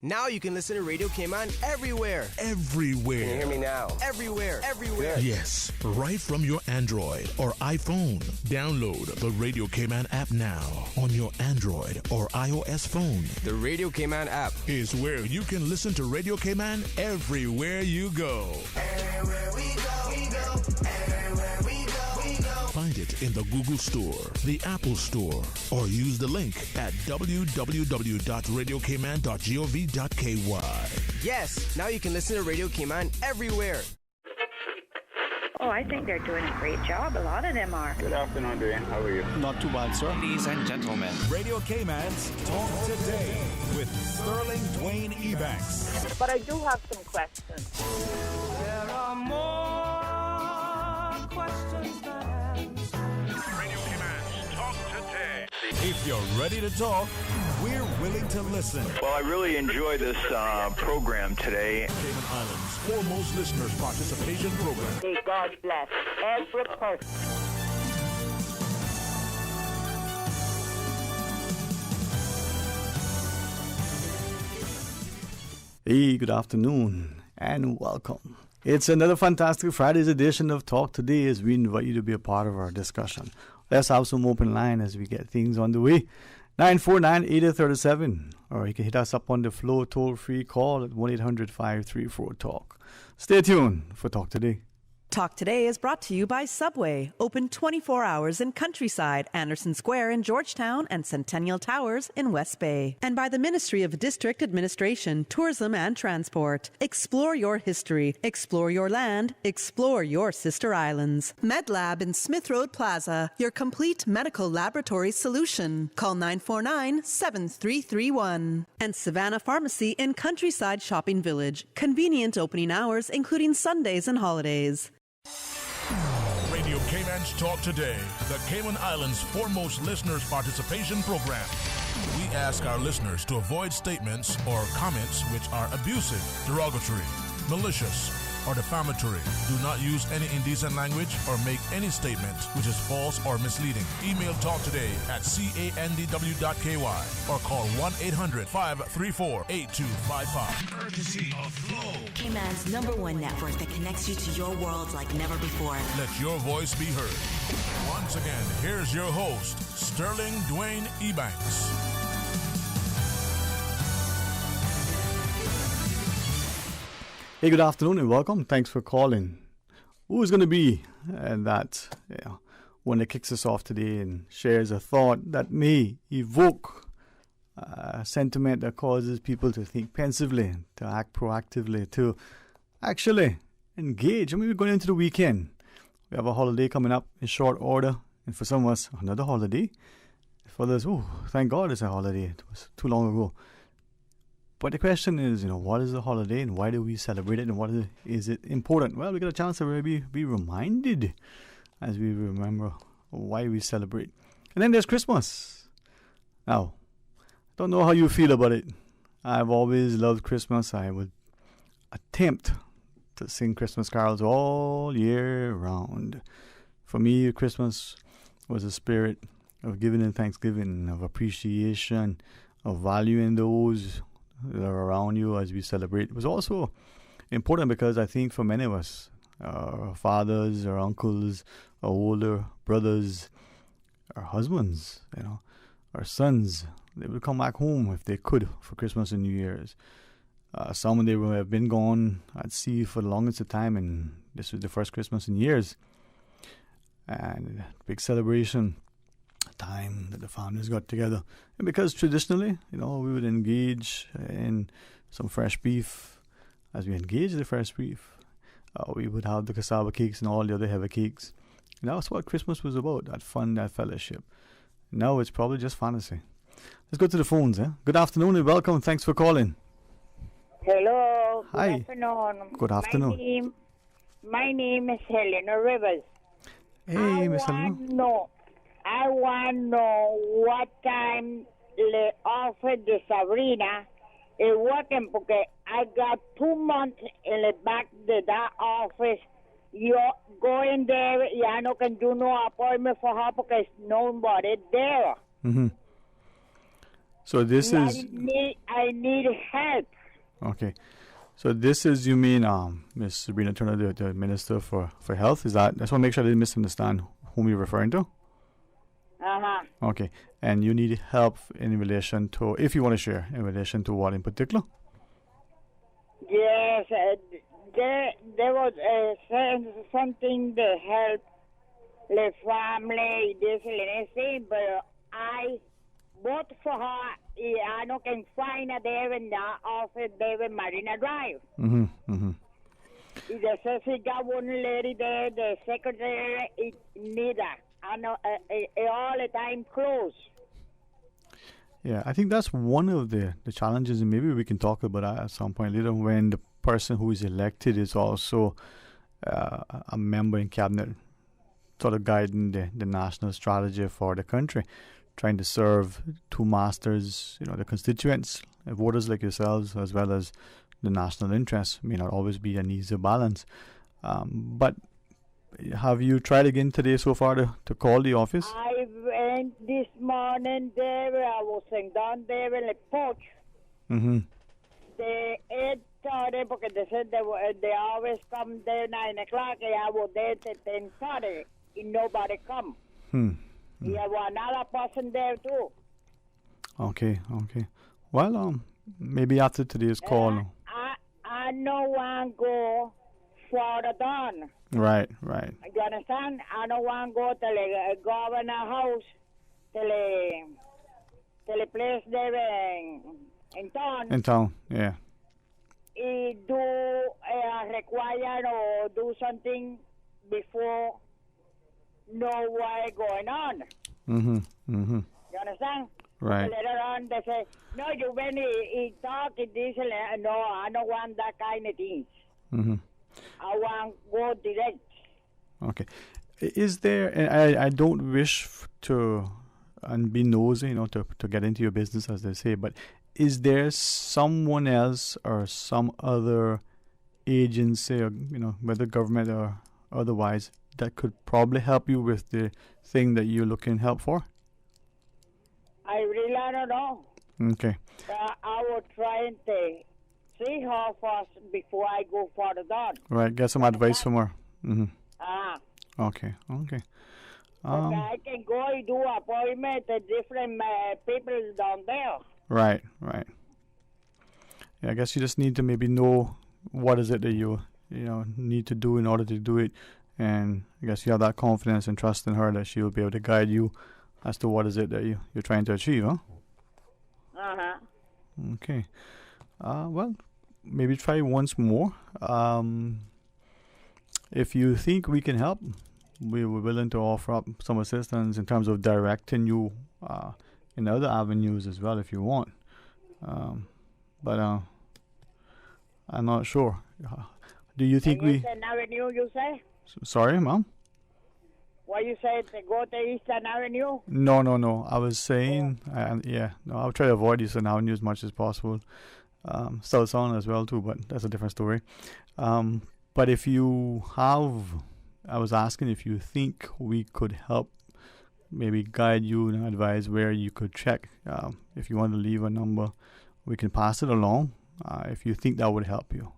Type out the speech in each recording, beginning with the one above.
Now you can listen to Radio Cayman everywhere. Everywhere. Can you hear me now? Everywhere. Everywhere. Yes, right from your Android or iPhone. Download the Radio Cayman app now on your Android or iOS phone. The Radio Cayman app is where you can listen to Radio Cayman everywhere you go. Everywhere we go, we go. Everywhere we go, we go. Find it in the Google Store, the Apple Store, or use the link at www.radiocayman.gov.ky. Yes, now you can listen to Radio Cayman everywhere. Oh, I think they're doing a great job. A lot of them are. Good afternoon, Dwayne. How are you? Not too bad, sir. Ladies and gentlemen, Radio Cayman's Talk Today with Sterling Dwayne Ebanks. But I do have some questions. There are more questions than answers. Radio Cayman's Talk Today. If you're ready to talk, we're willing to listen. Well, I really enjoy this program today. Cayman Islands' foremost listeners participation program. May God bless every person. Hey, good afternoon and welcome. It's another fantastic Friday's edition of Talk Today as we invite you to be a part of our discussion. Let's have some open line as we get things on the way. 949-8037, or you can hit us up on the Flow toll-free call at 1-800-534-TALK. Stay tuned for Talk Today. Talk Today is brought to you by Subway, open 24 hours in Countryside, Anderson Square in Georgetown, and Centennial Towers in West Bay. And by the Ministry of District Administration, Tourism and Transport. Explore your history, explore your land, explore your sister islands. MedLab in Smith Road Plaza, your complete medical laboratory solution. Call 949-7331. And Savannah Pharmacy in Countryside Shopping Village, convenient opening hours including Sundays and holidays. Radio Cayman's Talk Today, the Cayman Islands' foremost listeners participation program. We ask our listeners to avoid statements or comments which are abusive, derogatory, malicious, or defamatory. Do not use any indecent language or make any statement which is false or misleading. Email talktoday@candw.ky or call 1-800-534-8255. Courtesy of Flow. Cayman's #1 network that connects you to your world like never before. Let your voice be heard. Once again, here's your host, Sterling Dwayne Ebanks. Hey, good afternoon and welcome. Thanks for calling. Who's going to be that one that kicks us off today and shares a thought that may evoke a sentiment that causes people to think pensively, to act proactively, to actually engage? I mean, we're going into the weekend. We have a holiday coming up in short order, and for some of us, another holiday. For others, thank God it's a holiday. It was too long ago. But the question is, what is the holiday and why do we celebrate it and what is it important? Well, we got a chance to maybe be reminded as we remember why we celebrate. And then there's Christmas. Now, I don't know how you feel about it. I've always loved Christmas. I would attempt to sing Christmas carols all year round. For me, Christmas was a spirit of giving and thanksgiving, of appreciation, of valuing those that are around you as we celebrate. It was also important because I think for many of us, our fathers, our uncles, our older brothers, our husbands, our sons, they would come back home if they could for Christmas and New Year's. Some they would have been gone at sea for the longest of time, and this was the first Christmas in years. And big celebration time that the families got together. And because traditionally, we would engage in some fresh beef. As we engage the fresh beef, we would have the cassava cakes and all the other heavy cakes. And that's what Christmas was about, that fun, that fellowship. Now it's probably just fantasy. Let's go to the phones. Good afternoon and welcome. Thanks for calling. Hello. Good Hi. afternoon. Good afternoon. My name is Helena Rivers. Hey, Miss Helena. I want to know what time le offer de Sabrina is working porque I got 2 months in the back of that office. You go in there, I no can do no appointment for her because nobody there. Mm-hmm. So this is I need help. okay. So this is, you mean, Miss Sabrina Turner, the Minister for Health? Is that? I just want to make sure I didn't misunderstand whom you're referring to. Okay, and you need help in relation to, if you want to share, in relation to what in particular? Yes, there was something to help the family, this and anything, but I bought for her. I don't can find her there in the office there in Marina Drive. They says he got one lady there, the secretary, neither. I know all the time closed. Yeah, I think that's one of the challenges, and maybe we can talk about that at some point later, when the person who is elected is also a member in cabinet, sort of guiding the national strategy for the country, trying to serve two masters, the constituents, voters like yourselves, as well as the national interest. May not always be an easy balance. But have you tried again today so far to call the office? I went this morning there. I was down there in the porch. They 8:30 because they said they always come there 9 o'clock. And I was there till 10:30. And nobody come. There was another person there too. Okay. Well, maybe after today's call. I no one go further down. Right. You understand? I don't want to go to the governor house, to the place there in town. In town, yeah. Do require or do something before know what's going on. You understand? Right. Later on, they say, no, you when he talk this, no, I don't want that kind of things. I want go direct. Okay. Is there, and I don't wish to and be nosy, to get into your business, as they say, but is there someone else or some other agency, or whether government or otherwise, that could probably help you with the thing that you're looking help for? I really don't know. Okay. I was trying to see her first before I go further down. Right, get some advice from her. Okay. I can go and do appointment with different people down there. Right. Yeah, I guess you just need to maybe know what is it that you need to do in order to do it, and I guess you have that confidence and trust in her that she will be able to guide you as to what is it that you're trying to achieve, huh? Okay. Well, maybe try once more. If you think we can help, we were willing to offer up some assistance in terms of directing you in other avenues as well if you want. But I'm not sure. Do you think we... Eastern Avenue, you say? Sorry, Mom? What you said, to go to Eastern Avenue? No. I was saying, I'll try to avoid Eastern Avenue as much as possible. South Sound as well too, but that's a different story. But if you have, I was asking if you think we could help, maybe guide you and advise where you could check. If you want to leave a number, we can pass it along if you think that would help you.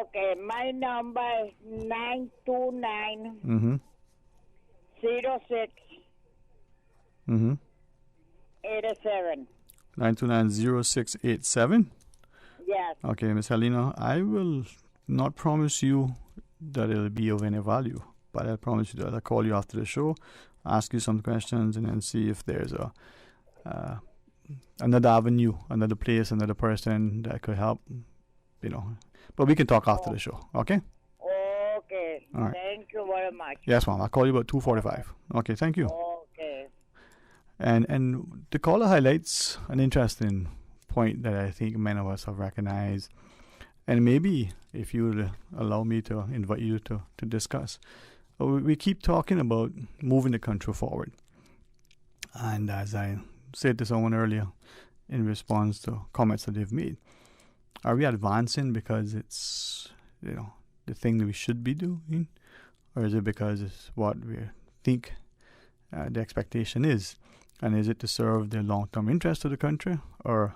Okay, my number is 929 06 87. 929-0687? Yes. Okay, Miss Helena, I will not promise you that it'll be of any value, but I promise you that I'll call you after the show, ask you some questions, and then see if there's another avenue, another place, another person that could help, But we can talk after the show, okay? Okay. All right. Thank you very much. Yes, ma'am. I'll call you about 2:45. Okay, thank you. Okay. And the caller highlights an interesting point that I think many of us have recognized. And maybe if you would allow me to invite you to discuss. We keep talking about moving the country forward. And as I said to someone earlier in response to comments that they've made, are we advancing because it's, the thing that we should be doing? Or is it because it's what we think the expectation is? And is it to serve the long-term interest of the country or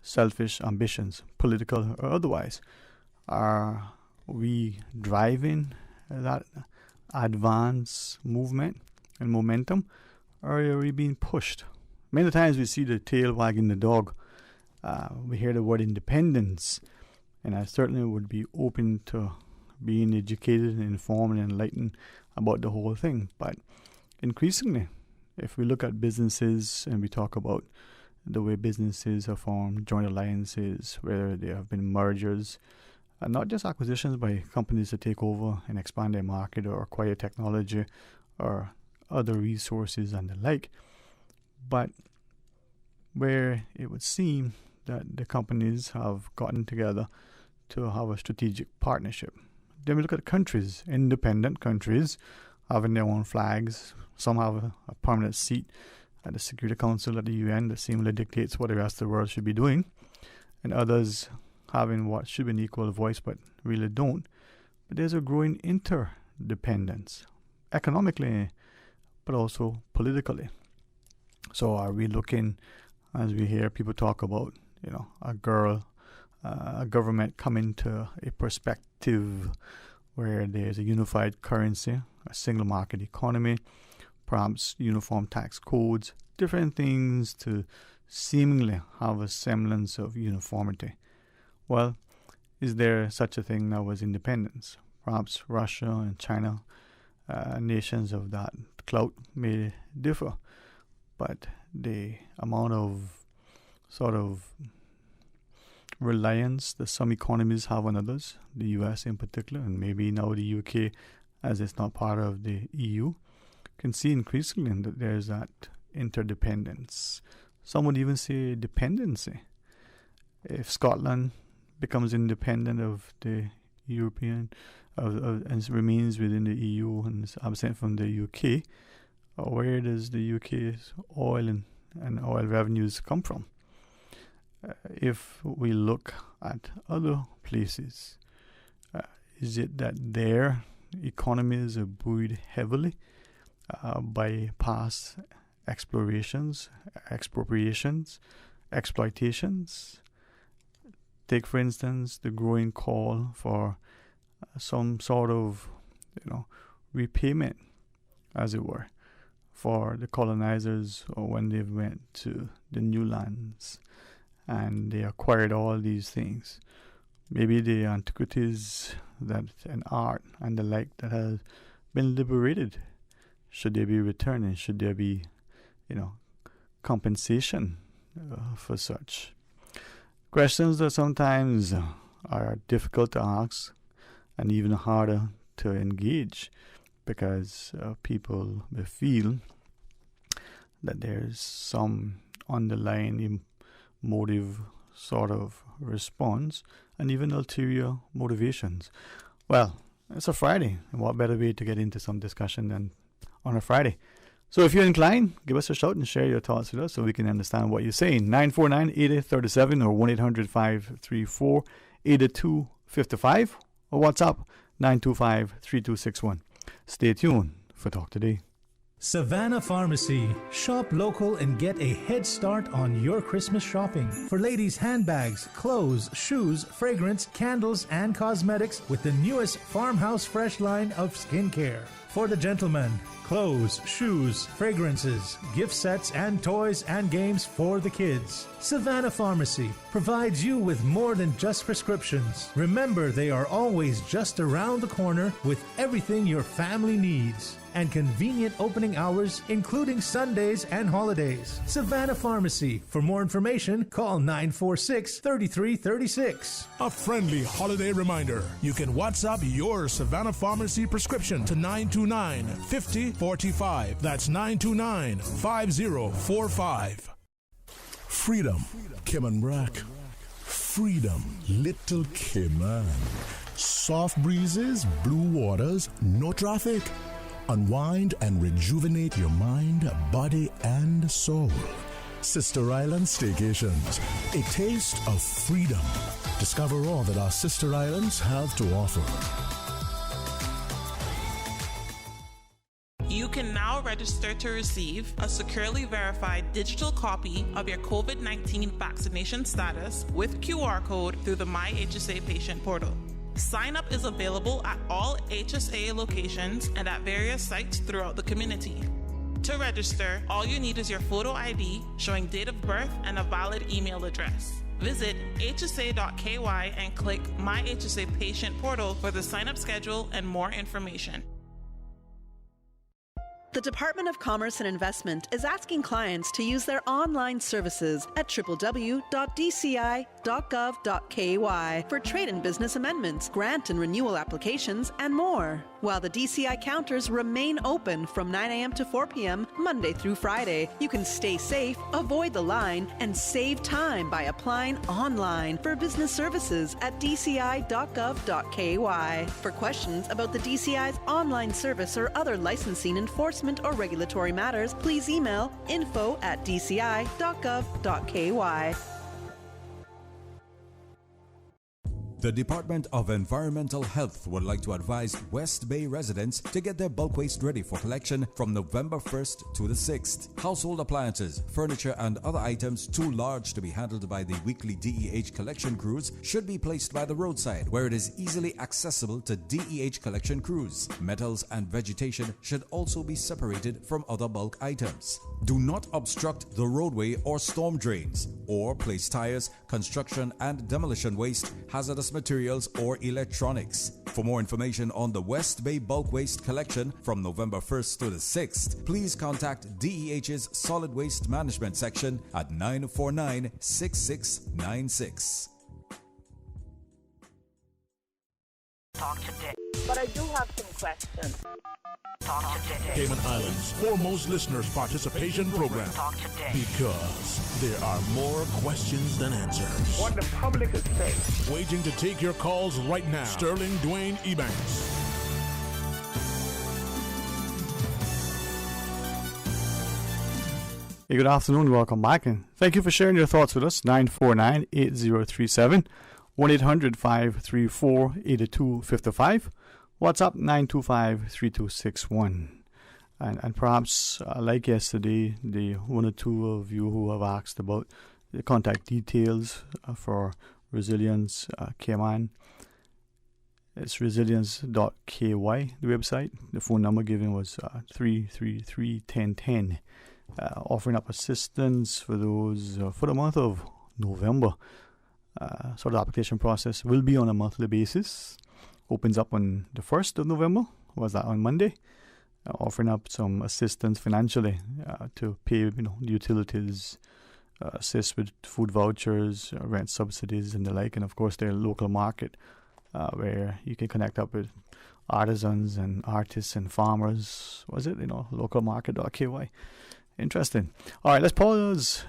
selfish ambitions, political or otherwise? Are we driving that advance movement and momentum, or are we being pushed? Many times we see the tail wagging the dog. We hear the word independence, and I certainly would be open to being educated and informed and enlightened about the whole thing. But increasingly, if we look at businesses and we talk about the way businesses are formed, joint alliances, whether there have been mergers, and not just acquisitions by companies to take over and expand their market or acquire technology or other resources and the like, but where it would seem that the companies have gotten together to have a strategic partnership. Then we look at countries, independent countries, having their own flags. Some have a permanent seat at the Security Council at the UN that seemingly dictates what the rest of the world should be doing, and others having what should be an equal voice but really don't. But there's a growing interdependence, economically, but also politically. So are we looking, as we hear people talk about, a government coming to a perspective where there's a unified currency, a single market economy, perhaps uniform tax codes, different things to seemingly have a semblance of uniformity? Well, is there such a thing now as independence? Perhaps Russia and China, nations of that clout, may differ, but the amount of sort of reliance that some economies have on others, the US in particular, and maybe now the UK, as it's not part of the EU, can see increasingly that there's that interdependence. Some would even say dependency. If Scotland becomes independent of the European and remains within the EU and is absent from the UK, where does the UK's oil and oil revenues come from? If we look at other places, is it that their economies are buoyed heavily by past explorations, expropriations, exploitations? Take, for instance, the growing call for some sort of, repayment, as it were, for the colonizers or when they went to the new lands and they acquired all these things. Maybe the antiquities and art and the like that has been liberated. Should they be returning? Should there be, compensation for such? Questions that sometimes are difficult to ask and even harder to engage because people may feel that there's some underlying emotive sort of response and even ulterior motivations. Well, it's a Friday, and what better way to get into some discussion than on a Friday? So if you're inclined, give us a shout and share your thoughts with us so we can understand what you're saying. 949-8037 or 1-800-534-8255 or WhatsApp 925-3261. Stay tuned for Talk Today. Savannah Pharmacy. Shop local and get a head start on your Christmas shopping. For ladies' handbags, clothes, shoes, fragrance, candles, and cosmetics with the newest Farmhouse Fresh line of skincare. For the gentlemen, clothes, shoes, fragrances, gift sets, and toys and games for the kids. Savannah Pharmacy provides you with more than just prescriptions. Remember, they are always just around the corner with everything your family needs. And convenient opening hours, including Sundays and holidays. Savannah Pharmacy. For more information, call 946-3336. A friendly holiday reminder. You can WhatsApp your Savannah Pharmacy prescription to 929-5045. That's 929-5045. Freedom, Kim Rack. Freedom, Little Kim. Soft breezes, blue waters, no traffic. Unwind and rejuvenate your mind, body, and soul. Sister Island Staycations, a taste of freedom. Discover all that our sister islands have to offer. You can now register to receive a securely verified digital copy of your COVID-19 vaccination status with QR code through the My HSA patient portal. Sign up is available at all HSA locations and at various sites throughout the community. To register, all you need is your photo ID showing date of birth and a valid email address. Visit hsa.ky and click My HSA Patient Portal for the sign-up schedule and more information. The Department of Commerce and Investment is asking clients to use their online services at www.dci.gov.ky for trade and business amendments, grant and renewal applications, and more. While the DCI counters remain open from 9 a.m. to 4 p.m. Monday through Friday, you can stay safe, avoid the line, and save time by applying online for business services at dci.gov.ky. For questions about the DCI's online service or other licensing, enforcement, or regulatory matters, please email info@dci.gov.ky. The Department of Environmental Health would like to advise West Bay residents to get their bulk waste ready for collection from November 1st to the 6th. Household appliances, furniture, and other items too large to be handled by the weekly DEH collection crews should be placed by the roadside, where it is easily accessible to DEH collection crews. Metals and vegetation should also be separated from other bulk items. Do not obstruct the roadway or storm drains, or place tires, construction and demolition waste, hazardous materials, or electronics. For more information on the West Bay bulk waste collection from November 1st to the 6th, please contact DEH's Solid Waste Management Section at 949-6696. Talk today. But I do have some questions. Talk today. Cayman Islands' foremost listeners participation program. Talk today. Because there are more questions than answers. What the public is saying. Waiting to take your calls right now. Sterling Dwayne Ebanks. Hey, good afternoon. Welcome back. And thank you for sharing your thoughts with us. 949-8037. 1-800-534-8255. WhatsApp 925-3261. And perhaps, like yesterday, the one or two of you who have asked about the contact details for Resilience Cayman. It's resilience.ky, the website. The phone number given was 333-1010. Offering up assistance for those for the month of November. So the application process will be on a monthly basis. Opens up on the 1st of November. Was that on Monday? Offering up some assistance financially to pay the utilities, assist with food vouchers, rent subsidies and the like, and of course their local market where you can connect up with artisans and artists and farmers. Was it? Localmarket.ky. Interesting. All right, let's pause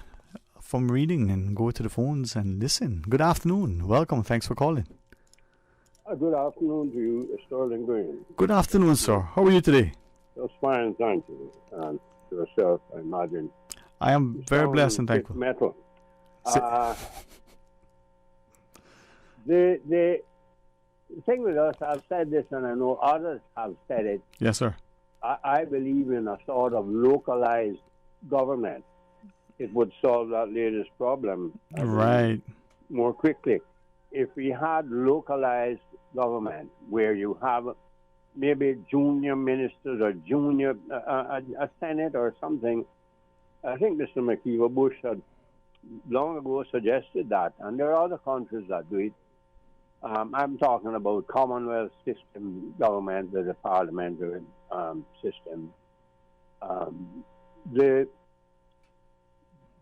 from reading and go to the phones and listen. Good afternoon. Welcome. Thanks for calling. Good afternoon to you, Sterling Green. Good afternoon, sir. How are you today? Just fine, thank you. And yourself, I imagine. I am very blessed and thankful. Metal. The thing with us, I've said this and I know others have said it. Yes, sir. I believe in a sort of localized government. It would solve that latest problem right more quickly. If we had localized government where you have maybe junior ministers or junior a senate or something, I think Mr. McKeever Bush had long ago suggested that, and there are other countries that do it. I'm talking about Commonwealth system government, the parliamentary system.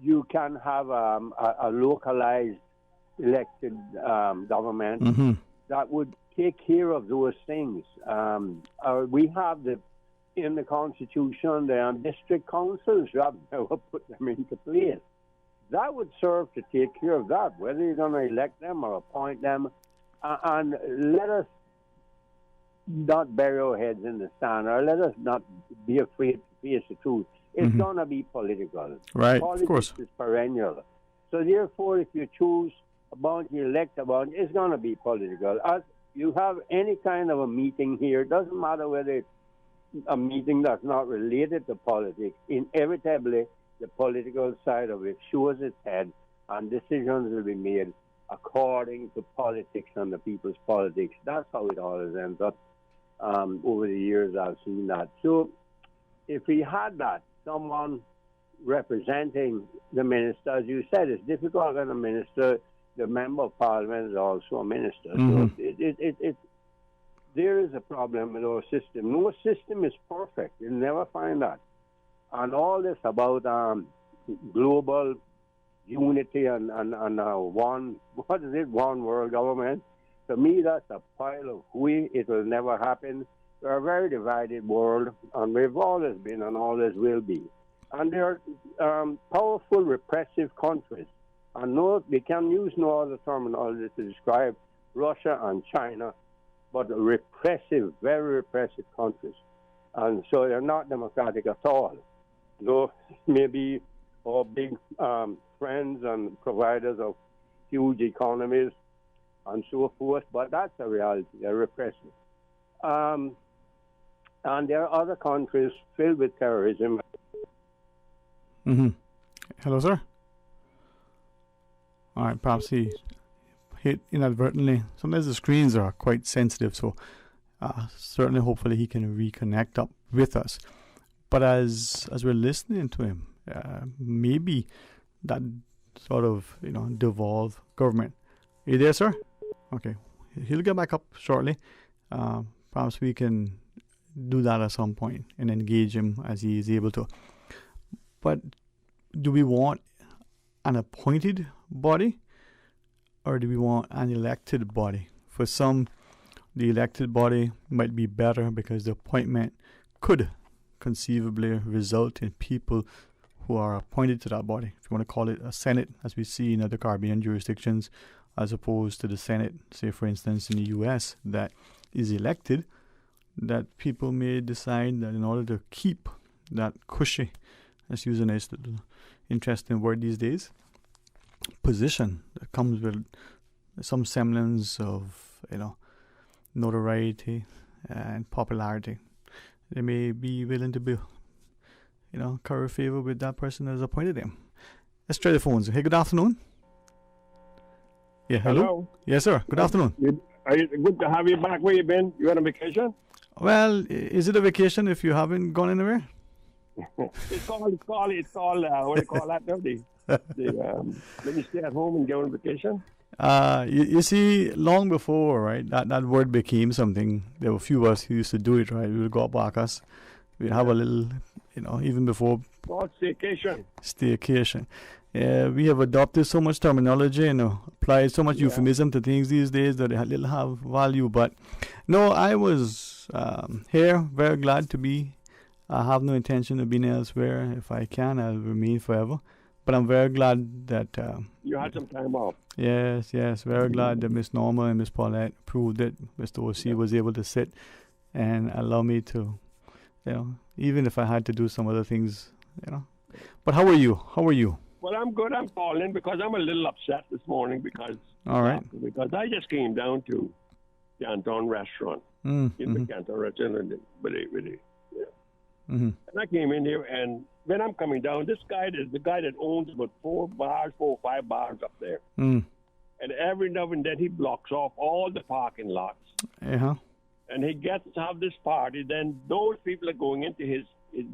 You can have a localized elected government that would take care of those things. We have in the Constitution the district councils. You have never put them into place. That would serve to take care of that, whether you're going to elect them or appoint them. And let us not bury our heads in the sand, or let us not be afraid to face the truth. It's going to be political. Right, Politics of course. is perennial. So therefore, if you choose you elect it's going to be political. As you have any kind of a meeting here, it doesn't matter whether it's a meeting that's not related to politics, inevitably the political side of it shows its head, and decisions will be made according to politics and the people's politics. That's how it always ends up. Over the years, I've seen that. So if we had that, someone representing the minister, as you said, it's difficult when a minister, the member of parliament is also a minister. Mm-hmm. So there is a problem with our system. No system is perfect. You'll never find that. And all this about global unity and one world government, to me that's a pile of wheat. It will never happen. We're a very divided world, and we've always been and always will be. And there are powerful repressive countries. And we can use no other terminology to describe Russia and China, but repressive, very repressive countries. And so they're not democratic at all. Though maybe our big friends and providers of huge economies and so forth, but that's a reality. They're repressive. And there are other countries filled with terrorism. Mm-hmm. Hello, sir. All right, perhaps he hit inadvertently. Sometimes the screens are quite sensitive, so certainly, hopefully, he can reconnect up with us. But as we're listening to him, maybe that sort of devolve government. Are you there, sir? Okay, he'll get back up shortly. Perhaps we can do that at some point and engage him as he is able to. But do we want an appointed body, or do we want an elected body? For some, the elected body might be better because the appointment could conceivably result in people who are appointed to that body. If you want to call it a Senate, as we see in other Caribbean jurisdictions, as opposed to the Senate, say for instance in the US, that is elected, that people may decide that in order to keep that cushy, let's use a nice little interesting word these days, position that comes with some semblance of notoriety and popularity, they may be willing to be curry favor with that person that has appointed them. Let's try the phones. Hey, good afternoon. Yeah, hello. Yes, sir. Good afternoon. Good to have you back. Where you been? You on a vacation? Well, is it a vacation if you haven't gone anywhere? It's all what do you call that, don't they? When you stay at home and go on vacation? You see, long before, right, that word became something, there were a few of us who used to do it, right? We would go up Bacchus. We'd have a little, even before... Called staycation. Staycation. We have adopted so much terminology and applied so much euphemism to things these days that they little have value. But no, I was here, very glad to be. I have no intention of being elsewhere. If I can, I'll remain forever. But I'm very glad that... you had some time off. Yes. Very glad that Miss Norma and Miss Paulette proved that Mr. O.C. was able to sit and allow me to, even if I had to do some other things, But how are you? Well, I'm good. I'm calling because I'm a little upset this morning because... All right. Because I just came down to Canton Restaurant. The Canton Restaurant Mm-hmm. And I came in here, and when I'm coming down, this guy is the guy that owns about 4 or 5 bars up there. Mm. And every now and then he blocks off all the parking lots. Uh-huh. And he gets to have this party. Then those people are going into his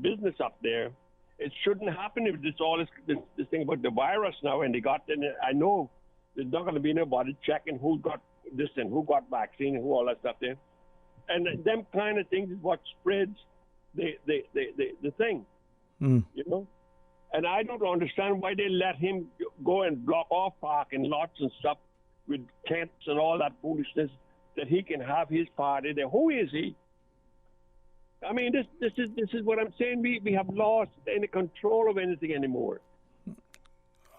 business up there. It shouldn't happen if this thing about the virus now. And they got in. I know there's not going to be nobody checking who got this and who got vaccine and who all that stuff there. And them kind of things is what spreads the thing, And I don't understand why they let him go and block off parking lots and stuff with tents and all that foolishness that he can have his party there. Who is he? I mean, this is what I'm saying. We have lost any control of anything anymore.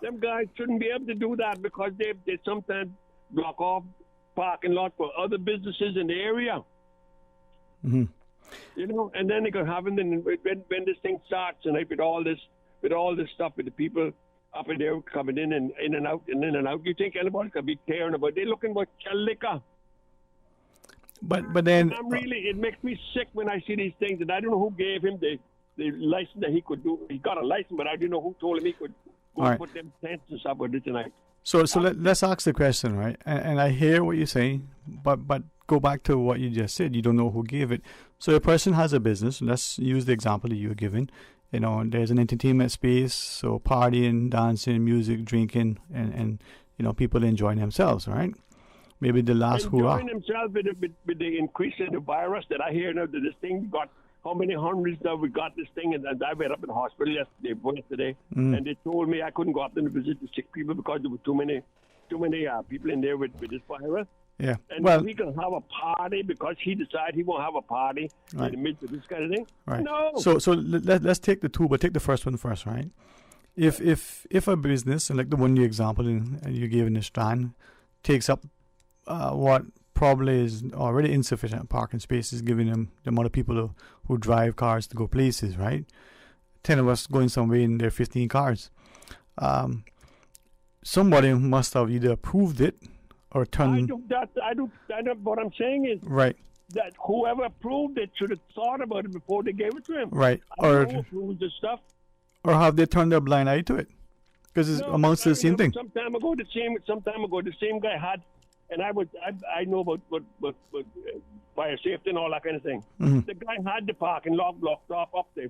Them guys shouldn't be able to do that because they sometimes block off parking lots for other businesses in the area. Mm-hmm. And then they could have when this thing starts and with all this stuff with the people up in there coming in and out. You think anybody could be caring about? They're looking for liquor. But then I'm really, it makes me sick when I see these things, and I don't know who gave him the license that he could do. He got a license, but I don't know who told him he could go and put them tents and stuff with it tonight. So let's ask the question, right? And I hear what you're saying, but go back to what you just said. You don't know who gave it. So a person has a business. Let's use the example that you were given. You know, there's an entertainment space, so partying, dancing, music, drinking, and you know, people enjoying themselves, right? Maybe the last hurrah. Enjoying themselves with the increase in the virus that I hear now that this thing got, how many hundreds now we got this thing, and I went up in the hospital yesterday, and they told me I couldn't go up there and visit the sick people because there were too many people in there with this virus. Yeah. And well, he can have a party because he decided he won't have a party in the midst of this kind of thing. Right. No. So let's take the two, but take the first one first, right? If a business, and like the one you example you gave in the Strand, takes up what probably is already insufficient parking spaces, giving them the amount of people who drive cars to go places, right? 10 of us going somewhere in their 15 cars. Somebody must have either approved it or turned. I don't. What I'm saying is right. That whoever approved it should have thought about it before they gave it to him. Right. I don't know who approved the stuff. Or have they turned their blind eye to it? Because it's amongst the same thing. Some time ago, the same guy had, and I know about fire safety and all that kind of thing. Mm-hmm. The guy had the parking lot blocked off up there.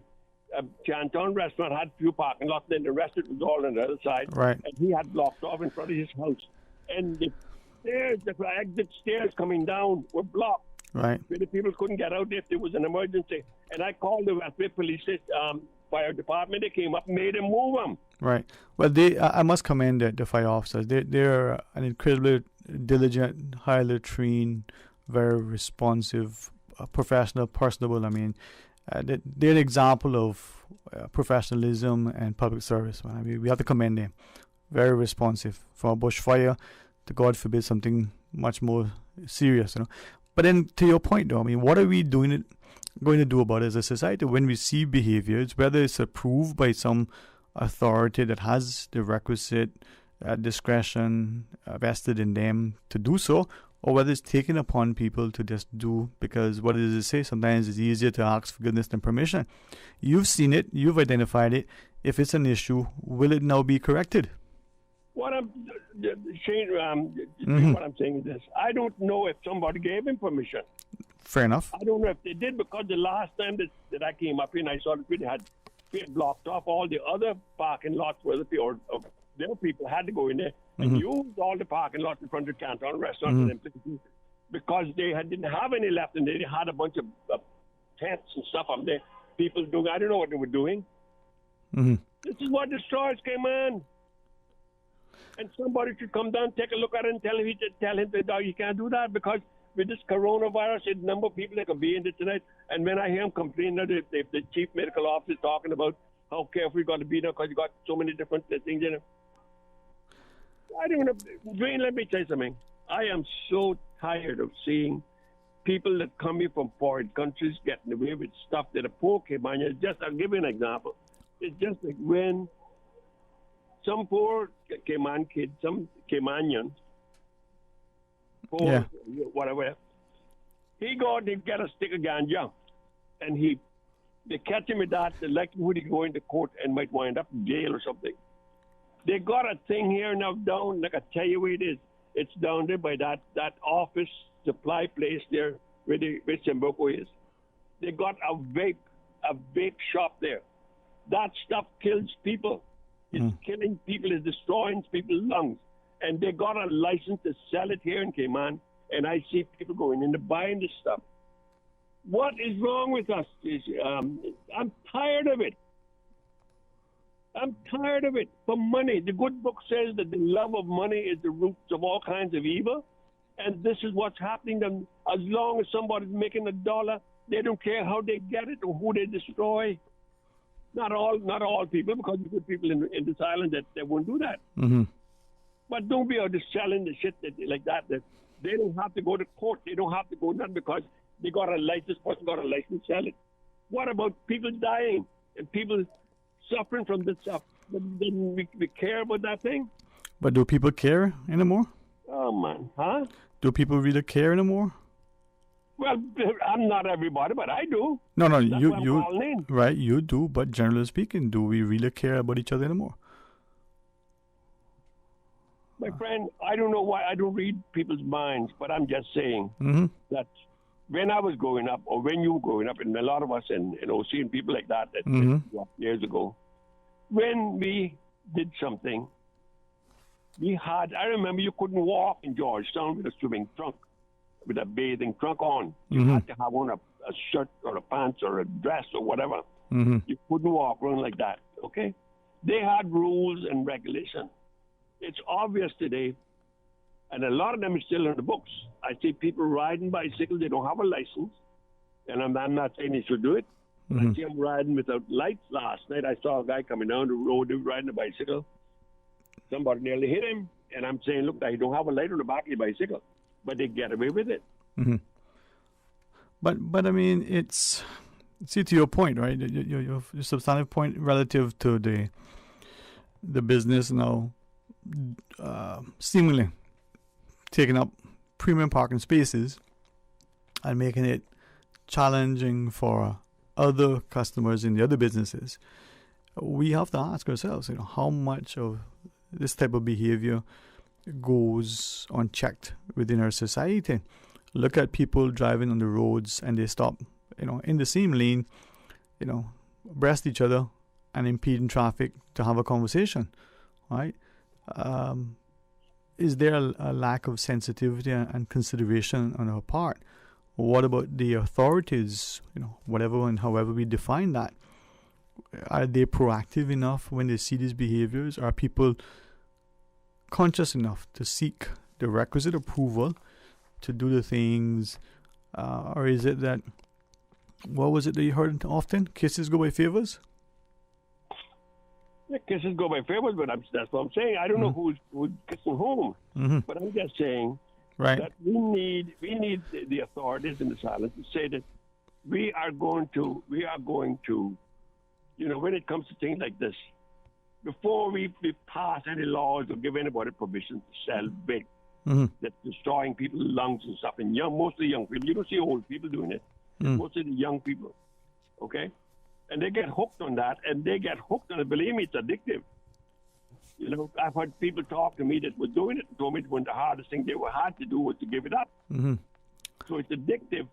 Chanton restaurant had a few parking lots, then the rest of it was all on the other side. Right. And he had blocked off in front of his house. And the exit stairs coming down were blocked. Right. Where the people couldn't get out if there was an emergency. And I called the West Bay Police fire department. They came up and made them move them. Right. Well, I must commend the fire officers. They're an incredibly diligent, highly trained, very responsive, professional, personable. I mean, they're an example of professionalism and public service. I mean, we have to commend them. Very responsive. From a bushfire to, God forbid, something much more serious. You know. But then, to your point, though, I mean, what are we going to do about it as a society when we see behaviors, whether it's approved by some authority that has the requisite discretion vested in them to do so, or whether it's taken upon people to just do because, what does it say? Sometimes it's easier to ask forgiveness than permission. You've seen it. You've identified it. If it's an issue, will it now be corrected? What I'm saying is this. I don't know if somebody gave him permission. Fair enough. I don't know if they did, because the last time that I came up here and I saw that we had blocked off all the other parking lots where their people had to go in there and use all the parking lots in front of the Canton restaurant and places because they didn't have any left, and they had a bunch of tents and stuff up there. People doing, I don't know what they were doing. Mm-hmm. This is what destroys came on. And somebody should come down, take a look at it, and tell him that you can't do that, because with this coronavirus, the number of people that can be in there tonight. And when I hear him complain that the chief medical officer is talking about how careful you got to be now because you got so many different things in it. I don't know. Dwayne, let me tell you something. I am so tired of seeing people that come here from foreign countries getting away with stuff that a poor Caymanian, I'll give you an example. It's just like when some poor Cayman kid, some Caymanian, poor, whatever, he go out and get a stick of ganja, and they catch him with that, the likelihood he go into court and might wind up in jail or something. They got a thing here now down, like I tell you where it is. It's down there by that office supply place there where Semboko is. They got a vape shop there. That stuff kills people. It's killing people. It's destroying people's lungs. And they got a license to sell it here in Cayman. And I see people going in and buying this stuff. What is wrong with us? I'm tired of it. I'm tired of it. For money. The good book says that the love of money is the root of all kinds of evil. And this is what's happening to them. As long as somebody's making $1, they don't care how they get it or who they destroy. Not all people, because the good people in this island that won't do that. Mm-hmm. But don't be out just selling the shit like that they don't have to go to court. They don't have to go nothing because they got a license. This person got a license to sell it. What about people dying and people suffering from this stuff? Then we care about that thing? But do people care anymore? Oh, man. Huh? Do people really care anymore? Well, I'm not everybody, but I do. No, That's why I'm calling in. right, you do, but generally speaking, do we really care about each other anymore? My friend, I don't know why I don't read people's minds, but I'm just saying that when I was growing up, or when you were growing up, and a lot of us, and seeing people like that years ago, when we did something, I remember you couldn't walk in Georgetown with a swimming trunk, with a bathing trunk on. You had to have on a shirt or a pants or a dress or whatever. You couldn't walk around like that, okay? They had rules and regulations. It's obvious today, and a lot of them is still in the books. I see people riding bicycles, they don't have a license, and I'm not saying they should do it. I see them riding without lights. Last night I saw a guy coming down the road riding a bicycle. Somebody nearly hit him, and I'm saying, look, you don't have a light on the back of your bicycle, but they get away with it. But I mean, it's, see, to your point, right? Your substantive point relative to the business now seemingly taking up premium parking spaces and making it challenging for other customers in the other businesses. We have to ask ourselves, how much of this type of behavior goes unchecked within our society. Look at people driving on the roads and they stop, in the same lane, abreast each other and impeding traffic to have a conversation, right? Is there a lack of sensitivity and consideration on our part? What about the authorities, whatever and however we define that? Are they proactive enough when they see these behaviors? Are people conscious enough to seek the requisite approval to do the things? Or is it that, what was it that you heard often? Kisses go by favors? Yeah, kisses go by favors, but that's what I'm saying. I don't know who's kissing whom, but I'm just saying that we need the authorities in this island to say that we are going to, when it comes to things like this, before we pass any laws or give anybody permission to sell big, that's destroying people's lungs and stuff, and mostly young people. You don't see old people doing it. Mostly the young people, okay? And they get hooked on that, and they get hooked on it. Believe me, it's addictive. I've heard people talk to me that were doing it and told me it was the hardest thing they had to do was to give it up. So it's addictive,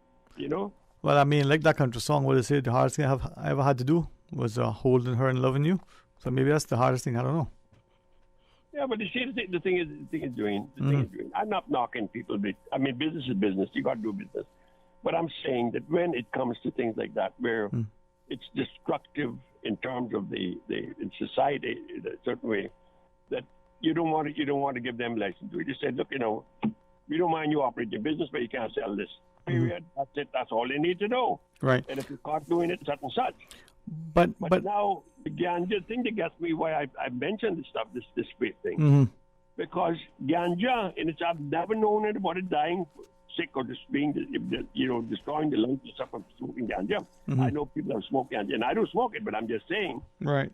Well, I mean, like that country song, what they say, the hardest thing I ever had to do was holding her and loving you. So maybe that's the hardest thing. I don't know. Yeah, but you see, the thing is doing. I'm not knocking people. I mean, business is business. You got to do business. But I'm saying that when it comes to things like that, where it's destructive in terms of in society in a certain way, that you don't want to give them license. We just said, look, we don't mind you operating your business, but you can't sell this. Period. That's it. That's all they need to know. Right. And if you're caught doing it, such and such. But now ganja, the thing that gets me why I mentioned this stuff, this great thing, because ganja, and I've never known anybody dying sick or just being, destroying the lungs and stuff from smoking ganja. I know people have smoked ganja, and I don't smoke it, but I'm just saying. Right.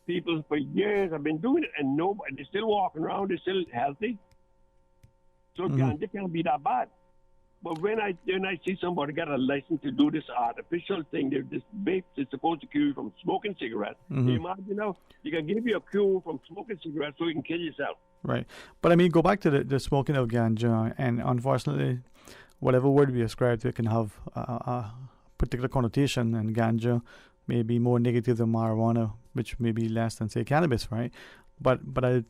People for years have been doing it, and nobody, they're still walking around, they're still healthy. So ganja can't be that bad. But when I see somebody get a license to do this artificial thing, this vape is supposed to cure you from smoking cigarettes. You imagine now, you can give you a cure from smoking cigarettes so you can kill yourself. Right. But I mean, go back to the smoking of ganja, and unfortunately, whatever word we ascribe to it can have a particular connotation, and ganja may be more negative than marijuana, which may be less than, say, cannabis, right? But I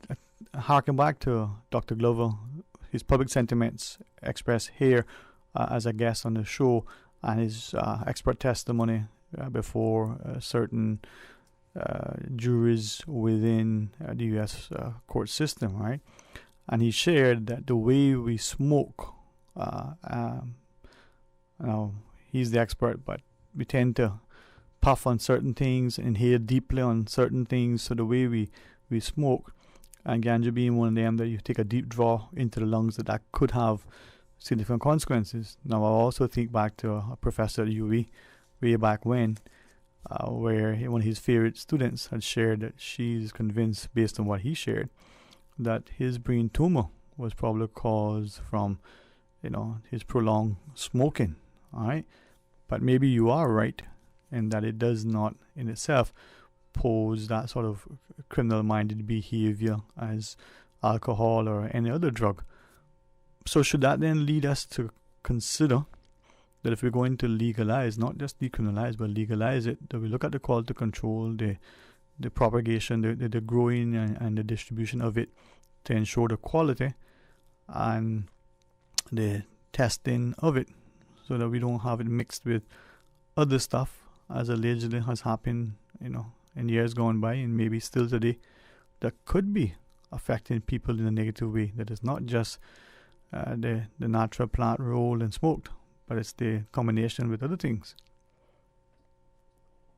harken back to Dr. Glover, his public sentiments expressed here as a guest on the show, and his expert testimony before certain juries within the U.S. Court system, right? And he shared that the way we smoke, he's the expert, but we tend to puff on certain things, inhale deeply on certain things. So the way we smoke, and ganja being one of them that you take a deep draw into the lungs, that could have significant consequences. Now, I also think back to a professor at UWI way back when, where one of his favorite students had shared that she's convinced, based on what he shared, that his brain tumor was probably caused from his prolonged smoking. All right, but maybe you are right in that it does not in itself pose that sort of criminal-minded behavior as alcohol or any other drug. So should that then lead us to consider that if we're going to legalize, not just decriminalize, but legalize it, that we look at the quality control, the propagation, the growing and the distribution of it to ensure the quality and the testing of it, so that we don't have it mixed with other stuff, as allegedly has happened, in years gone by and maybe still today, that could be affecting people in a negative way. That is not just the natural plant rolled and smoked, but it's the combination with other things.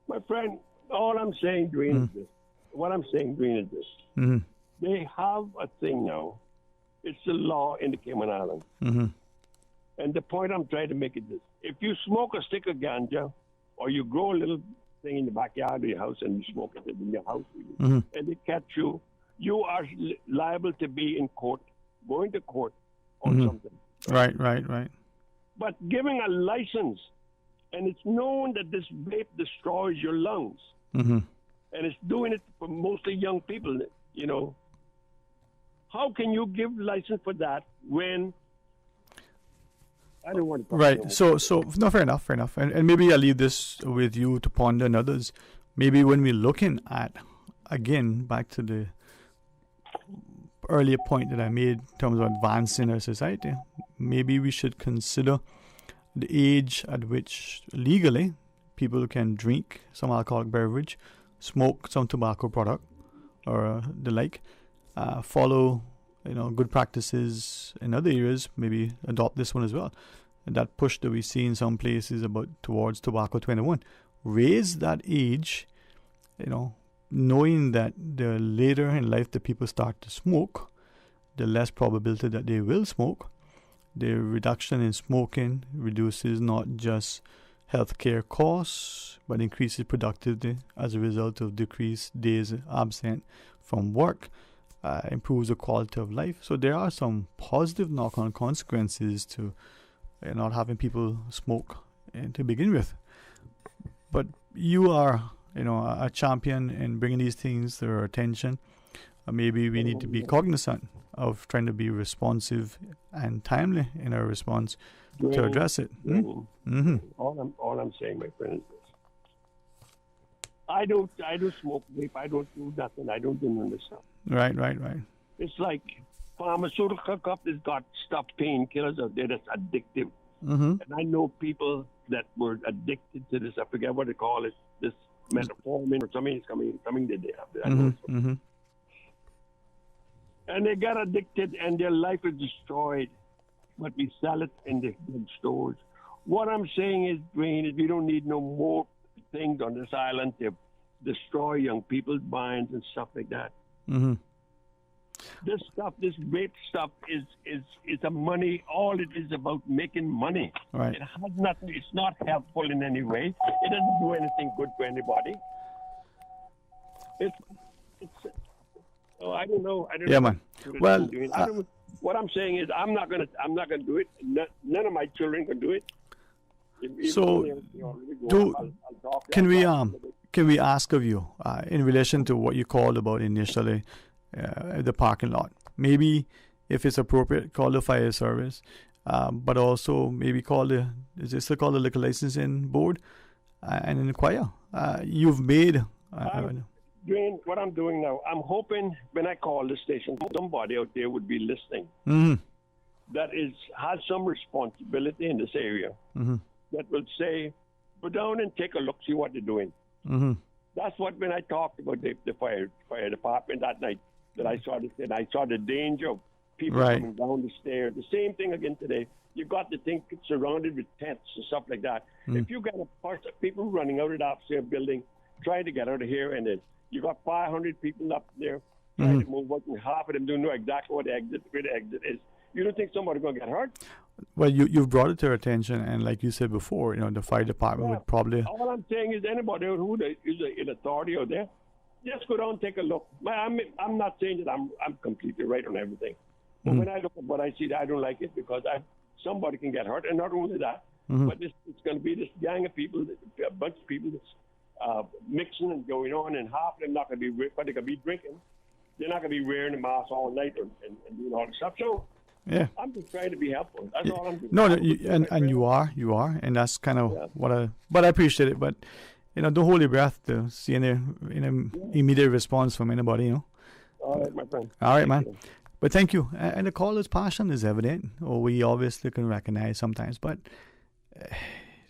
My friend, all I'm saying, Dwayne, is this. What I'm saying, Dwayne, is this. They have a thing now. It's the law in the Cayman Islands. And the point I'm trying to make is this. If you smoke a stick of ganja, or you grow a little thing in the backyard of your house and you smoke it in your house, and they catch you, you are liable to be in court, going to court on something. Right. But giving a license, and it's known that this vape destroys your lungs, and it's doing it for mostly young people, How can you give license for that when... I don't want to... Right. So no, fair enough. And maybe I'll leave this with you to ponder and others. Maybe when we're looking at, again, back to the earlier point that I made in terms of advancing our society, maybe we should consider the age at which legally people can drink some alcoholic beverage, smoke some tobacco product or the like, follow good practices in other areas, maybe adopt this one as well. And that push that we see in some places towards tobacco 21. Raise that age, knowing that the later in life the people start to smoke, the less probability that they will smoke. The reduction in smoking reduces not just healthcare costs, but increases productivity as a result of decreased days absent from work. Improves the quality of life. So there are some positive knock-on consequences to not having people smoke to begin with. But you are, a champion in bringing these things to our attention. Maybe we need to be cognizant of trying to be responsive and timely in our response to address it. All I'm saying, my friend, is this. I don't smoke vape. I don't do nothing. I don't do none of this stuff. Right. It's like pharmaceutical companies got stuff, painkillers out there that's addictive. And I know people that were addicted to this. I forget what they call it. This metformin or something is coming the day after. And they got addicted and their life is destroyed. But we sell it in the big stores. What I'm saying is, Dwayne, is we don't need no more things on this island to destroy young people's minds and stuff like that. This stuff, this vape stuff is a money. All it is about making money. Right. It has nothing. It's not helpful in any way. It doesn't do anything good for anybody. I don't know. Man. Well, what I'm saying is, I'm not gonna do it. None of my children can do it. Can we ask of you in relation to what you called about initially the parking lot? Maybe if it's appropriate, call the fire service, but also maybe is it still called the liquor licensing board and inquire. You've made. Dwayne, what I'm doing now, I'm hoping when I call the station, somebody out there would be listening that has some responsibility in this area. That will say, go down and take a look, see what they're doing. That's what, when I talked about the fire department that night, that I saw this, and I saw the danger of people coming down the stairs. The same thing again today. You got the thing surrounded with tents and stuff like that. If you got people running out of the upstairs building, trying to get out of here, and then you got 500 people up there trying to move out, and half of them don't know exactly where the exit is. You don't think somebody's going to get hurt? Well, you've brought it to our attention, and like you said before, the fire department would probably... All I'm saying is anybody who is in authority out there, just go down and take a look. I'm not saying that I'm completely right on everything. But when I look at what I see, I don't like it because I've somebody can get hurt. And not only that, but it's going to be this gang of people, a bunch of people that's mixing and going on, and half of them not going to be, but they can be drinking. They're not going to be wearing a mask all night and doing all the stuff. So yeah, I'm just trying to be helpful. That's all I'm doing. No, and you are, and that's kind of but I appreciate it. But don't hold your breath to see any immediate response from anybody. All right, my friend. All right, man. But thank you. And the caller's passion is evident, or we obviously can recognize sometimes. But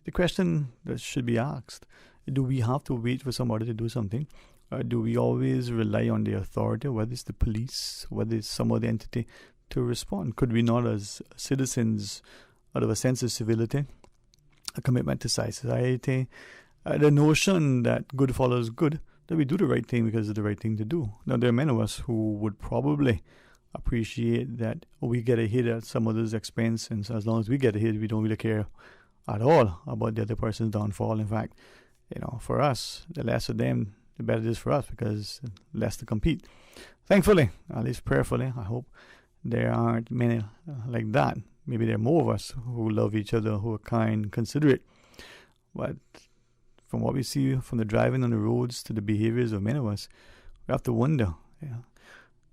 the question that should be asked: do we have to wait for somebody to do something? Do we always rely on the authority, whether it's the police, whether it's some other entity, to respond? Could we not, as citizens, out of a sense of civility, a commitment to society, the notion that good follows good, that we do the right thing because it's the right thing to do? Now, there are many of us who would probably appreciate that we get ahead at some other's expense, and so as long as we get ahead, we don't really care at all about the other person's downfall. In fact, for us, the less of them, the better it is for us, because less to compete. Thankfully, at least prayerfully, I hope there aren't many like that. Maybe there are more of us who love each other, who are kind, considerate. But from what we see, from the driving on the roads to the behaviors of many of us, we have to wonder,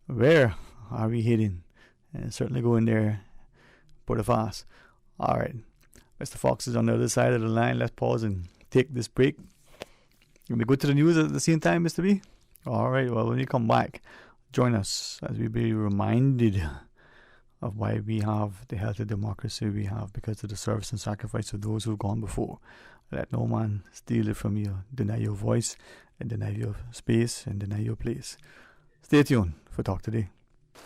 where are we heading? And certainly going there pretty fast. All right, Mr. Fox is on the other side of the line. Let's pause and take this break. Can we go to the news at the same time, Mr. B? All right, well, when we come back, join us as we be reminded of why we have the healthy democracy we have, because of the service and sacrifice of those who've gone before. Let no man steal it from you, deny your voice, and deny your space, and deny your place. Stay tuned for Talk Today.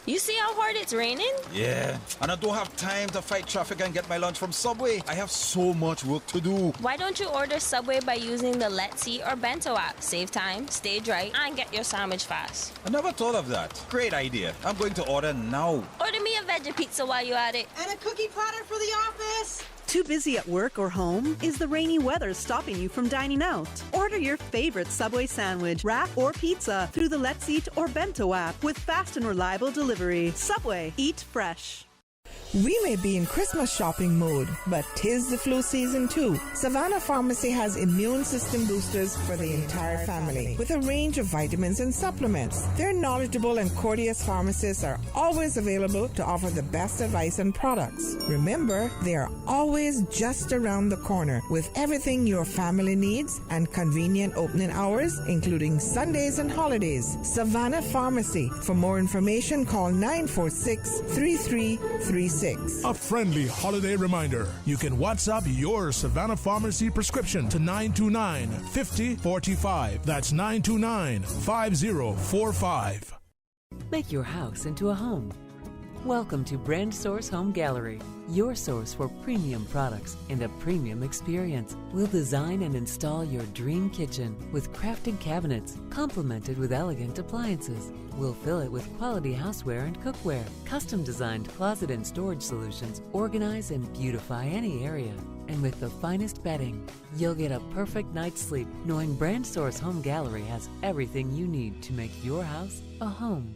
You see how hard it's raining? Yeah, and I don't have time to fight traffic and get my lunch from Subway. I have so much work to do. Why don't you order Subway by using the Let's Eat or Bento app? Save time, stay dry, and get your sandwich fast. I never thought of that. Great idea. I'm going to order now. Order me a veggie pizza while you're at it. And a cookie platter for the office. Too busy at work or home? Is the rainy weather stopping you from dining out? Order your favorite Subway sandwich, wrap, or pizza through the Let's Eat or Bento app with fast and reliable delivery. Subway, eat fresh. We may be in Christmas shopping mode, but 'tis the flu season too. Savannah Pharmacy has immune system boosters for the entire family with a range of vitamins and supplements. Their knowledgeable and courteous pharmacists are always available to offer the best advice and products. Remember, they are always just around the corner with everything your family needs and convenient opening hours, including Sundays and holidays. Savannah Pharmacy. For more information, call 946-3336. A friendly holiday reminder. You can WhatsApp your Savannah Pharmacy prescription to 929-5045. That's 929-5045. Make your house into a home. Welcome to Brand Source Home Gallery, your source for premium products and a premium experience. We'll design and install your dream kitchen with crafted cabinets, complemented with elegant appliances. We'll fill it with quality houseware and cookware. Custom-designed closet and storage solutions organize and beautify any area. And with the finest bedding, you'll get a perfect night's sleep knowing Brand Source Home Gallery has everything you need to make your house a home.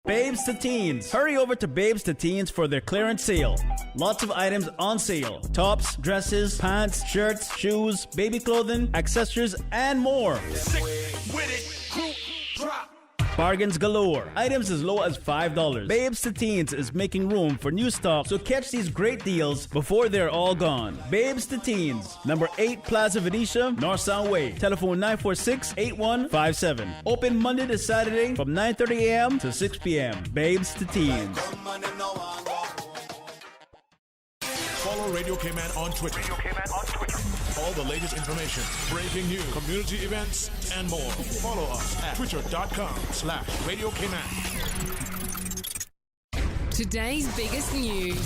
Babes to Teens. Hurry over to Babes to Teens for their clearance sale. Lots of items on sale. Tops, dresses, pants, shirts, shoes, baby clothing, accessories, and more. Bargains galore. Items as low as $5. Babes to Teens is making room for new stock, so catch these great deals before they're all gone. Babes to Teens, number 8 Plaza Venetia, North Sound Way. Telephone 946-8157. Open Monday to Saturday from 9:30 a.m. to 6 p.m. Babes to Teens. Follow Radio K-Man on Twitter. All the latest information, breaking news, community events, and more. Follow us at twitter.com/Radio K-Man. Today's biggest news.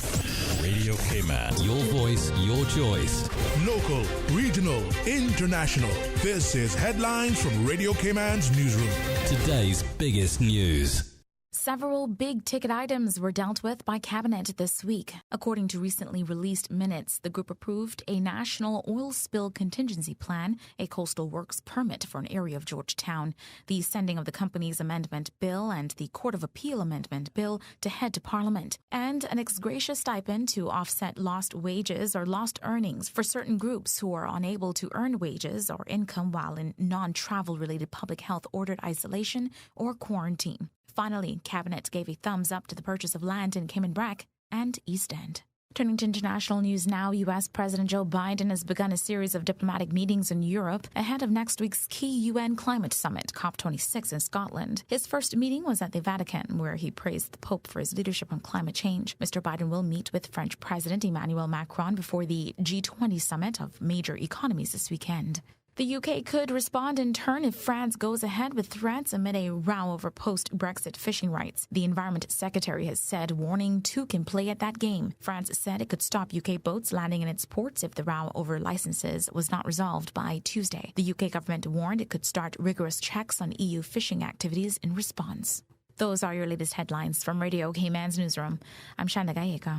Radio K-Man. Your voice, your choice. Local, regional, international. This is headlines from Radio K-Man's newsroom. Today's biggest news. Several big-ticket items were dealt with by Cabinet this week. According to recently released minutes, the group approved a national oil spill contingency plan, a coastal works permit for an area of Georgetown, the sending of the company's amendment bill and the Court of Appeal amendment bill to head to Parliament, and an ex gratia stipend to offset lost wages or lost earnings for certain groups who are unable to earn wages or income while in non-travel-related public health ordered isolation or quarantine. Finally, Cabinet gave a thumbs up to the purchase of land in Cayman Brac and East End. Turning to international news now, U.S. President Joe Biden has begun a series of diplomatic meetings in Europe ahead of next week's key UN climate summit, COP26, in Scotland. His first meeting was at the Vatican, where he praised the Pope for his leadership on climate change. Mr. Biden will meet with French President Emmanuel Macron before the G20 summit of major economies this weekend. The UK could respond in turn if France goes ahead with threats amid a row over post-Brexit fishing rights. The Environment Secretary has said warning two can play at that game. France said it could stop UK boats landing in its ports if the row over licenses was not resolved by Tuesday. The UK government warned it could start rigorous checks on EU fishing activities in response. Those are your latest headlines from Radio Cayman's newsroom. I'm Shana Gallego.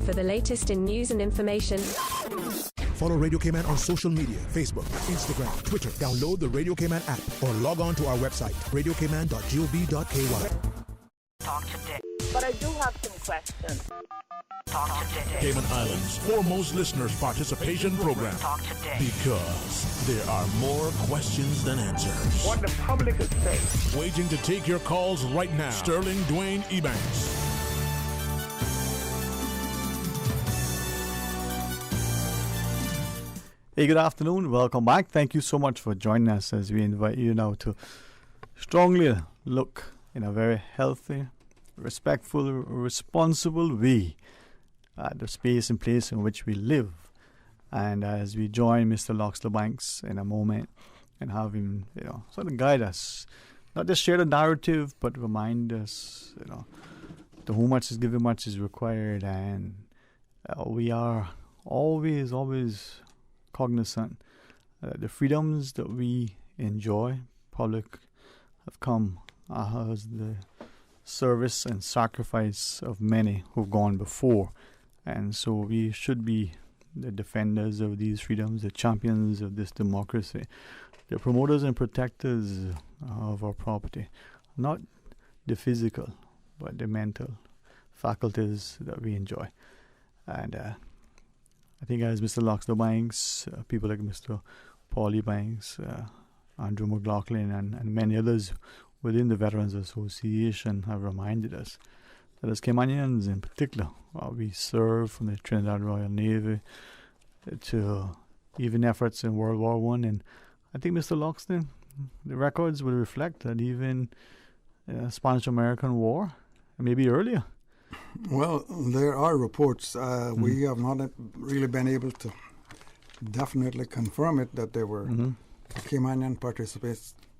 For the latest in news and information, follow Radio Cayman on social media, Facebook, Instagram, Twitter. Download the Radio Cayman app or log on to our website, radiocayman.gov.ky. Talk today. But I do have some questions. Talk today. Cayman Islands' foremost listeners participation program. Talk today. Because there are more questions than answers. What the public is saying. Waiting to take your calls right now. Sterling Dwayne Ebanks. Hey, good afternoon. Welcome back. Thank you so much for joining us as we invite you now to strongly look in a very healthy, respectful, responsible way at the space and place in which we live. And as we join Mr. Loxley Banks in a moment and have him, sort of guide us, not just share the narrative, but remind us, to whom much is given, much is required. And we are always cognizant that the freedoms that we enjoy, public, have come as the service and sacrifice of many who've gone before. And so we should be the defenders of these freedoms, the champions of this democracy, the promoters and protectors of our property, not the physical, but the mental faculties that we enjoy. And I think as Mr. Loxley Banks, people like Mr. Paulie Banks, Andrew McLaughlin, and many others within the Veterans Association have reminded us that as Caymanians in particular, we serve from the Trinidad Royal Navy to even efforts in World War I. And I think, Mr. Loxley, the records will reflect that even Spanish-American War, maybe earlier. Well, there are reports. We have not really been able to definitely confirm it that there were Caymanian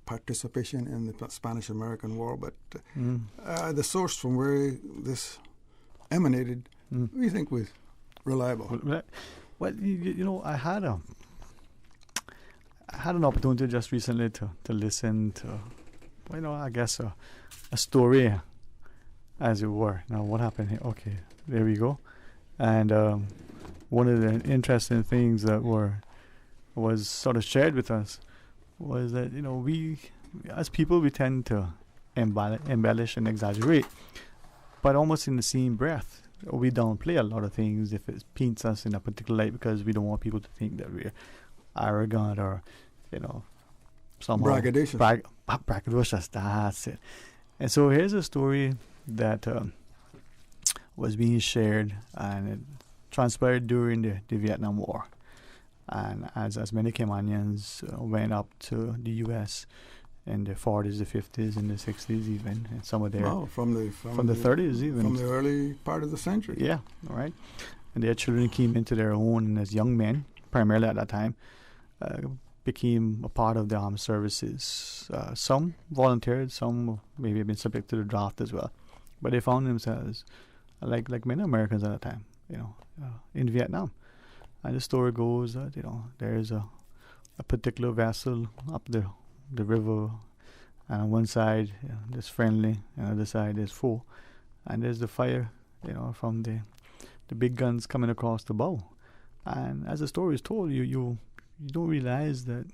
participation in the Spanish-American War, but the source from where this emanated, we think was reliable. Well, I had an opportunity just recently to listen to, I guess a story, as it were. Now, what happened here? Okay, there we go. And one of the interesting things that was sort of shared with us was that, we, as people, we tend to embellish and exaggerate. But almost in the same breath, we downplay a lot of things if it paints us in a particular light because we don't want people to think that we're arrogant or, somehow... Braggadocious. Braggadocious, that's it. And so here's a story that was being shared, and it transpired during the Vietnam War. And as many Caymanians went up to the U.S. in the 40s, the 50s, and the 60s even, and some of their... from the 30s even. From the early part of the century. Yeah, right. And their children came into their own, and as young men, primarily at that time, became a part of the armed services. Some volunteered, some maybe have been subject to the draft as well. But they found themselves, like many Americans at the time, in Vietnam. And the story goes that, there's a particular vessel up the river, And on one side, there's friendly, and on the other side, there's foe. And there's the fire, from the big guns coming across the bow. And as the story is told, you don't realize that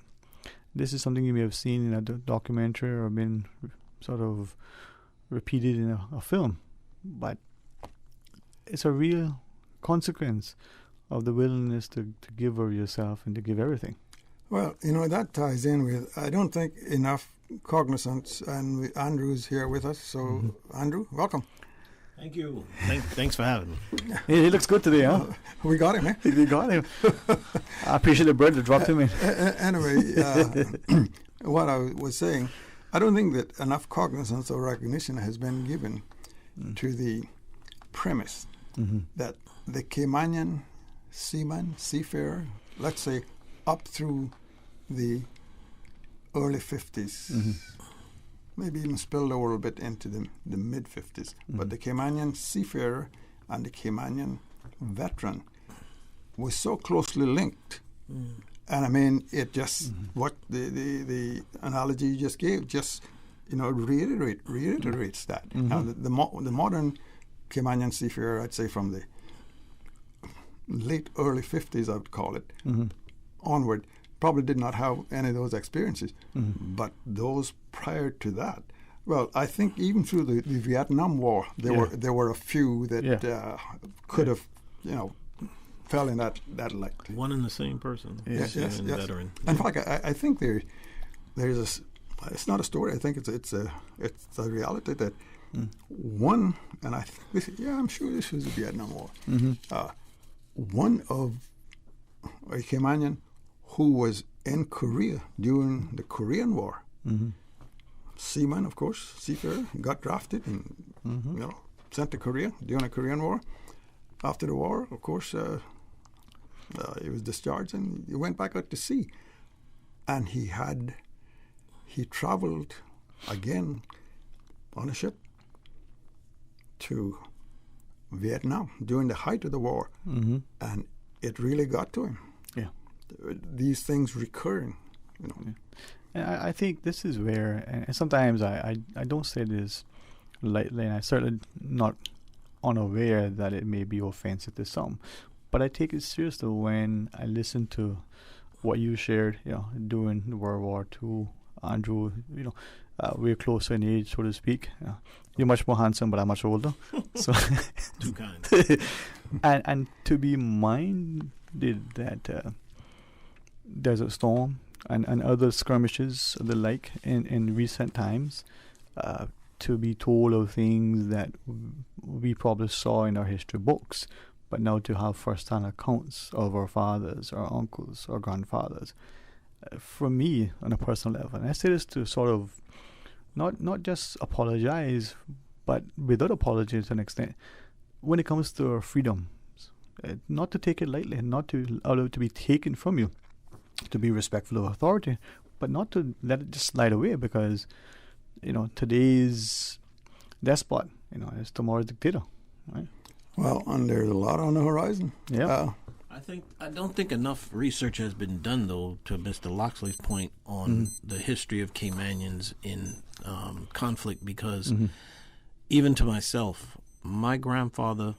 this is something you may have seen in a documentary or been sort of repeated in a film. But it's a real consequence of the willingness to give of yourself and to give everything. Well, that ties in with, I don't think, enough cognizance, and Andrew's here with us. So, Andrew, welcome. Thank you. Thanks for having me. He looks good today, huh? We got him, eh? We got him. I appreciate the bird that dropped him in. Anyway, what I was saying, I don't think that enough cognizance or recognition has been given to the premise that the Caymanian seafarer, let's say up through the early 50s, maybe even spilled a little bit into the mid-50s, but the Caymanian seafarer and the Caymanian veteran was so closely linked. And I mean, it just, what the analogy you just gave, just, reiterates that. Now, the modern Caymanian seafarer, I'd say from the late early 50s, I would call it, onward, probably did not have any of those experiences. But those prior to that, well, I think even through the Vietnam War, there were a few that could have, fell in that light. One and the same person. Yes. Veteran. In fact, I think there's it's not a story. I think it's a reality that one, and I'm sure this was the Vietnam War. One of a Caymanian who was in Korea during the Korean War, seaman, of course, seafarer, got drafted and sent to Korea during the Korean War. After the war, of course, he was discharged and he went back out to sea. And he traveled again on a ship to Vietnam during the height of the war. And it really got to him. Yeah. These things recurring, And I think this is where, and sometimes I don't say this lightly, and I'm certainly not unaware that it may be offensive to some, but I take it seriously when I listen to what you shared, during World War II. Andrew, we're closer in age, so to speak. You're much more handsome, but I'm much older. So too kind. and to be minded that there's a storm and other skirmishes of the like in recent times, to be told of things that we probably saw in our history books, but now to have first-hand accounts of our fathers, our uncles, our grandfathers. For me, on a personal level, and I say this to sort of not just apologize, but without apology to an extent, when it comes to our freedoms, not to take it lightly, not to allow it to be taken from you, to be respectful of authority, but not to let it just slide away, because today's despot, is tomorrow's dictator, right? Well, and there's a lot on the horizon. Yeah. I don't think enough research has been done, though, to Mr. Loxley's point on the history of Caymanians in conflict, because even to myself, my grandfather,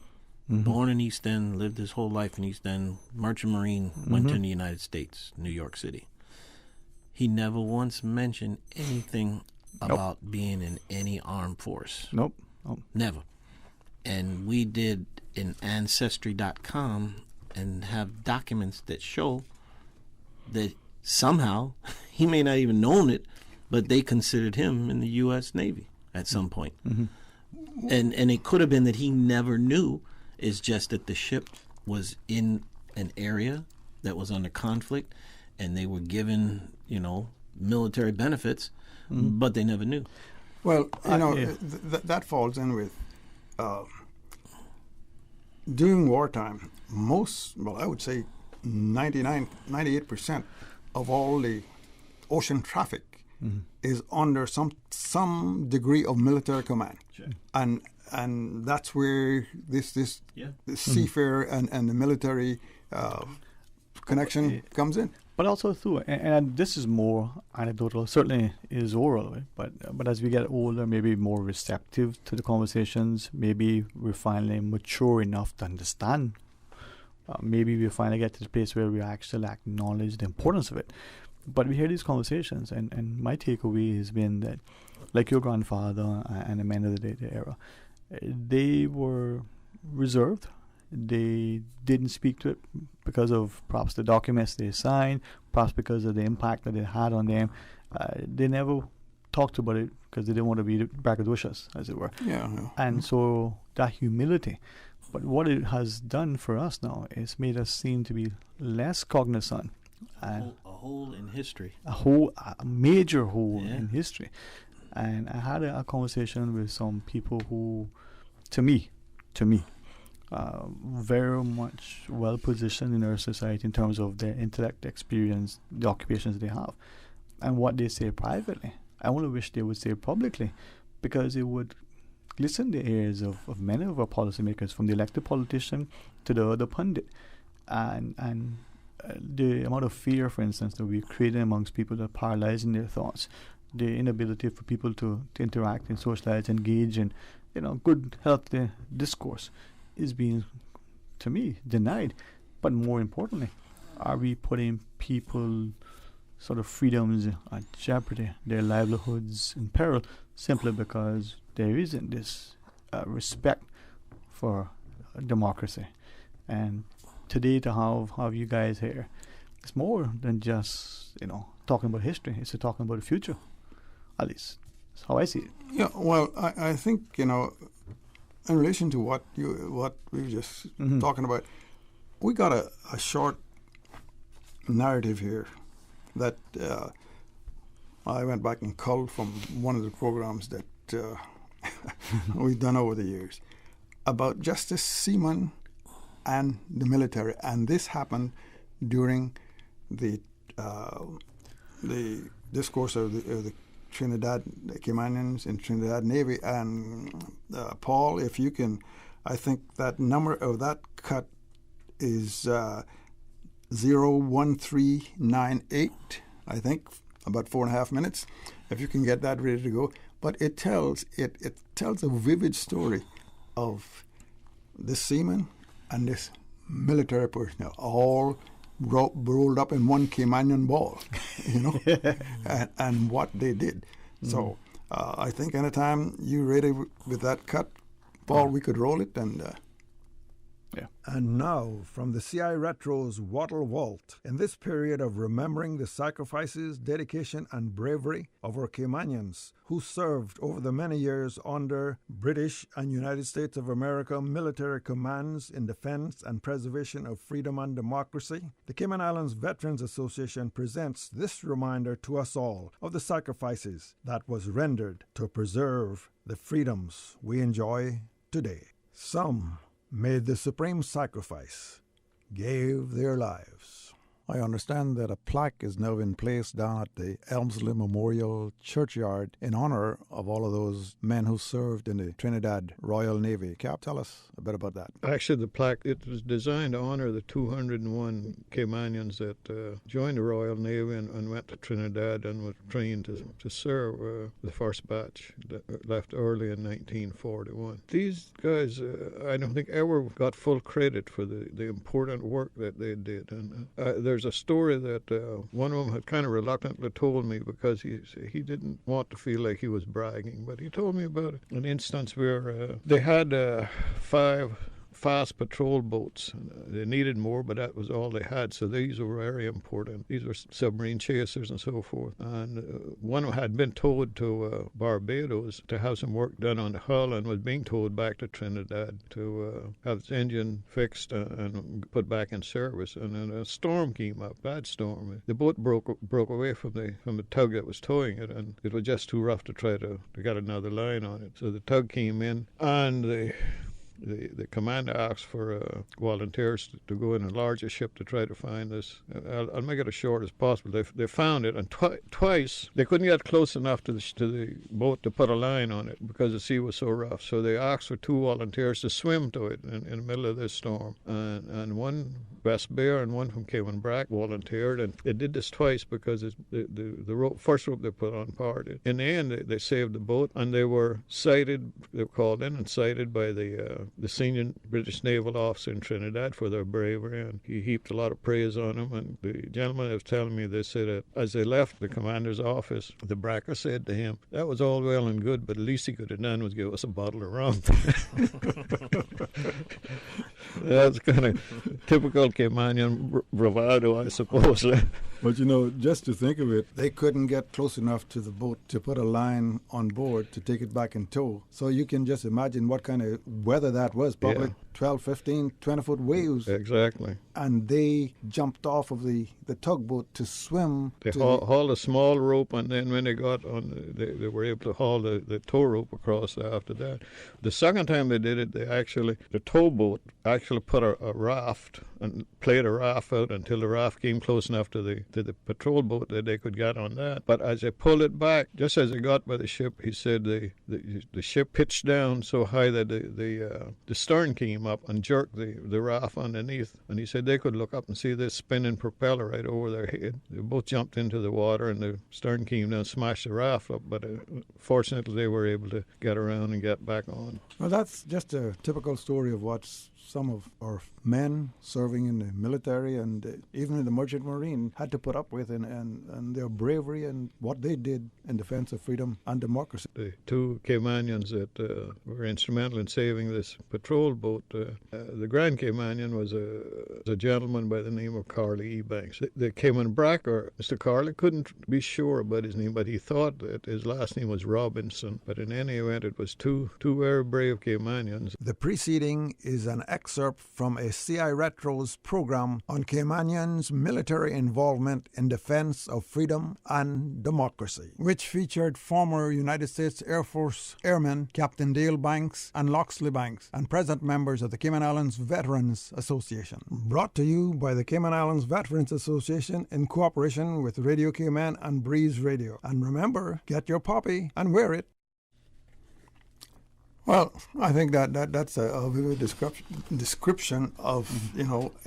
born in East End, lived his whole life in East End, Merchant Marine, went to the United States, New York City. He never once mentioned anything about being in any armed force. Nope. Never. And we did in Ancestry.com and have documents that show that somehow, he may not even known it, but they considered him in the U.S. Navy at some point. And it could have been that he never knew. It's just that the ship was in an area that was under conflict, and they were given, military benefits, but they never knew. Well, that falls in with during wartime. I would say 98% of all the ocean traffic is under some degree of military command. Sure. And that's where this seafarer and the military connection comes in. But also too, and this is more anecdotal, certainly is oral, right? But as we get older, maybe more receptive to the conversations, maybe we're finally mature enough to understand. Maybe we finally get to the place where we actually acknowledge the importance of it. But we hear these conversations, and my takeaway has been that, like your grandfather and the men of the era, they were reserved. They didn't speak to it because of perhaps the documents they signed, perhaps because of the impact that it had on them. They never talked about it because they didn't want to be braggadocious, as it were. Yeah. And so that humility. But what it has done for us now is made us seem to be less cognizant. And a hole in history. A major hole in history. And I had a conversation with some people who, to me, very much well positioned in our society in terms of their intellect, experience, the occupations they have, and what they say privately. I only wish they would say publicly, because it would glisten the ears of many of our policymakers, from the elected politician to the other pundit, and the amount of fear, for instance, that we're creating amongst people that are paralyzing their thoughts, the inability for people to interact and socialize, engage in good, healthy discourse is being, to me, denied. But more importantly, are we putting people sort of freedoms at jeopardy, their livelihoods in peril, simply because there isn't this respect for democracy? And today, to have you guys here, it's more than just talking about history. It's talking about the future. At least that's how I see it. Yeah. Well, I think in relation to what we were just talking about, we got a short narrative here that I went back and culled from one of the programs that we've done over the years about justice, seamen, and the military, and this happened during the discourse of the Trinidad Caymanians in Trinidad Navy. And Paul, if you can, I think that number of that cut is 01398, I think, about 4.5 minutes, if you can get that ready to go. But it tells a vivid story of this seaman and this military personnel all rolled up in one Caymanian ball, and what they did. So I think anytime you're ready with that cut, Paul, we could roll it. And And now, from the CI Retro's Wattle Vault, in this period of remembering the sacrifices, dedication, and bravery of our Caymanians who served over the many years under British and United States of America military commands in defense and preservation of freedom and democracy, the Cayman Islands Veterans Association presents this reminder to us all of the sacrifices that was rendered to preserve the freedoms we enjoy today. Some made the supreme sacrifice, gave their lives. I understand that a plaque is now in place down at the Elmsley Memorial Churchyard in honor of all of those men who served in the Trinidad Royal Navy. Cap, tell us a bit about that. Actually, the plaque, it was designed to honor the 201 Caymanians that joined the Royal Navy and went to Trinidad and were trained to serve the first batch that left early in 1941. These guys, I don't think ever got full credit for the important work that they did. And there's a story that one of them had kind of reluctantly told me because he didn't want to feel like he was bragging, but he told me about an instance where they had 5 fast patrol boats. They needed more, but that was all they had, so these were very important. These were submarine chasers and so forth. And one had been towed to Barbados to have some work done on the hull and was being towed back to Trinidad to have its engine fixed and put back in service. And then a storm came up, bad storm. The boat broke away from the tug that was towing it, and it was just too rough to try to get another line on it. So the tug came in, and the commander asked for volunteers to go in a larger ship to try to find this. I'll make it as short as possible. They found it, and twice they couldn't get close enough to the boat to put a line on it because the sea was so rough. So they asked for 2 volunteers to swim to it in the middle of this storm. And one West Bear and one from Cayman Brack volunteered, and they did this twice because the first rope they put on parted. In the end, they saved the boat, and they were cited. They were called in and cited by the senior British naval officer in Trinidad for their bravery, and he heaped a lot of praise on them. And the gentleman was telling me, they said that as they left the commander's office, the Bracker said to him, "That was all well and good, but the least he could have done was give us a bottle of rum." That's kind of typical Caymanian bravado, I suppose. But just to think of it, they couldn't get close enough to the boat to put a line on board to take it back in tow. So you can just imagine what kind of weather that was, probably 12, 15, 20-foot waves. Exactly. And they jumped off of the tugboat to swim. They hauled a small rope, and then when they got on, they were able to haul the tow rope across after that. The second time they did it, the towboat actually put a raft and played a raft out until the raft came close enough to the patrol boat that they could get on that. But as they pulled it back, just as they got by the ship, he said the ship pitched down so high that the stern came up and jerked the raft underneath. And he said they could look up and see this spinning propeller right over their head. They both jumped into the water, and the stern came down and smashed the raft up. But fortunately, they were able to get around and get back on. Well, that's just a typical story of what's some of our men serving in the military and even in the merchant marine had to put up with, and their bravery and what they did in defense of freedom and democracy. The two Caymanians that were instrumental in saving this patrol boat, the Grand Caymanian was a gentleman by the name of Dwayne Ebanks. The Cayman Brack, or Mr. Carley, couldn't be sure about his name, but he thought that his last name was Robinson. But in any event, it was two very brave Caymanians. The preceding is an excerpt from a CI Retro's program on Caymanians' military involvement in defense of freedom and democracy, which featured former United States Air Force Airmen Captain Dale Banks and Loxley Banks and present members of the Cayman Islands Veterans Association. Brought to you by the Cayman Islands Veterans Association in cooperation with Radio Cayman and Breeze Radio. And remember, get your poppy and wear it. Well, I think that's a vivid description of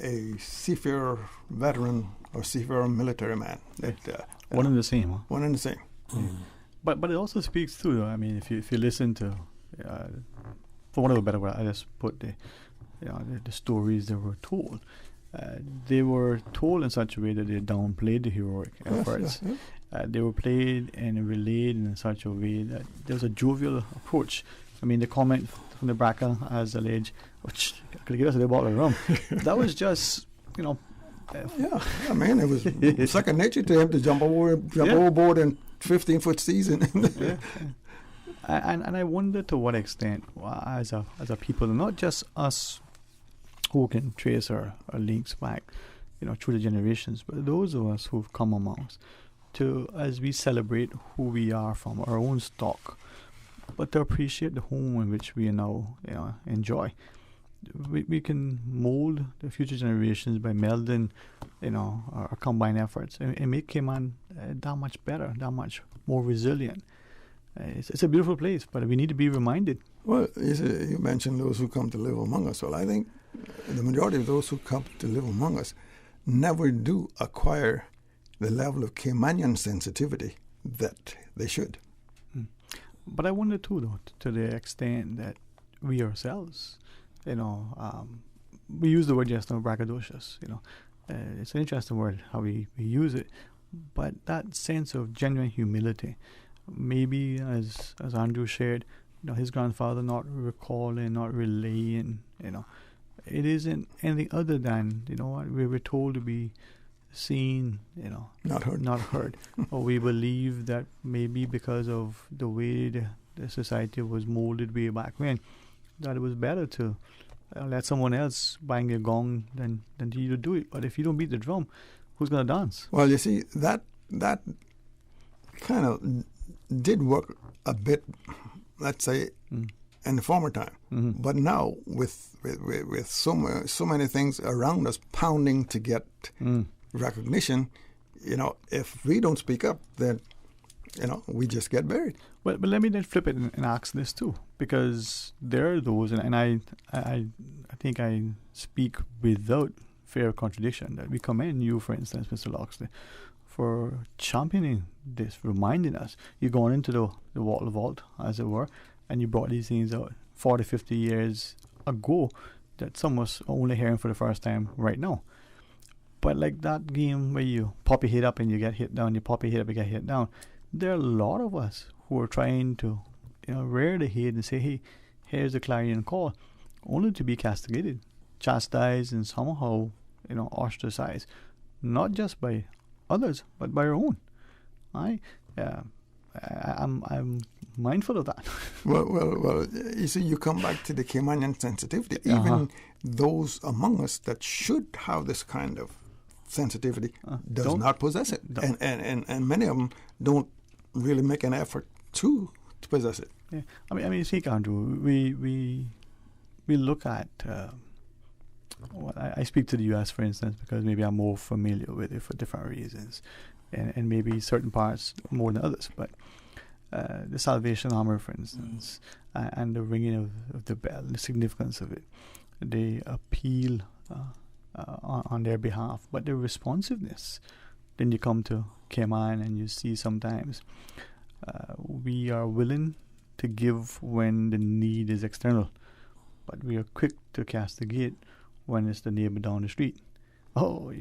a seafarer veteran or seafarer military man. One and the same. Huh? One and the same. Mm. But it also speaks to, I mean, if you listen to, for want of a better word, I just put the stories that were told. They were told in such a way that they downplayed the heroic efforts. Yes. They were played and relayed in such a way that there was a jovial approach. I mean, the comment from the Bracker as alleged, which could give us a bottle of rum, that was just, yeah, I mean, it was second nature to him to jump overboard in 15-foot seas. And I wonder to what extent, as a people, not just us who can trace our links back, through the generations, but those of us who've come amongst, as we celebrate who we are from our own stock, but to appreciate the home in which we now enjoy. We can mold the future generations by melding our combined efforts and make Cayman that much better, that much more resilient. It's a beautiful place, but we need to be reminded. Well, you mentioned those who come to live among us. Well, I think the majority of those who come to live among us never do acquire the level of Caymanian sensitivity that they should. But I wonder too, though, to the extent that we ourselves, we use the word just now, braggadocious. It's an interesting word how we use it, but that sense of genuine humility, maybe as Andrew shared, his grandfather not recalling, not relaying, it isn't anything other than we were told to be seen, not heard. Or we believe that maybe because of the way the society was molded way back when, that it was better to let someone else bang a gong than you to do it. But if you don't beat the drum, who's going to dance? Well, you see, that kind of did work a bit, let's say, in the former time. Mm-hmm. But now, with so many things around us pounding to get recognition, if we don't speak up, then we just get buried. But let me then flip it and ask this too, because there are those, and I think I speak without fair contradiction that we commend you, for instance, Mr. Loxley, for championing this, reminding us. You're going into the water vault, as it were, and you brought these things out 40, 50 years ago that some of us are only hearing for the first time right now. But like that game where you pop your head up and you get hit down, you pop your head up and you get hit down, there are a lot of us who are trying to, rear the head and say, hey, here's the clarion call, only to be castigated, chastised, and somehow, ostracized, not just by others, but by our own. I'm mindful of that. Well. You see, you come back to the Caymanian sensitivity. Even those among us that should have this kind of sensitivity does not possess it, and many of them don't really make an effort to possess it. Yeah, I mean, you see, Andrew, we look at. I speak to the U.S., for instance, because maybe I'm more familiar with it for different reasons, and maybe certain parts more than others. But the Salvation Army, for instance, and the ringing of the bell, the significance of it, the appeal on their behalf, but the responsiveness. Then you come to Cayman and you see sometimes we are willing to give when the need is external, but we are quick to castigate when it's the neighbor down the street. Oh,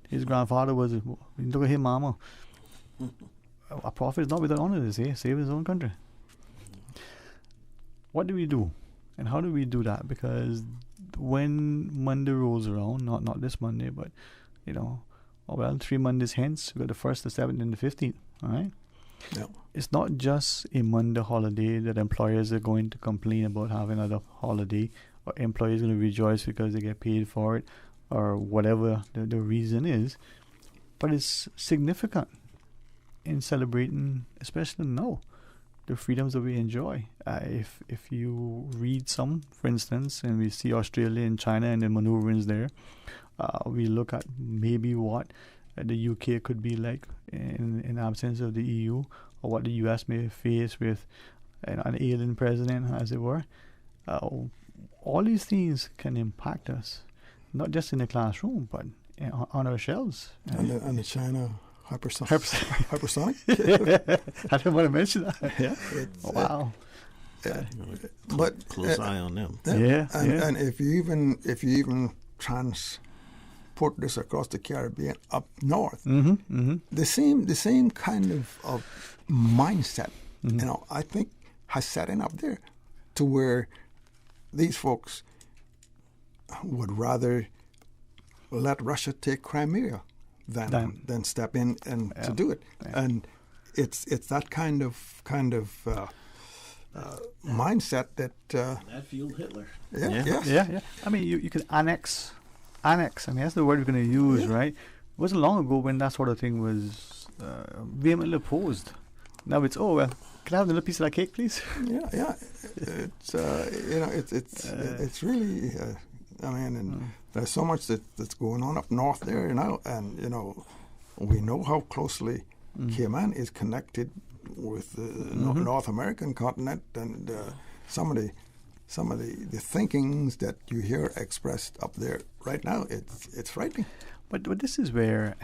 his grandfather was, look at him, mama. A prophet is not without honor, they say, save his own country. What do we do? And how do we do that? Because when Monday rolls around, not this Monday, but, 3 Mondays hence, we got the 1st, the 7th, and the 15th, all right? Yeah. It's not just a Monday holiday that employers are going to complain about having another holiday, or employees are going to rejoice because they get paid for it, or whatever the reason is. But it's significant in celebrating, especially now, the freedoms that we enjoy. If you read some, for instance, and we see Australia and China and the maneuverings there, we look at maybe what the UK could be like in absence of the EU, or what the US may face with an alien president, as it were. All these things can impact us, not just in the classroom, but on our shelves. And the China hypersonic. I didn't want to mention that. Yeah. Wow. But close eye on them. And if you even transport this across the Caribbean up north, the same kind of mindset, I think has set in up there, to where these folks would rather let Russia take Crimea than step in and to do it. Yeah. And it's that kind of mindset that that fueled Hitler. Yeah. I mean, you could annex. I mean, that's the word we're going to use, right? It wasn't long ago when that sort of thing was vehemently opposed. Now it's, can I have another piece of that cake, please? Yeah. It's really. There's so much that's going on up north there, and we know how closely Cayman is connected with the North American continent, and some of the thinkings that you hear expressed up there right now, it's frightening. But this is where,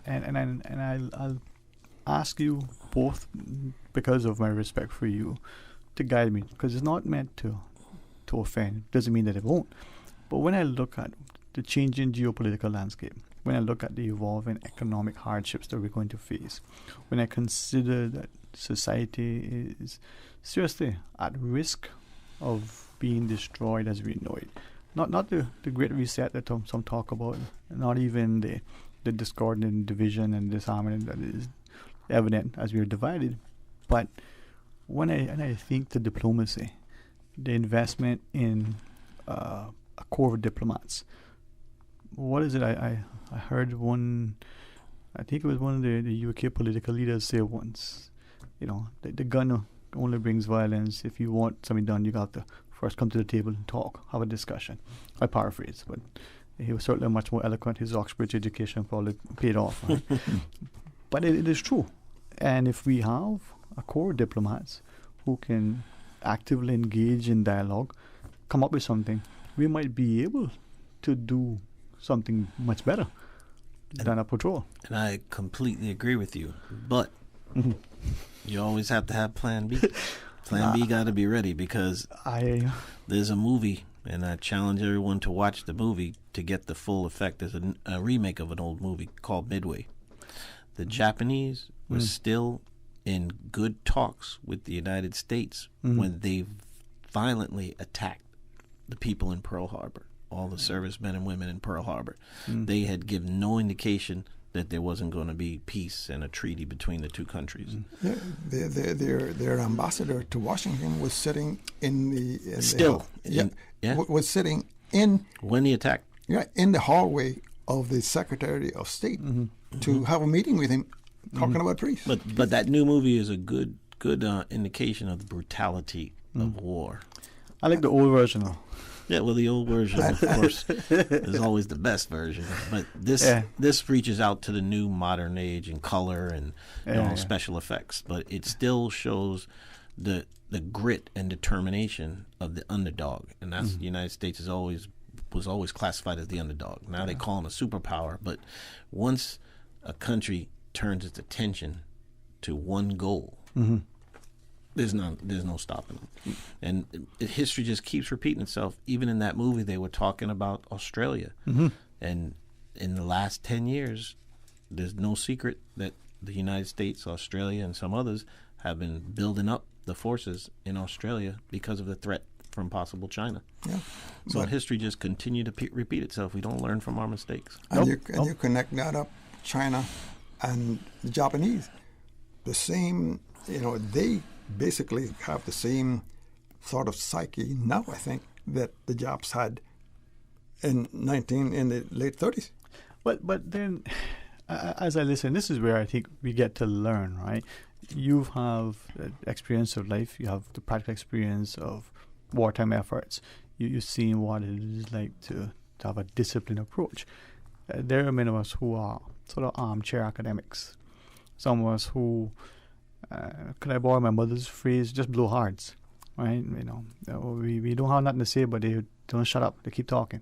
and I'll ask you both, because of my respect for you, to guide me, because it's not meant to offend. Doesn't mean that it won't. But when I look at the changing geopolitical landscape, when I look at the evolving economic hardships that we're going to face, when I consider that society is seriously at risk of being destroyed as we know it, not the Great Reset that some talk about, not even the discord and division and disharmony that is evident as we are divided, but when I think the diplomacy, the investment in a corps of diplomats. What is it? I heard one, I think it was one of the UK political leaders say once, the gun only brings violence. If you want something done, you got to first come to the table and talk, have a discussion. I paraphrase, but he was certainly much more eloquent. His Oxbridge education probably paid off. Right? But it is true. And if we have a corps of diplomats who can actively engage in dialogue, come up with something, we might be able to do something much better than a patrol. And I completely agree with you. But you always have to have Plan B. Plan B got to be ready, because there's a movie, and I challenge everyone to watch the movie to get the full effect. There's a remake of an old movie called Midway. The Japanese were still in good talks with the United States when they violently attacked the people in Pearl Harbor, all the servicemen and women in Pearl Harbor. They had given no indication that there wasn't going to be peace and a treaty between the two countries. Yeah, their ambassador to Washington was sitting was sitting in when he attacked. Yeah, in the hallway of the Secretary of State to have a meeting with him, talking about peace. But that new movie is a good indication of the brutality of war. I like the old version though. Yeah, well, the old version, of course, is always the best version. But this reaches out to the new modern age in color and special effects. But it still shows the grit and determination of the underdog, and that's the United States was always classified as the underdog. Now they call them a superpower. But once a country turns its attention to one goal, there's no stopping them. And history just keeps repeating itself. Even in that movie, they were talking about Australia. And in the last 10 years, there's no secret that the United States, Australia, and some others have been building up the forces in Australia because of the threat from possible China. Yeah. So history just continued to repeat itself. We don't learn from our mistakes. And you connect that up, China and the Japanese. The same, they basically have the same sort of psyche now, I think, that the Japs had in the late 30s. But then, as I listen, this is where I think we get to learn, right? You have experience of life. You have the practical experience of wartime efforts. You've seen what it is like to have a disciplined approach. There are many of us who are sort of armchair academics. Some of us who, could I borrow my mother's phrase, just blow hearts, right? We don't have nothing to say, but they don't shut up. They keep talking.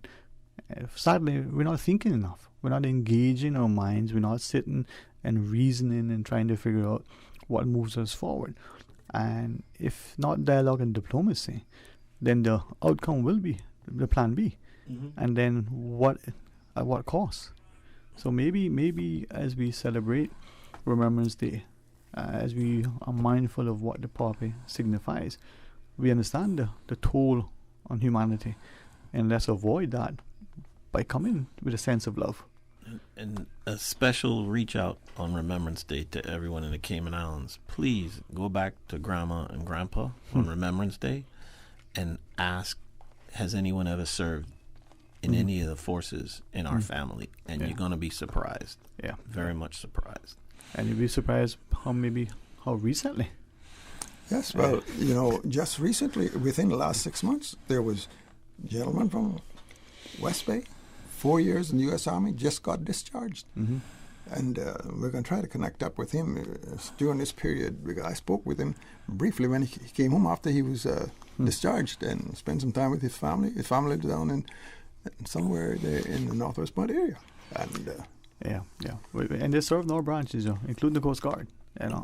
Sadly, we're not thinking enough. We're not engaging our minds. We're not sitting and reasoning and trying to figure out what moves us forward. And if not dialogue and diplomacy, then the outcome will be the plan B. And then at what cost? So maybe as we celebrate Remembrance Day, as we are mindful of what the poppy signifies, we understand the toll on humanity, and let's avoid that by coming with a sense of love. And a special reach out on Remembrance Day to everyone in the Cayman Islands. Please go back to Grandma and Grandpa on Remembrance Day and ask, has anyone ever served in any of the forces in our family? And you're going to be surprised. Yeah. Very much surprised. And you'll be surprised how recently. Yes, well, just recently, within the last 6 months, there was a gentleman from West Bay, 4 years in the U.S. Army, just got discharged. And we're going to try to connect up with him during this period, because I spoke with him briefly when he came home after he was discharged, and spent some time with his family. His family lived down in somewhere there in the Northwest Point area. And and they serve in all branches, including the Coast Guard.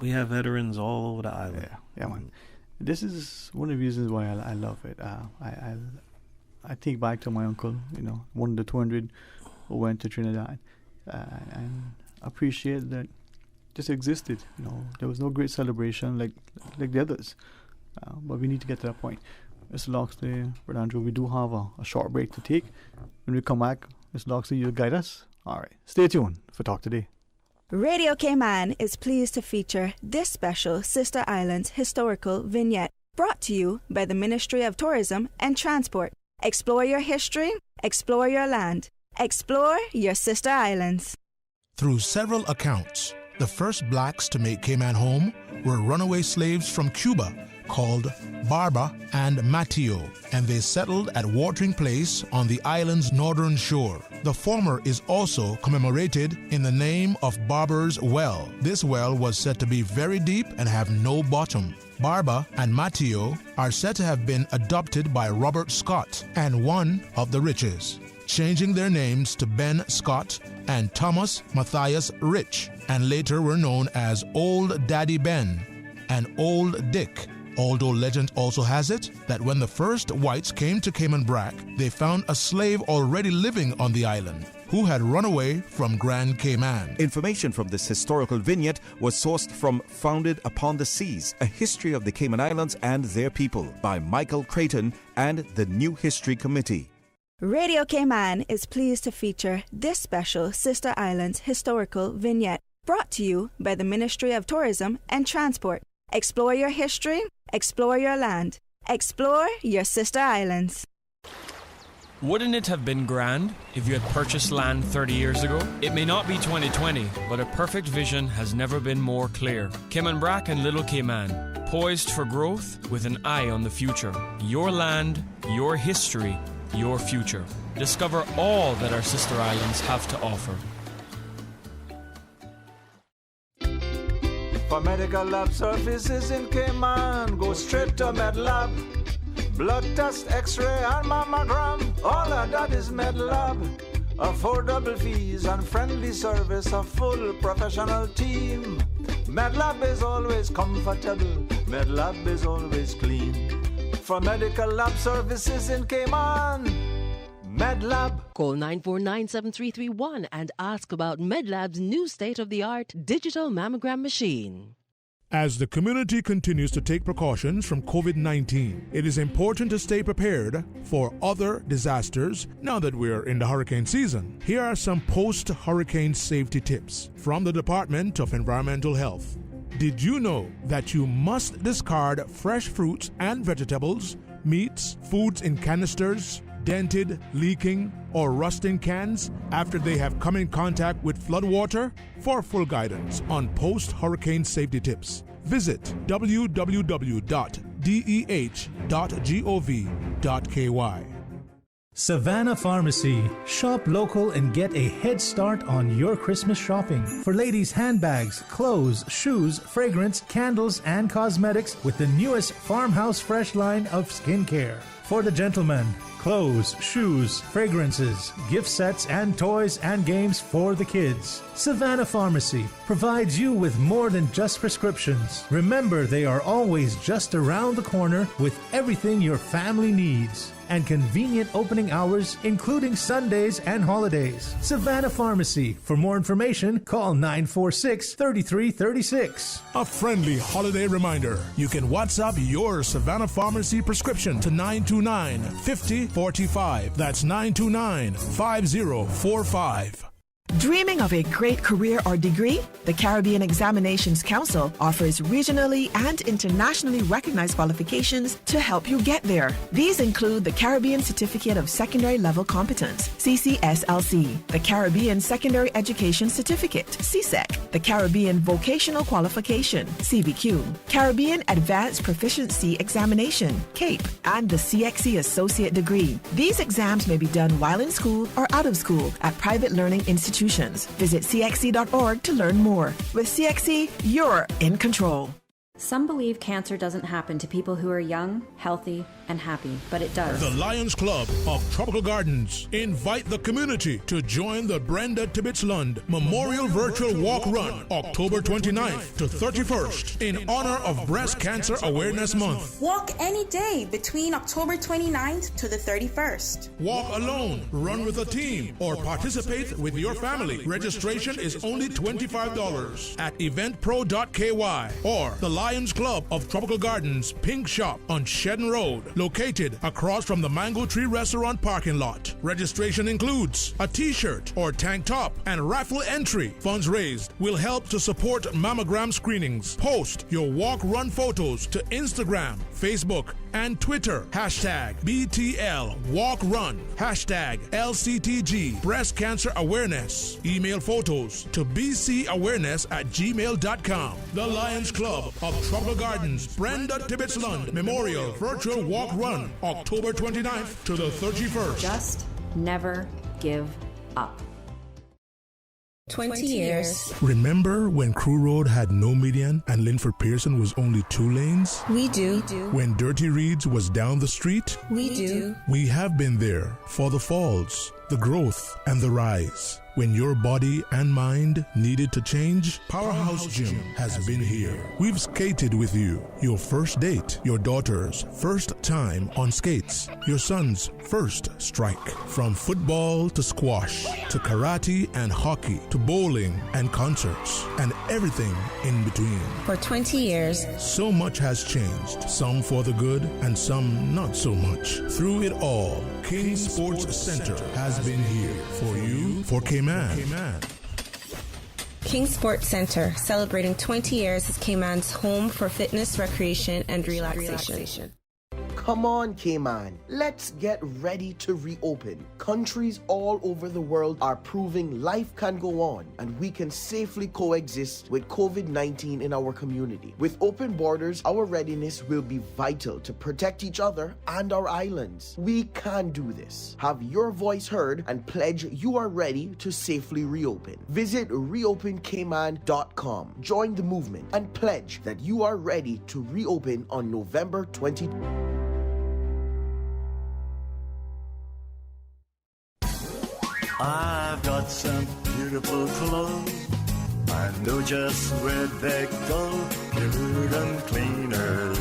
We have veterans all over the island. Yeah, man. This is one of the reasons why I love it. I think back to my uncle, one of the 200 who went to Trinidad, and appreciate that just existed. There was no great celebration like the others, but we need to get to that point. Mr. Loxley, Brother Andrew, we do have a short break to take. When we come back, Mr. Loxley, you'll guide us. All right, stay tuned for Talk Today. Radio Cayman is pleased to feature this special Sister Islands historical vignette, brought to you by the Ministry of Tourism and Transport. Explore your history, explore your land, explore your sister islands. Through several accounts, the first blacks to make Cayman home were runaway slaves from Cuba called Barba and Mateo, and they settled at Watering Place on the island's northern shore. The former is also commemorated in the name of Barber's Well. This well was said to be very deep and have no bottom. Barba and Mateo are said to have been adopted by Robert Scott and one of the riches. changing their names to Ben Scott and Thomas Matthias Rich, and later were known as Old Daddy Ben and Old Dick. Although legend also has it that when the first whites came to Cayman Brac, they found a slave already living on the island who had run away from Grand Cayman. Information from this historical vignette was sourced from Founded Upon the Seas, A History of the Cayman Islands and Their People by Michael Creighton and the New History Committee. Radio Cayman is pleased to feature this special Sister Islands historical vignette, brought to you by the Ministry of Tourism and Transport. Explore your history, explore your land, explore your sister islands. Wouldn't it have been grand if you had purchased land 30 years ago? It may not be 2020, but a perfect vision has never been more clear. Cayman Brac and Little Cayman, poised for growth with an eye on the future. Your land, your history, your future. Discover all that our sister islands have to offer. For medical lab services in Cayman, go straight to MedLab. Blood test, x-ray and mammogram, all of that is MedLab. Affordable fees and friendly service, a full professional team. MedLab is always comfortable, MedLab is always clean. For medical lab services in Cayman, MedLab. Call 949-7331 and ask about MedLab's new state-of-the-art digital mammogram machine. As the community continues to take precautions from COVID-19, it is important to stay prepared for other disasters now that we're in the hurricane season. Here are some post-hurricane safety tips from the Department of Environmental Health. Did you know that you must discard fresh fruits and vegetables, meats, foods in canisters, dented, leaking, or rusting cans after they have come in contact with floodwater? For full guidance on post-hurricane safety tips, visit www.deh.gov.ky. Savannah Pharmacy. Shop local and get a head start on your Christmas shopping. For ladies' handbags, clothes, shoes, fragrance, candles, and cosmetics with the newest Farmhouse Fresh line of skincare. For the gentlemen, clothes, shoes, fragrances, gift sets, and toys and games for the kids. Savannah Pharmacy provides you with more than just prescriptions. Remember, they are always just around the corner with everything your family needs. And convenient opening hours, including Sundays and holidays. Savannah Pharmacy. For more information, call 946-3336. A friendly holiday reminder. You can WhatsApp your Savannah Pharmacy prescription to 929-5045. That's 929-5045. Dreaming of a great career or degree? The Caribbean Examinations Council offers regionally and internationally recognized qualifications to help you get there. These include the Caribbean Certificate of Secondary Level Competence, CCSLC, the Caribbean Secondary Education Certificate, CSEC, the Caribbean Vocational Qualification, CVQ, Caribbean Advanced Proficiency Examination, CAPE, and the CXC Associate Degree. These exams may be done while in school or out of school at private learning institutions. Visit cxc.org to learn more. With CXC, you're in control. Some believe cancer doesn't happen to people who are young, healthy, and happy, but it does. The Lions Club of Tropical Gardens invite the community to join the Brenda Tibbetts Lund Memorial Virtual Walk Run, October 29th to 31st, in honor of Breast Cancer Awareness Month. Walk any day between October 29th to the 31st. Walk alone, run with a team, or participate with your family. Registration is only $25 at eventpro.ky or the Lions Club of Tropical Gardens Pink Shop on Shedden Road, located across from the Mango Tree Restaurant parking lot. Registration includes a t-shirt or tank top and raffle entry. Funds raised will help to support mammogram screenings. Post your walk-run photos to Instagram, Facebook, and Twitter. Hashtag BTL Walk Run. Hashtag LCTG Breast Cancer Awareness. Email photos to bcawareness@gmail.com. The Lions Club of Tropical Gardens Brenda Tibbetts Lund Memorial Virtual Walk Run, October 29th to the 31st. Just never give up. 20 years. Remember when Crew Road had no median and Linford Pearson was only 2 lanes? We do. When Dirty Reeds was down the street? We do. We have been there for the falls, the growth, and the rise. When your body and mind needed to change, Powerhouse Gym has been here. We've skated with you. Your first date, your daughter's first time on skates, your son's first strike. From football to squash, to karate and hockey, to bowling and concerts, and everything in between. For 20 years. So much has changed, some for the good and some not so much. Through it all, King Sports Center has been here for you, for Cayman. King Sports Center, celebrating 20 years as Cayman's home for fitness, recreation, and relaxation. Come on, Cayman. Let's get ready to reopen. Countries all over the world are proving life can go on and we can safely coexist with COVID-19 in our community. With open borders, our readiness will be vital to protect each other and our islands. We can do this. Have your voice heard and pledge you are ready to safely reopen. Visit reopencayman.com. Join the movement and pledge that you are ready to reopen on November 20. I've got some beautiful clothes. I know just where they go. Good and cleaner.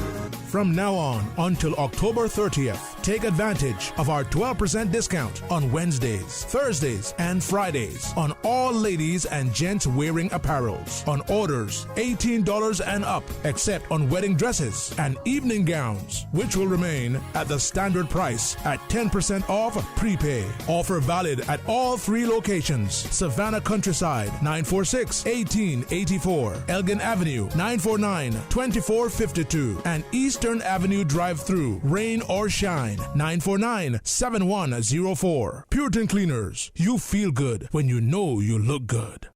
From now on until October 30th, take advantage of our 12% discount on Wednesdays, Thursdays, and Fridays on all ladies and gents wearing apparels on orders $18 and up, except on wedding dresses and evening gowns, which will remain at the standard price at 10% off prepay. Offer valid at all 3 locations: Savannah Countryside 946-1884, Elgin Avenue 949-2452, and Eastern Avenue Drive-Thru, rain or shine, 949-7104. Puritan Cleaners, you feel good when you know you look good.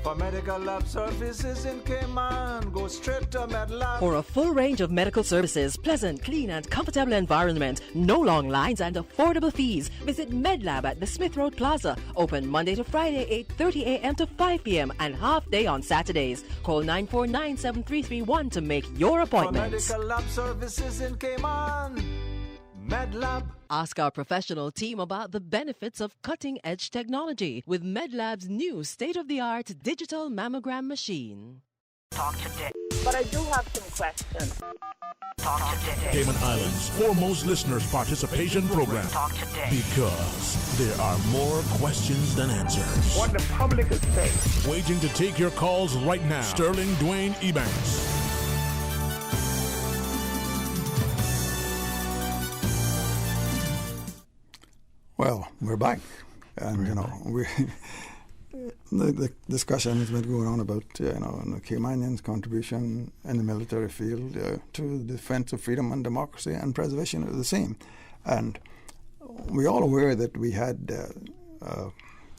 For medical lab services in Cayman, go straight to MedLab. For a full range of medical services, pleasant, clean and comfortable environment, no long lines and affordable fees, visit MedLab at the Smith Road Plaza. Open Monday to Friday, 8:30 a.m. to 5 p.m. and half day on Saturdays. Call 949-7331 to make your appointment. For medical lab services in Cayman, MedLab. Ask our professional team about the benefits of cutting-edge technology with MedLab's new state-of-the-art digital mammogram machine. Talk today. But I do have some questions. Talk today. Cayman Islands' foremost listeners' participation program. Talk today. Because there are more questions than answers. What the public is saying. Waiting to take your calls right now. Sterling Dwayne Ebanks. Well, we're back, and the discussion has been going on about the Caymanians' contribution in the military field to the defense of freedom and democracy and preservation of the same, and we're all aware that we had a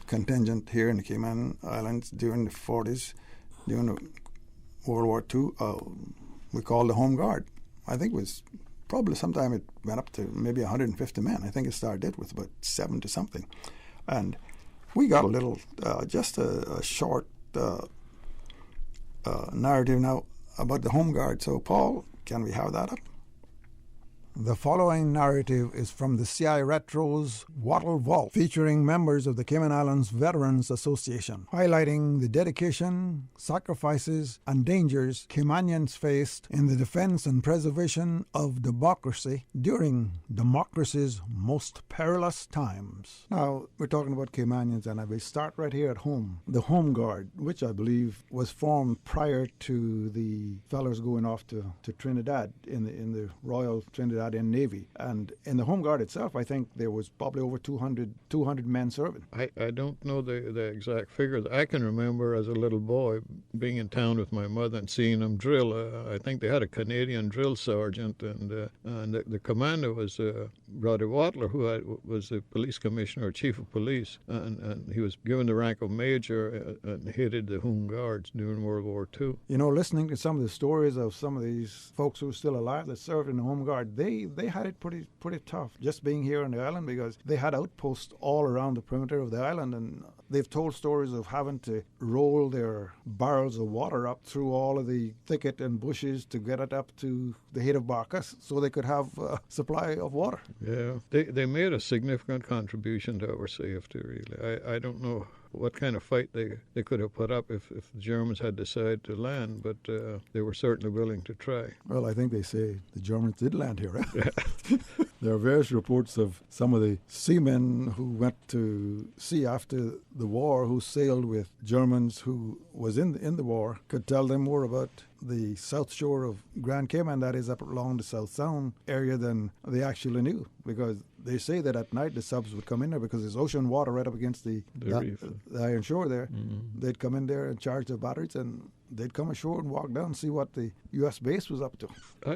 contingent here in the Cayman Islands during the 40s, during the World War II. We called the Home Guard. I think it was. Probably sometime it went up to maybe 150 men. I think it started with about 70 something. And we got a little, just a short narrative now about the Home Guard. So, Paul, can we have that up? The following narrative is from the CI Retro's Wattle Vault, featuring members of the Cayman Islands Veterans Association, highlighting the dedication, sacrifices, and dangers Caymanians faced in the defense and preservation of democracy during democracy's most perilous times. Now, we're talking about Caymanians, and I will start right here at home. The Home Guard, which I believe was formed prior to the fellows going off to Trinidad in the Royal Trinidad Navy, and in the Home Guard itself, I think there was probably over 200 men serving. I don't know the exact figures. I can remember as a little boy being in town with my mother and seeing them drill. I think they had a Canadian drill sergeant, and the commander was Roddy Watler, who was the police commissioner or chief of police, and he was given the rank of major and headed the Home Guards during World War II. Listening to some of the stories of some of these folks who are still alive that served in the Home Guard, they they had it pretty tough just being here on the island, because they had outposts all around the perimeter of the island, and they've told stories of having to roll their barrels of water up through all of the thicket and bushes to get it up to the head of Barkas so they could have a supply of water. Yeah, they made a significant contribution to our safety, really. I don't know what kind of fight they could have put up if the Germans had decided to land, but they were certainly willing to try. Well, I think they say the Germans did land here. Right? Yeah. There are various reports of some of the seamen who went to sea after the war, who sailed with Germans who was in the war, could tell them more about the south shore of Grand Cayman, that is up along the South Sound area, than they actually knew, because they say that at night the subs would come in there because there's ocean water right up against the iron shore there. Mm-hmm. They'd come in there and charge their batteries, and they'd come ashore and walk down and see what the U.S. base was up to.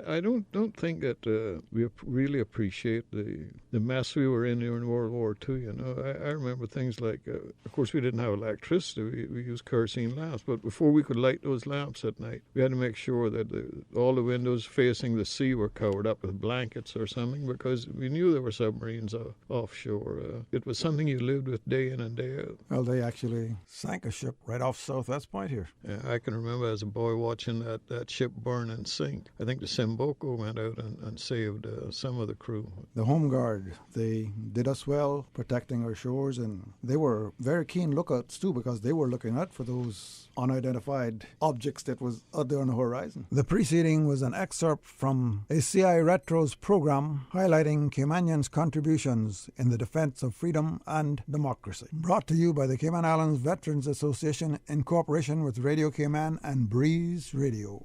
I don't think that we really appreciate the mess we were in during World War II. You know, I remember things like, of course, we didn't have electricity. We used kerosene lamps, but before we could light those lamps at night, we had to make sure that all the windows facing the sea were covered up with blankets or something, because we knew there were submarines offshore. It was something you lived with day in and day out. Well, they actually sank a ship right off Southwest Point here. Yeah, I can remember as a boy watching that ship burn and sink. I think the Simboko went out and saved some of the crew. The Home Guard, they did us well, protecting our shores, and they were very keen lookouts too, because they were looking out for those unidentified objects that was out there on the horizon. The preceding was an excerpt from a CI Retro's program highlighting Caymanians' contributions in the defense of freedom and democracy. Brought to you by the Cayman Islands Veterans Association in cooperation with Radio Cayman and Breeze Radio.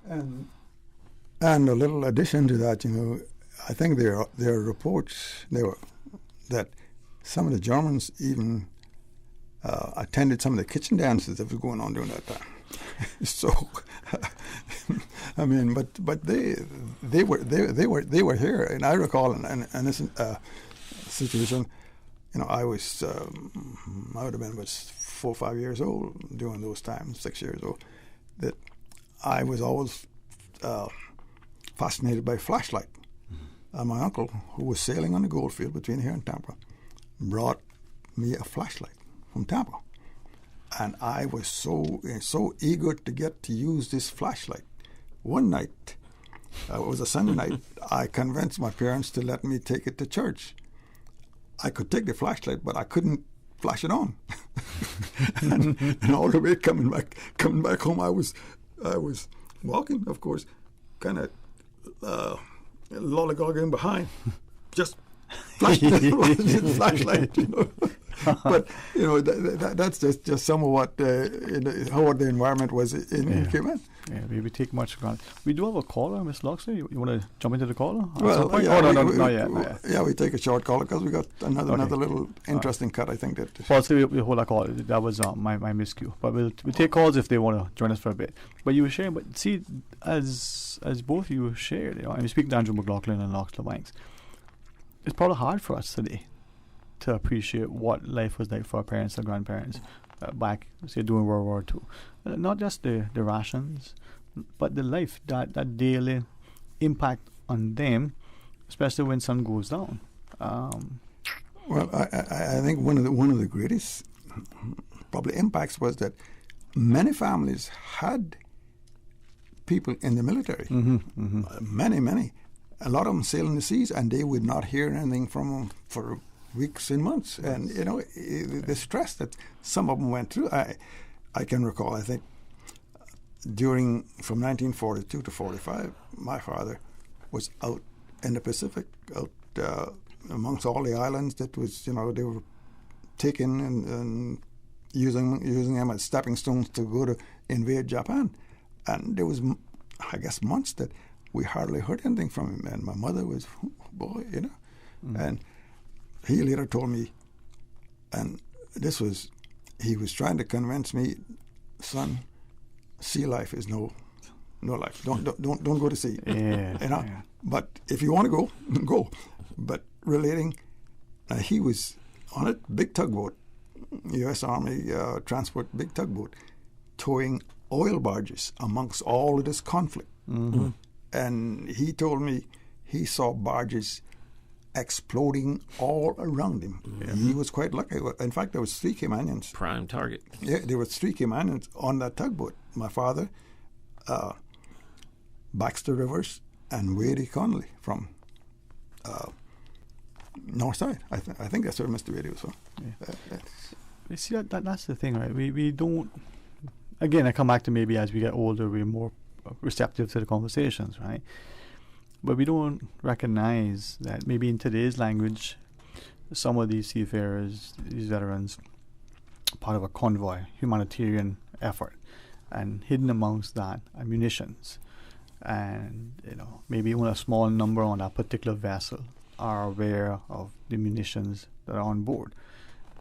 And a little addition to that, you know, I think there are reports that some of the Germans even attended some of the kitchen dances that were going on during that time. So, I mean, but they were here, and I recall in this situation, you know, I would have been about 4 or 5 years old during those times, 6 years old, that I was always fascinated by flashlight. And my uncle, who was sailing on the Goldfield between here and Tampa, brought me a flashlight from Tampa. And I was so eager to get to use this flashlight. One night, it was a Sunday night, I convinced my parents to let me take it to church. I could take the flashlight, but I couldn't flash it on. and all the way coming back home, I was walking, of course, kind of lollygagging behind, just flashlight, you know. But you know that's just some of what how the environment was in Cayman. Yeah, we take much for granted. We do have a caller, Miss Loxley. You want to jump into the caller? Well, yeah, not yet. Yeah, we take a short caller because we got another little interesting cut. I think that. Possibly we hold a call. That was my miscue. But we'll take calls if they want to join us for a bit. But you were sharing. But see, as both of you shared, you know, and we speak to Andrew McLaughlin and Loxley Banks. It's probably hard for us today to appreciate what life was like for our parents and grandparents back, say, during World War II. Not just the rations, but the life, that daily impact on them, especially when sun goes down. Well, I think one of the greatest probably impacts was that many families had people in the military. Many. A lot of them sailing the seas, and they would not hear anything from them for weeks and months. And, you know, the stress that some of them went through, I can recall, I think, from 1942 to 45, my father was out in the Pacific, out amongst all the islands that was, you know, they were taken and using them as stepping stones to go to invade Japan. And there was, I guess, months that we hardly heard anything from him. And my mother was, boy, you know. And he later told me, and he was trying to convince me, son, sea life is no life. Don't go to sea. Yeah, you know? Yeah. But if you want to go, go. But relating, he was on a big tugboat, U.S. Army transport big tugboat, towing oil barges amongst all of this conflict. And he told me he saw barges exploding all around him. He was quite lucky. In fact, there was 3 Caymanians. Prime target. Yeah, there were 3 Caymanians on that tugboat. My father, Baxter Rivers, and Wady Connolly from Northside. I think that's where Mr. Wady was from. You see, that's the thing, right? We don't... Again, I come back to maybe as we get older, we're more receptive to the conversations, right? But we don't recognize that maybe in today's language, some of these seafarers, these veterans, part of a convoy, humanitarian effort, and hidden amongst that are munitions. And, maybe even a small number on that particular vessel are aware of the munitions that are on board.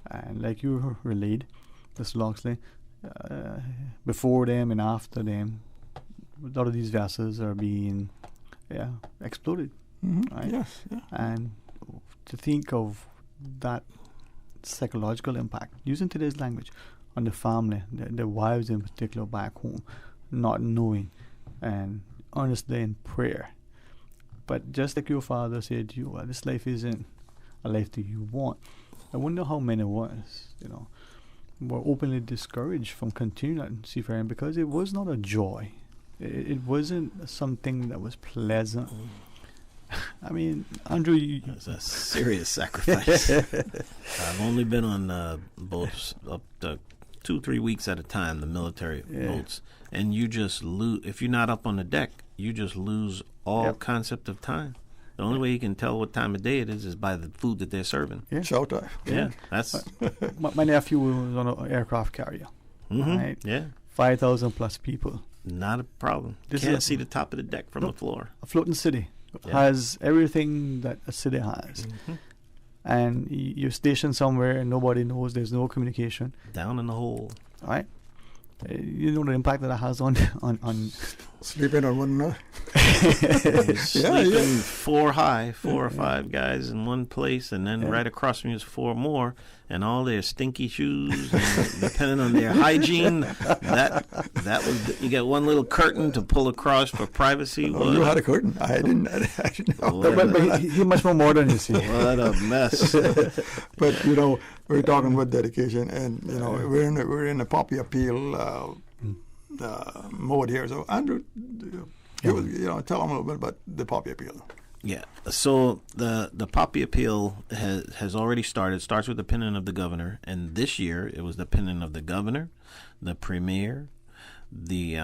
And like you relayed, Mr. Loxley, before them and after them, a lot of these vessels are being exploded. Right? Yes. Yeah. And to think of that psychological impact, using today's language, on the family, the wives in particular back home, not knowing and earnestly in prayer. But just like your father said to you, this life isn't a life that you want. I wonder how many of us, were openly discouraged from continuing seafaring because it was not a joy. It wasn't something that was pleasant. I mean, Andrew, it's a serious sacrifice. I've only been on boats up to 2-3 weeks at a time, the military boats, and you just lose. If you're not up on the deck, you just lose all concept of time. The only way you can tell what time of day it is by the food that they're serving. Showtime. Yeah, that's. My nephew was on an aircraft carrier. Right? Yeah. 5,000 plus people. Not a problem. Can't see the top of the deck from the floor. A floating city has everything that a city has. And you're stationed somewhere and nobody knows, there's no communication. Down in the hole. All right? You know the impact that has on sleeping on one another. Sleeping 4 or 5 guys in one place, and then right across from you is 4 more, and all their stinky shoes, and depending on their hygiene, that was, you get one little curtain to pull across for privacy. Oh, you had a curtain? I didn't know. But he much more than you see. What a mess. But we're talking about dedication, and we're in a poppy appeal mode here. So Andrew, tell them a little bit about the poppy appeal. Yeah. So the poppy appeal has already started. It starts with the opinion of the governor, and this year it was the opinion of the governor, the premier, the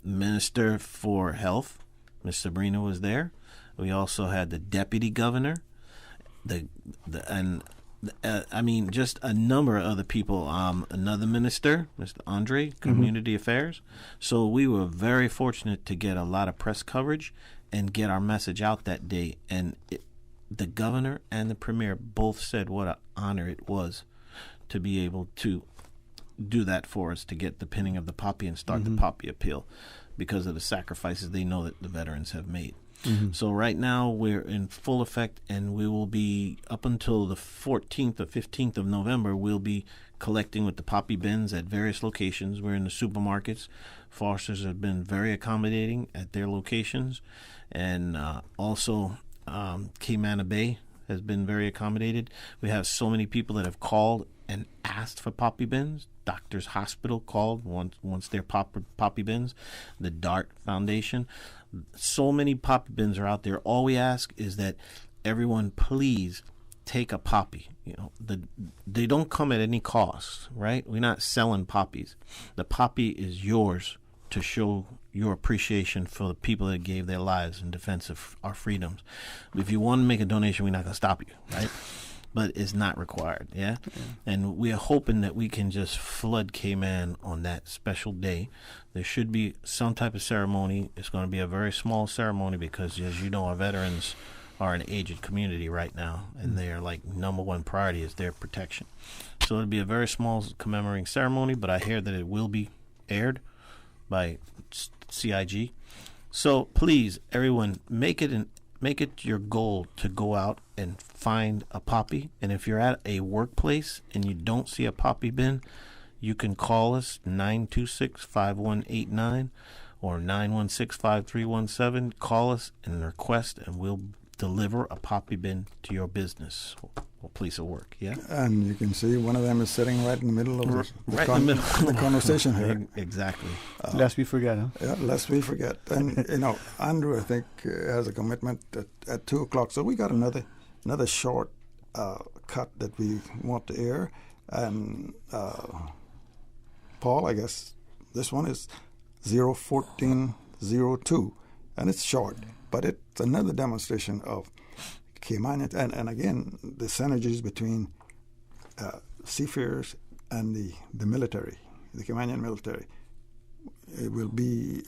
minister for health, Ms. Sabrina was there. We also had the deputy governor, just a number of other people. Another minister, Mr. Andre, Community Affairs. So we were very fortunate to get a lot of press coverage and get our message out that day. And the governor and the premier both said what an honor it was to be able to do that for us, to get the pinning of the poppy and start the poppy appeal because of the sacrifices they know that the veterans have made. So right now we're in full effect, and we will be up until the 14th or 15th of November. We'll be collecting with the poppy bins at various locations. We're in the supermarkets. Foster's have been very accommodating at their locations, and also Cayman Bay has been very accommodated. We have so many people that have called and asked for poppy bins. Doctors Hospital called once their poppy bins. The DART Foundation. So many poppy bins are out there. All we ask is that everyone please take a poppy. They don't come at any cost, right? We're not selling poppies. The poppy is yours to show your appreciation for the people that gave their lives in defense of our freedoms. If you want to make a donation, we're not going to stop you, right? But it's not required, yeah? And we're hoping that we can just flood Cayman on that special day. There should be some type of ceremony. It's going to be a very small ceremony because, as you know, our veterans are an aged community right now, and their number one priority is their protection. So it'll be a very small commemorating ceremony, but I hear that it will be aired by CIG. So please, everyone, make it your goal to go out and find a poppy. And if you're at a workplace and you don't see a poppy bin, you can call us 926-5189, or 916-5317. Call us and request, and we'll deliver a poppy bin to your business or place of work. Yeah, and you can see one of them is sitting right in the middle of the conversation here. Exactly. Lest we forget, huh? Yeah, lest we forget. And Andrew, I think, has a commitment at 2:00. So we got another short cut that we want to air. And Paul, I guess this one is 01402, and it's short, but it's another demonstration of Caymanian, and again, the synergies between seafarers and the military, the Caymanian military, it will be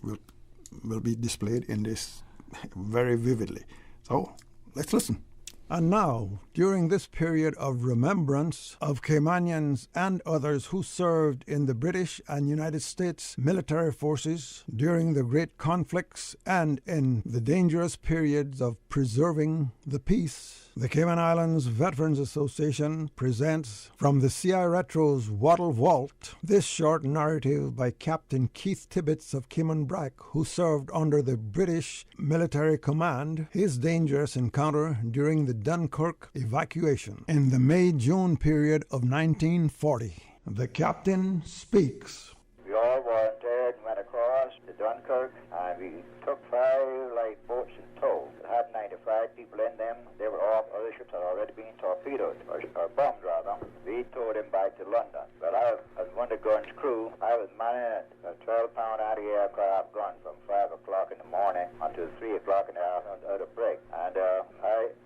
displayed in this very vividly. So let's listen. And now, during this period of remembrance of Caymanians and others who served in the British and United States military forces during the great conflicts and in the dangerous periods of preserving the peace, the Cayman Islands Veterans Association presents from the CI Retro's Wattle Vault this short narrative by Captain Keith Tibbets of Cayman Brac, who served under the British military command, his dangerous encounter during the Dunkirk evacuation in the May-June period of 1940. The captain speaks. We all volunteered and went across to Dunkirk, and we took 5 lifeboats in tow. It had 95 people in them. They were off. Other ships had already been torpedoed, or bombed rather. We towed them back to London. But I, as one of the gun's crew, I was manning a 12-pound anti-aircraft gun from 5 o'clock in the morning until 3 o'clock in the afternoon out of break. And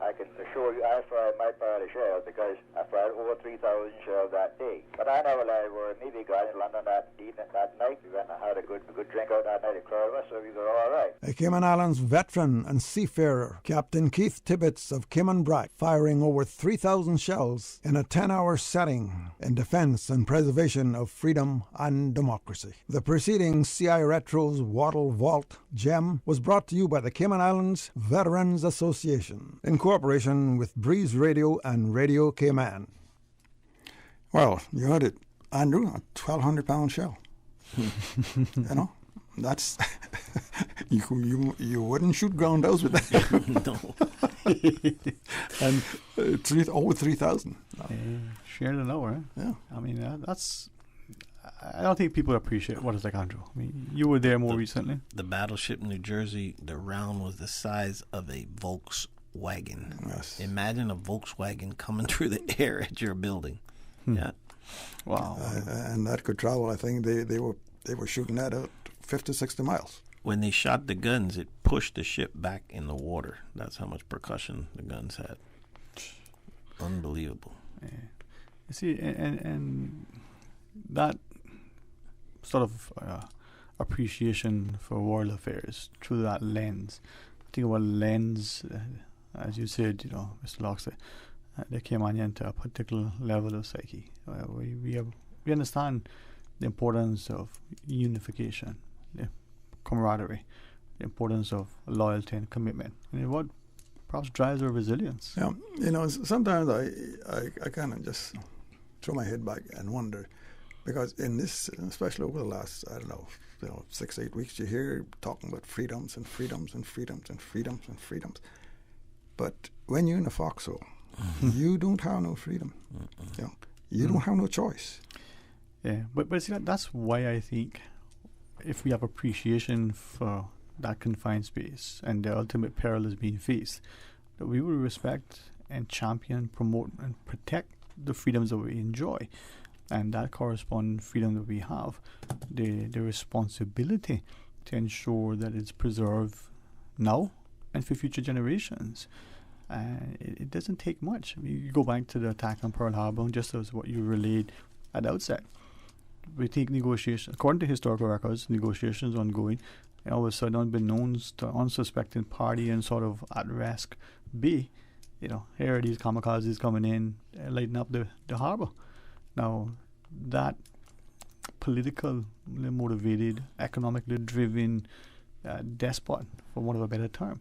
I can assure you I fired my part of shells because I fired over 3,000 shells that day. But I never lied word. Me, we got in London that evening, that night. We went and had a good drink out that night, a crowd of us, so we were all right. A Cayman Islands veteran and seafarer, Captain Keith Tibbets of Cayman Brac, firing over 3,000 shells in a 10-hour setting in defense and preservation of freedom and democracy. The preceding CI Retro's Wattle Vault gem was brought to you by the Cayman Islands Veterans Association in cooperation with Breeze Radio and Radio Cayman. Well, you heard it, Andrew, a 1,200-pound shell. That's you wouldn't shoot groundhouse with that. No. And over 3,000. Share the lower. Yeah. I mean, that's. I don't think people appreciate what it's like, Andrew. I mean, you were there more recently. The battleship New Jersey, the round was the size of a Volkswagen. Yes. Imagine a Volkswagen coming through the air at your building. Yeah. Wow. And that could travel. I think they were shooting that out 50, 60 miles. When they shot the guns, it pushed the ship back in the water. That's how much percussion the guns had. Unbelievable. Yeah. You see, and that sort of appreciation for world affairs through that lens. Think about lens, as you said, Mr. Locksley, they came on into a particular level of psyche. We understand the importance of unification, the camaraderie, the importance of loyalty and commitment, and what perhaps drives our resilience. Yeah, sometimes I kind of just throw my head back and wonder, because in this, especially over the last, 6-8 weeks, you hear talking about freedoms and freedoms and freedoms and freedoms and freedoms. But when you're in a foxhole, you don't have no freedom. You don't have no choice. Yeah, but see, that's why I think if we have appreciation for that confined space and the ultimate peril is being faced, that we will respect and champion, promote and protect the freedoms that we enjoy, and that corresponding freedom that we have, the responsibility to ensure that it's preserved now and for future generations. It doesn't take much. You go back to the attack on Pearl Harbor, just as what you relayed at the outset. We think negotiations, according to historical records, negotiations ongoing, and all of a sudden, unbeknownst to unsuspecting party and sort of at risk B, here are these kamikazes coming in, lighting up the harbor. Now, that politically motivated, economically driven despot, for want of a better term,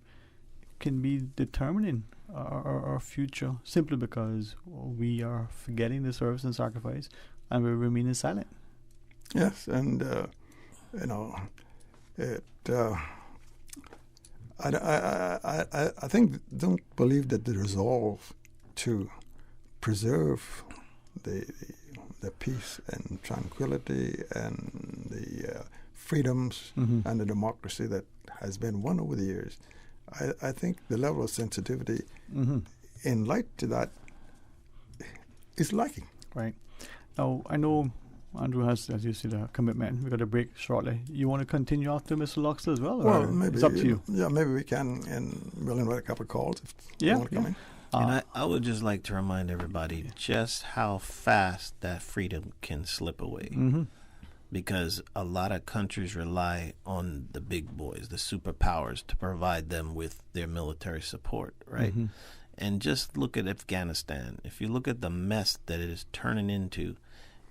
can be determining our future simply because we are forgetting the service and sacrifice and we're remaining silent. Yes, and I think don't believe that the resolve to preserve the peace and tranquility and the freedoms and the democracy that has been won over the years. I think the level of sensitivity in light to that is lacking. Right. Now, I know Andrew has, as you said, a commitment. We've got a break shortly. You want to continue after Mr. Loxley as well? Well, maybe. It's up to you. Yeah, maybe we can, and we'll invite a couple of calls if you want to come in. And I would just like to remind everybody just how fast that freedom can slip away. Because a lot of countries rely on the big boys, the superpowers, to provide them with their military support, right? And just look at Afghanistan. If you look at the mess that it is turning into,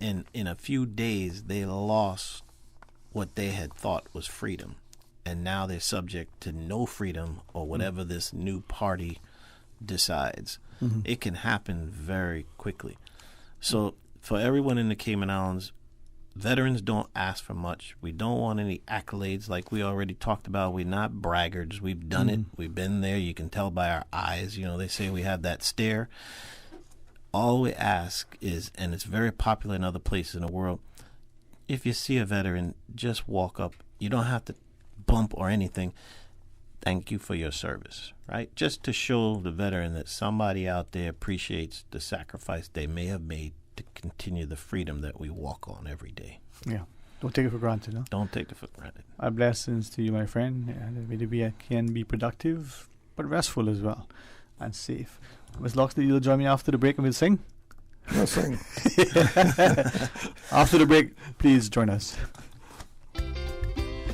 in a few days they lost what they had thought was freedom. And now they're subject to no freedom or whatever this new party decides. It can happen very quickly. So for everyone in the Cayman Islands, veterans don't ask for much. We don't want any accolades like we already talked about. We're not braggarts. We've done it. We've been there. You can tell by our eyes. You know, they say we have that stare. All we ask is, and it's very popular in other places in the world, if you see a veteran, just walk up. You don't have to bump or anything. Thank you for your service, right? Just to show the veteran that somebody out there appreciates the sacrifice they may have made to continue the freedom that we walk on every day. Yeah. Don't take it for granted, no? Don't take it for granted. Our blessings to you, my friend. It can be productive, but restful as well, and safe. Ms. Loxley, you'll join me after the break and we'll sing? We'll sing. After the break, please join us.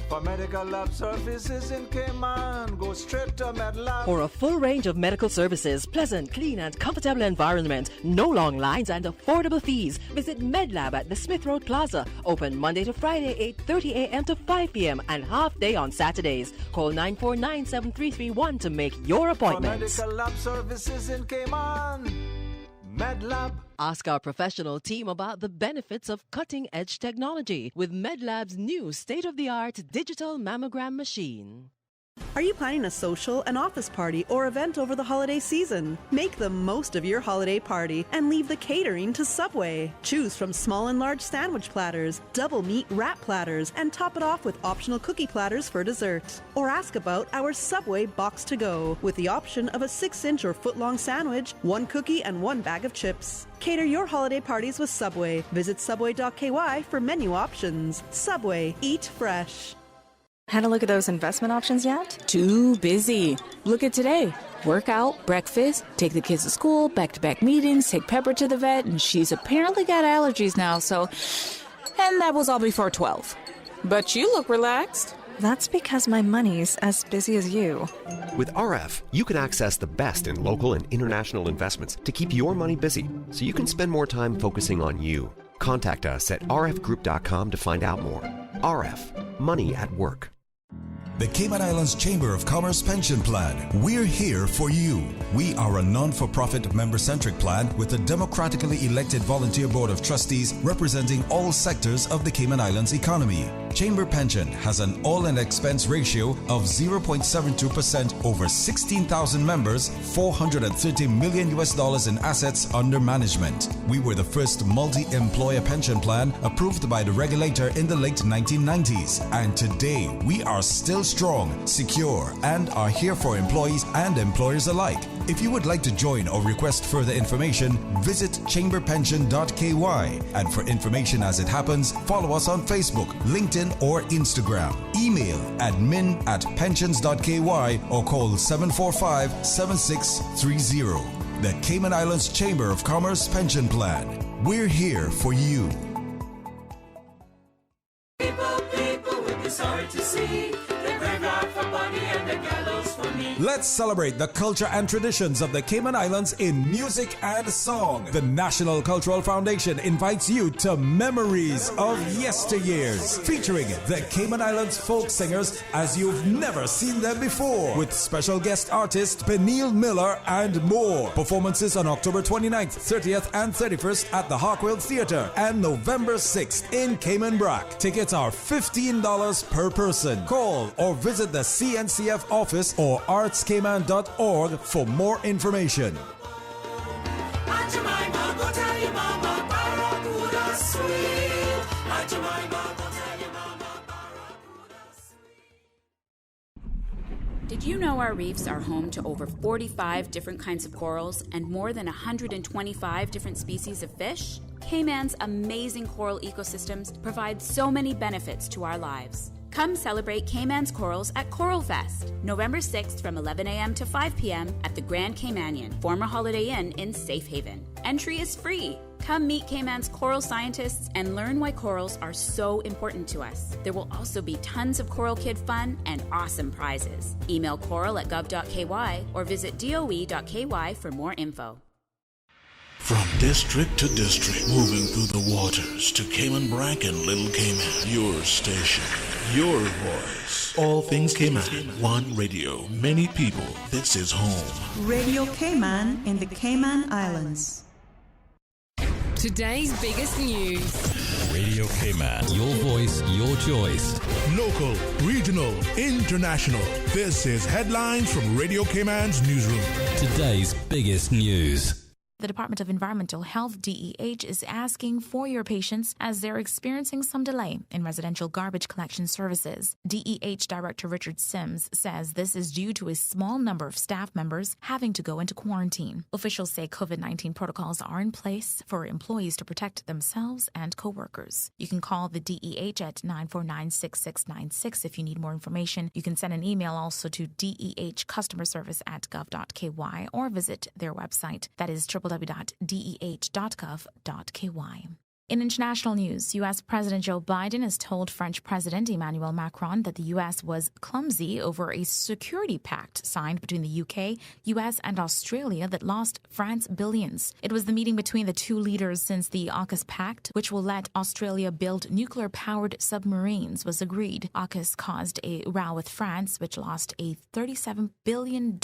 For medical lab services in Cayman, go straight to MedLab. For a full range of medical services, pleasant, clean and comfortable environment, no long lines and affordable fees, visit MedLab at the Smith Road Plaza. Open Monday to Friday, 8:30 a.m. to 5 p.m. and half day on Saturdays. Call 949-7331 to make your appointment. For medical lab services in Cayman, MedLab. Ask our professional team about the benefits of cutting-edge technology with MedLab's new state-of-the-art digital mammogram machine. Are you planning a social, an office party, or event over the holiday season? Make the most of your holiday party and leave the catering to Subway. Choose from small and large sandwich platters, double meat wrap platters, and top it off with optional cookie platters for dessert. Or ask about our Subway Box to Go with the option of a 6-inch or foot-long sandwich, 1 cookie, and 1 bag of chips. Cater your holiday parties with Subway. Visit subway.ky for menu options. Subway, eat fresh. Had a look at those investment options yet? Too busy. Look at today. Workout, breakfast, take the kids to school, back-to-back meetings, take Pepper to the vet, and she's apparently got allergies now, so... And that was all before 12. But you look relaxed. That's because my money's as busy as you. With RF, you can access the best in local and international investments to keep your money busy, so you can spend more time focusing on you. Contact us at rfgroup.com to find out more. RF, money at work. The Cayman Islands Chamber of Commerce Pension Plan. We're here for you. We are a non-for-profit member-centric plan with a democratically elected volunteer board of trustees representing all sectors of the Cayman Islands economy. Chamber Pension has an all-in expense ratio of 0.72% over 16,000 members, $430 million in assets under management. We were the first multi-employer pension plan approved by the regulator in the late 1990s. And today, we are still strong, secure, and are here for employees and employers alike. If you would like to join or request further information, visit chamberpension.ky. And for information as it happens, follow us on Facebook, LinkedIn, or Instagram. Email admin@pensions.ky or call 745-7630. The Cayman Islands Chamber of Commerce Pension Plan. We're here for you. People with this heart to see, the graveyard for Bonnie and the gallows for me. Let's celebrate the culture and traditions of the Cayman Islands in music and song. The National Cultural Foundation invites you to Memories of Yesteryears, featuring the Cayman Islands folk singers as you've never seen them before, with special guest artist Peniel Miller and more. Performances on October 29th, 30th and 31st at the Harkwell Theatre and November 6th in Cayman Brac. Tickets are $15 per person. Call or visit the CNCF office or artscayman.org for more information. Did you know our reefs are home to over 45 different kinds of corals and more than 125 different species of fish? Cayman's amazing coral ecosystems provide so many benefits to our lives. Come celebrate Cayman's corals at Coral Fest, November 6th from 11 a.m. to 5 p.m. at the Grand Caymanian, former Holiday Inn in Safe Haven. Entry is free. Come meet Cayman's coral scientists and learn why corals are so important to us. There will also be tons of Coral Kid fun and awesome prizes. Email coral@gov.ky or visit doe.ky for more info. From district to district, moving through the waters to Cayman Brac and Little Cayman. Your station, your voice. All things Cayman. One radio, many people. This is home. Radio Cayman in the Cayman Islands. Today's biggest news. Radio Cayman. Your voice, your choice. Local, regional, international. This is Headlines from Radio Cayman's newsroom. Today's biggest news. The Department of Environmental Health, DEH, is asking for your patience as they're experiencing some delay in residential garbage collection services. DEH Director Richard Sims says this is due to a small number of staff members having to go into quarantine. Officials say COVID-19 protocols are in place for employees to protect themselves and co-workers. You can call the DEH at 949-6696 if you need more information. You can send an email also to dehcustomerservice@gov.ky or visit their website. That is www.deh.gov.ky. In international news, U.S. President Joe Biden has told French President Emmanuel Macron that the U.S. was clumsy over a security pact signed between the U.K., U.S. and Australia that lost France billions. It was the meeting between the two leaders since the AUKUS pact, which will let Australia build nuclear-powered submarines, was agreed. AUKUS caused a row with France, which lost a $37 billion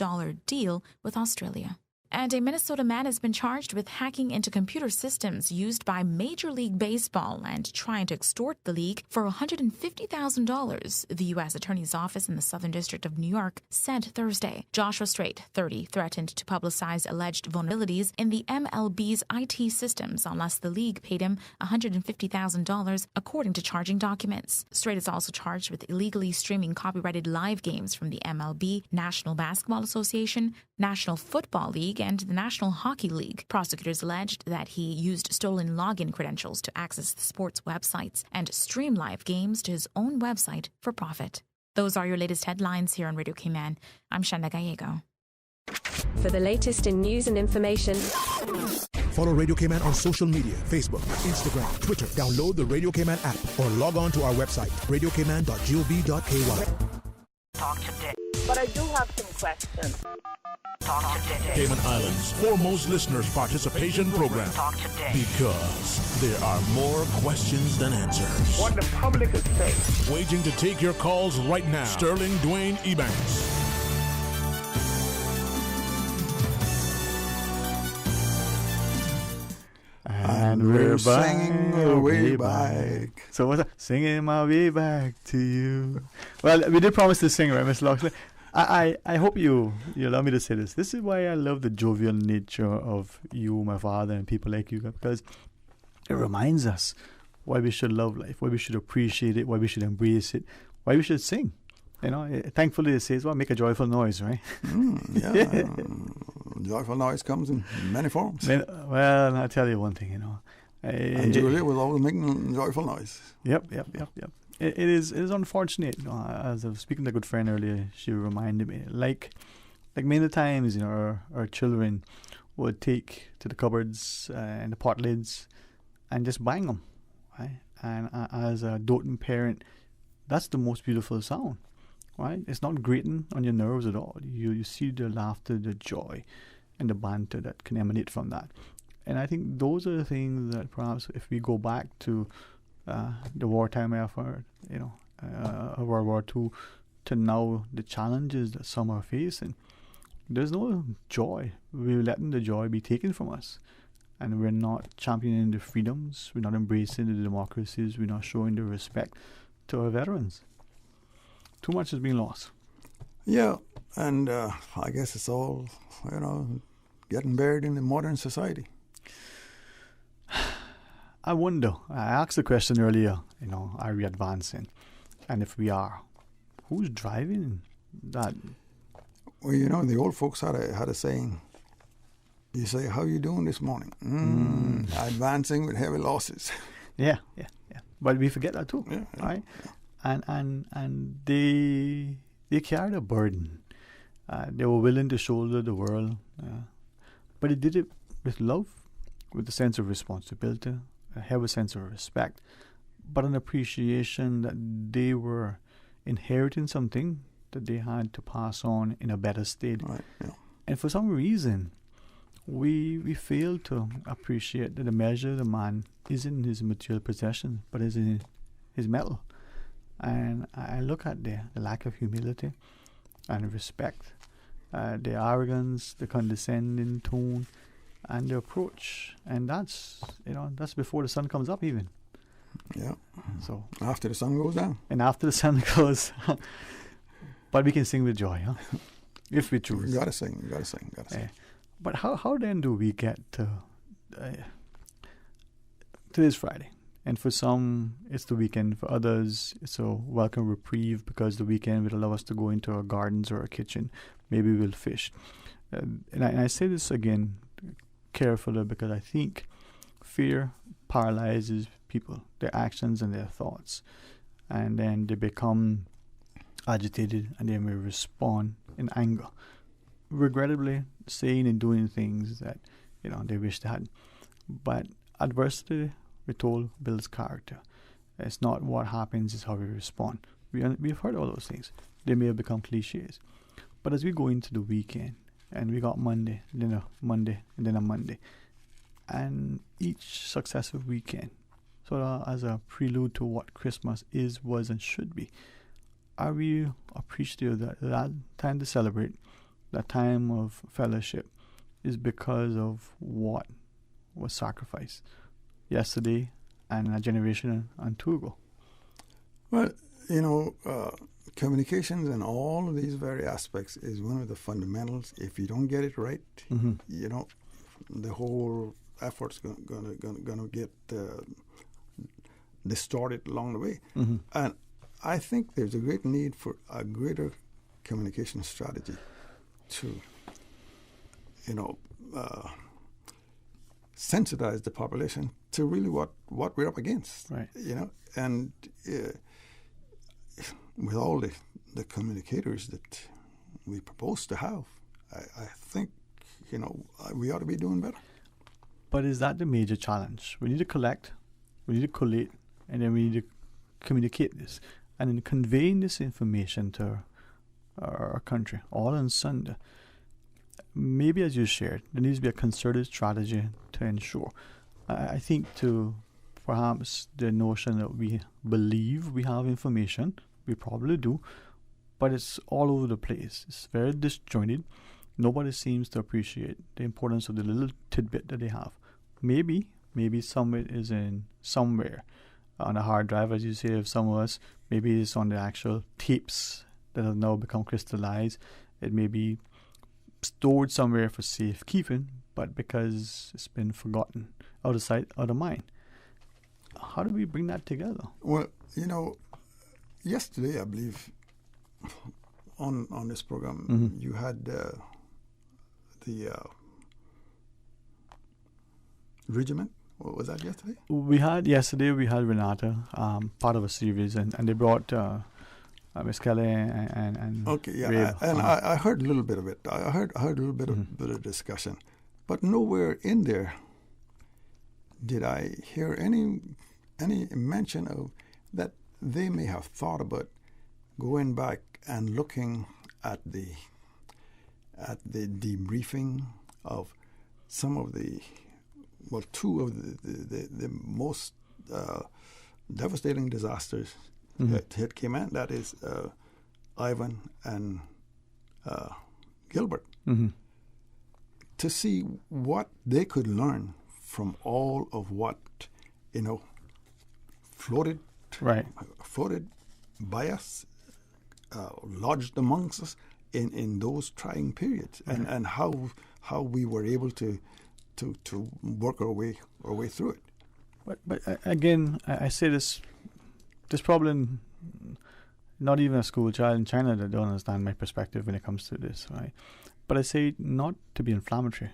deal with Australia. And a Minnesota man has been charged with hacking into computer systems used by Major League Baseball and trying to extort the league for $150,000, the U.S. Attorney's Office in the Southern District of New York said Thursday. Joshua Strait, 30, threatened to publicize alleged vulnerabilities in the MLB's IT systems unless the league paid him $150,000, according to charging documents. Strait is also charged with illegally streaming copyrighted live games from the MLB, National Basketball Association, National Football League, and the National Hockey League. Prosecutors alleged that he used stolen login credentials to access the sports websites and stream live games to his own website for profit. Those are your latest headlines here on Radio Cayman. I'm Shanda Gallego. For the latest in news and information, follow Radio Cayman on social media, Facebook, Instagram, Twitter. Download the Radio Cayman app or log on to our website, radiocayman.gov.ky. Talk today. But I do have some questions. Talk today. Cayman Islands' foremost listeners' participation program. Talk today. Because there are more questions than answers. What the public is saying. Waiting to take your calls right now. Sterling Dwayne Ebanks. And we're singing our way back. So what's that? Singing my way back to you. Well, we did promise to sing, right, Miss Loxley? I hope you allow me to say this. This is why I love the jovial nature of you, my father, and people like you, because it reminds us why we should love life, why we should appreciate it, why we should embrace it, why we should sing. You know, thankfully it says, well, make a joyful noise, right? Yeah. Joyful noise comes in many forms. Well, I'll tell you one thing, you know. And Julia was always making joyful noise. Yep. It is unfortunate, you know, as I was speaking to a good friend earlier, she reminded me, like many times, you know, our children would take to the cupboards and the pot lids and just bang them, right? And as a doting parent, that's the most beautiful sound. right? It's not grating on your nerves at all. You see the laughter, the joy, and the banter that can emanate from that. And I think those are the things that perhaps if we go back to the wartime effort, World War II, to now the challenges that some are facing, there's no joy. We're letting the joy be taken from us. And we're not championing the freedoms, we're not embracing the democracies, we're not showing the respect to our veterans. Too much is being lost. Yeah, and I guess it's all, getting buried in the modern society. I wonder, I asked the question earlier, are we advancing? And if we are, who's driving that? Well, the old folks had a saying. You say, how you doing this morning? Advancing with heavy losses. Yeah. But we forget that too, right? Yeah. And they carried a burden. They were willing to shoulder the world, but they did it with love, with a sense of responsibility, a heavy sense of respect, but an appreciation that they were inheriting something that they had to pass on in a better state. Right, yeah. And for some reason, we fail to appreciate that the measure of the man isn't his material possession, but is in his metal. And I look at the lack of humility and respect, the arrogance, the condescending tone, and the approach. And that's before the sun comes up even. Yeah. So after the sun goes down. And after the sun goes, but we can sing with joy, huh? If we choose. You gotta sing. But how then do we get to this Friday? And for some, it's the weekend. For others, it's a welcome reprieve because the weekend will allow us to go into our gardens or our kitchen. Maybe we'll fish. And I say this again carefully because I think fear paralyzes people, their actions and their thoughts. And then they become agitated and they may respond in anger. Regrettably, saying and doing things that they wish they hadn't. But adversity, we're told, builds character. It's not what happens, it's how we respond. We've heard all those things. They may have become cliches. But as we go into the weekend, and we got Monday, then a Monday, and then a Monday, and each successive weekend, sort of as a prelude to what Christmas is, was, and should be, are we appreciative that time to celebrate, that time of fellowship, is because of what was sacrificed yesterday and a generation and two ago? Well, communications and all of these very aspects is one of the fundamentals. If you don't get it right, the whole effort's gonna get distorted along the way. Mm-hmm. And I think there's a great need for a greater communication strategy to, sensitize the population to really what we're up against. Right. And with all the communicators that we propose to have, I think, we ought to be doing better. But is that the major challenge? We need to collect, we need to collate, and then we need to communicate this. And in conveying this information to our country, all in Sunday, maybe as you shared, there needs to be a concerted strategy to ensure. I think to perhaps the notion that we believe we have information, we probably do, but it's all over the place. It's very disjointed. Nobody seems to appreciate the importance of the little tidbit that they have. Maybe some of it is in somewhere on a hard drive, as you say, of some of us. Maybe it's on the actual tapes that have now become crystallized. It may be stored somewhere for safekeeping, but because it's been forgotten, out of sight, out of mind. How do we bring that together? Well, yesterday, I believe, on this program, mm-hmm. you had the regiment. What was that yesterday? We had Renata, part of a series, and they brought Miss Kelly and okay, yeah, Rabe, I heard a little bit of it. I heard a little bit of discussion, but nowhere in there did I hear any mention of that they may have thought about going back and looking at the debriefing of some of two of the most devastating disasters that hit Cayman. That is Ivan and Gilbert. To see what they could learn from all of what floated by us, lodged amongst us in those trying periods, and how we were able to work our way through it. But again, I say this. There's probably not even a school child in China that don't understand my perspective when it comes to this, right? But I say not to be inflammatory,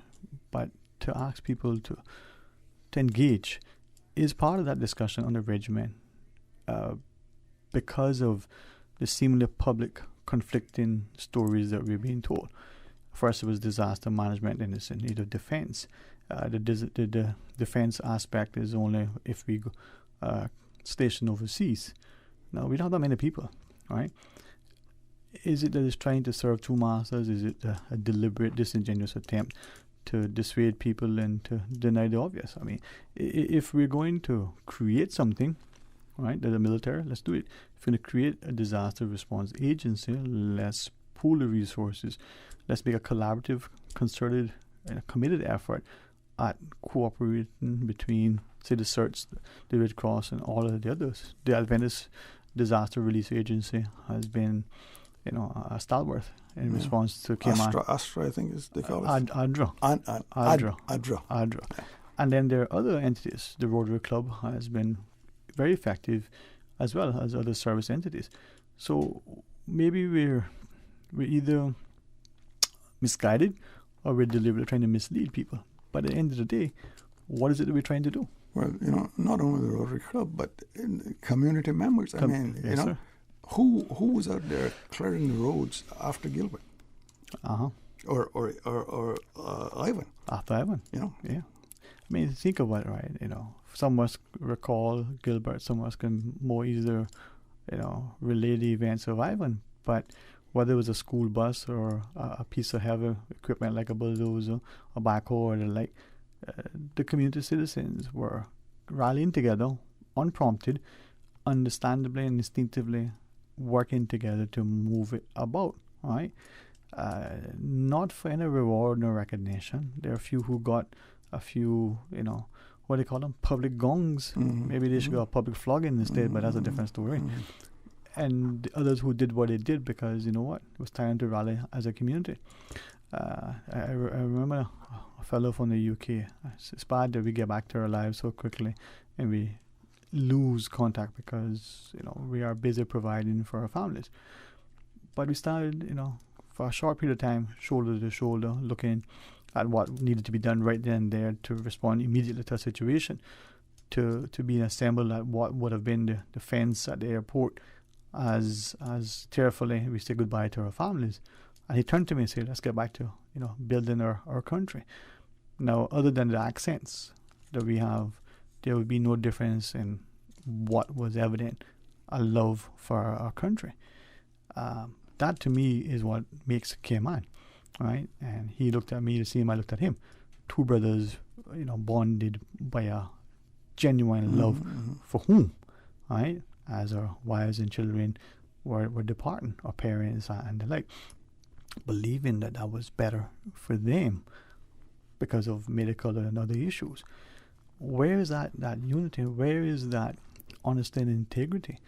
but to ask people to engage is part of that discussion on the regimen, because of the seemingly public conflicting stories that we're being told. First, it was disaster management and it's in need of defense. The defense aspect is only if we go stationed overseas. Now, we don't have that many people, right? Is it that it's trying to serve two masters? Is it a deliberate, disingenuous attempt to dissuade people and to deny the obvious? I mean, if we're going to create something, right, the military, let's do it. If we're going to create a disaster response agency, let's pool the resources. Let's make a collaborative, concerted, and a committed effort at cooperating between, say, the CERTs, the Red Cross, and all of the others. The Adventist Disaster Relief Agency has been, a stalwart in response to Cayman. Astra, I think is they call it. ADRA. ADRA. And then there are other entities. The Rotary Club has been very effective, as well as other service entities. So maybe we're either misguided or we're deliberately trying to mislead people. But at the end of the day, what is it that we're trying to do? Well, not only the Rotary Club, but community members. Who was out there clearing the roads after Gilbert? Or Ivan? After Ivan. Yeah. I mean, think about it, right? Some of us recall Gilbert, some of us can more easily, relay the events of Ivan. But whether it was a school bus or a piece of heavy equipment like a bulldozer, a backhoe, or the like, the community citizens were rallying together, unprompted, understandably and instinctively working together to move it about, right? Not for any reward nor recognition. There are a few who got a few, what do they call them? Public gongs. Maybe they should go a public flogging instead, but that's a different story. And the others who did what they did because, it was time to rally as a community. I remember a fellow from the UK. It's bad that we get back to our lives so quickly and we lose contact because, we are busy providing for our families. But we started, for a short period of time, shoulder to shoulder, looking at what needed to be done right then and there to respond immediately to a situation, to be assembled at what would have been the fence at the airport as tearfully we say goodbye to our families. And he turned to me and said, let's get back to, building our country. Now, other than the accents that we have, there would be no difference in what was evident, a love for our country. That to me is what makes Cayman, right? And he looked at me the same I looked at him. Two brothers, bonded by a genuine love for whom, right? As our wives and children were departing, our parents and the like, believing that was better for them because of medical and other issues. Where is that unity? Where is that honesty and integrity?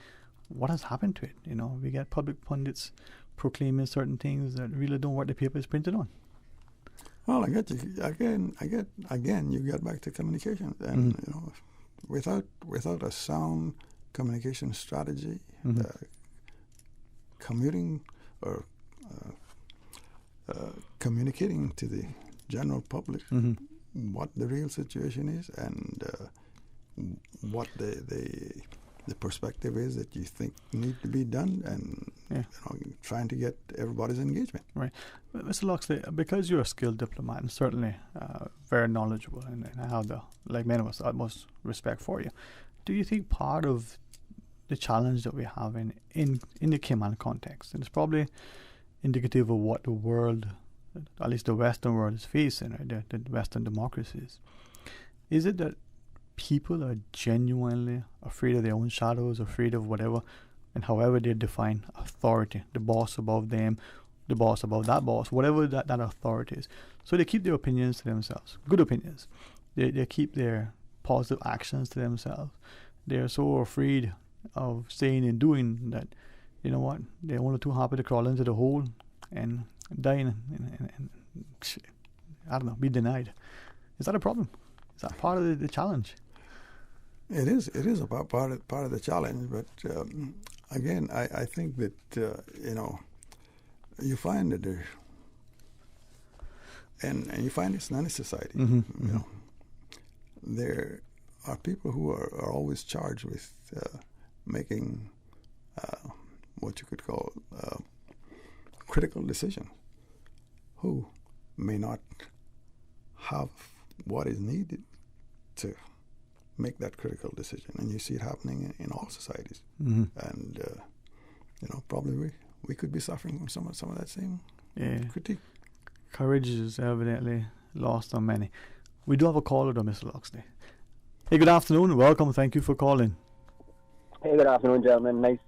What has happened to it? We get public pundits proclaiming certain things that really don't what the paper is printed on. Well, I get you get back to communication, and without a sound communication strategy, communicating to the general public what the real situation is and what the perspective is that you think need to be done, and trying to get everybody's engagement. Right. Mr. Loxley, because you're a skilled diplomat and certainly very knowledgeable, and I have like many of us, utmost respect for you, do you think part of the challenge that we're having in the Cayman context. And it's probably indicative of what the world, at least the Western world, is facing, right? The Western democracies. Is it that people are genuinely afraid of their own shadows, afraid of whatever, and however they define authority, the boss above them, the boss above that boss, whatever that authority is. So they keep their opinions to themselves, good opinions. They keep their positive actions to themselves. They're so afraid of saying and doing that, you know what, they're only too happy to crawl into the hole and die and I don't know, be denied. Is that a problem? Is that part of the challenge? It is. It is about part of the challenge. But again, I think that you find that there, and you find it's not a society. Mm-hmm. You know, there are people who are always charged with making what you could call critical decisions, who may not have what is needed to make that critical decision, and you see it happening in all societies. Mm-hmm. And probably we could be suffering from some of that same critique. Courage is evidently lost on many. We do have a caller, though, Mr. Loxley. Hey, good afternoon. Welcome. Thank you for calling. Hey, good afternoon, gentlemen. Nice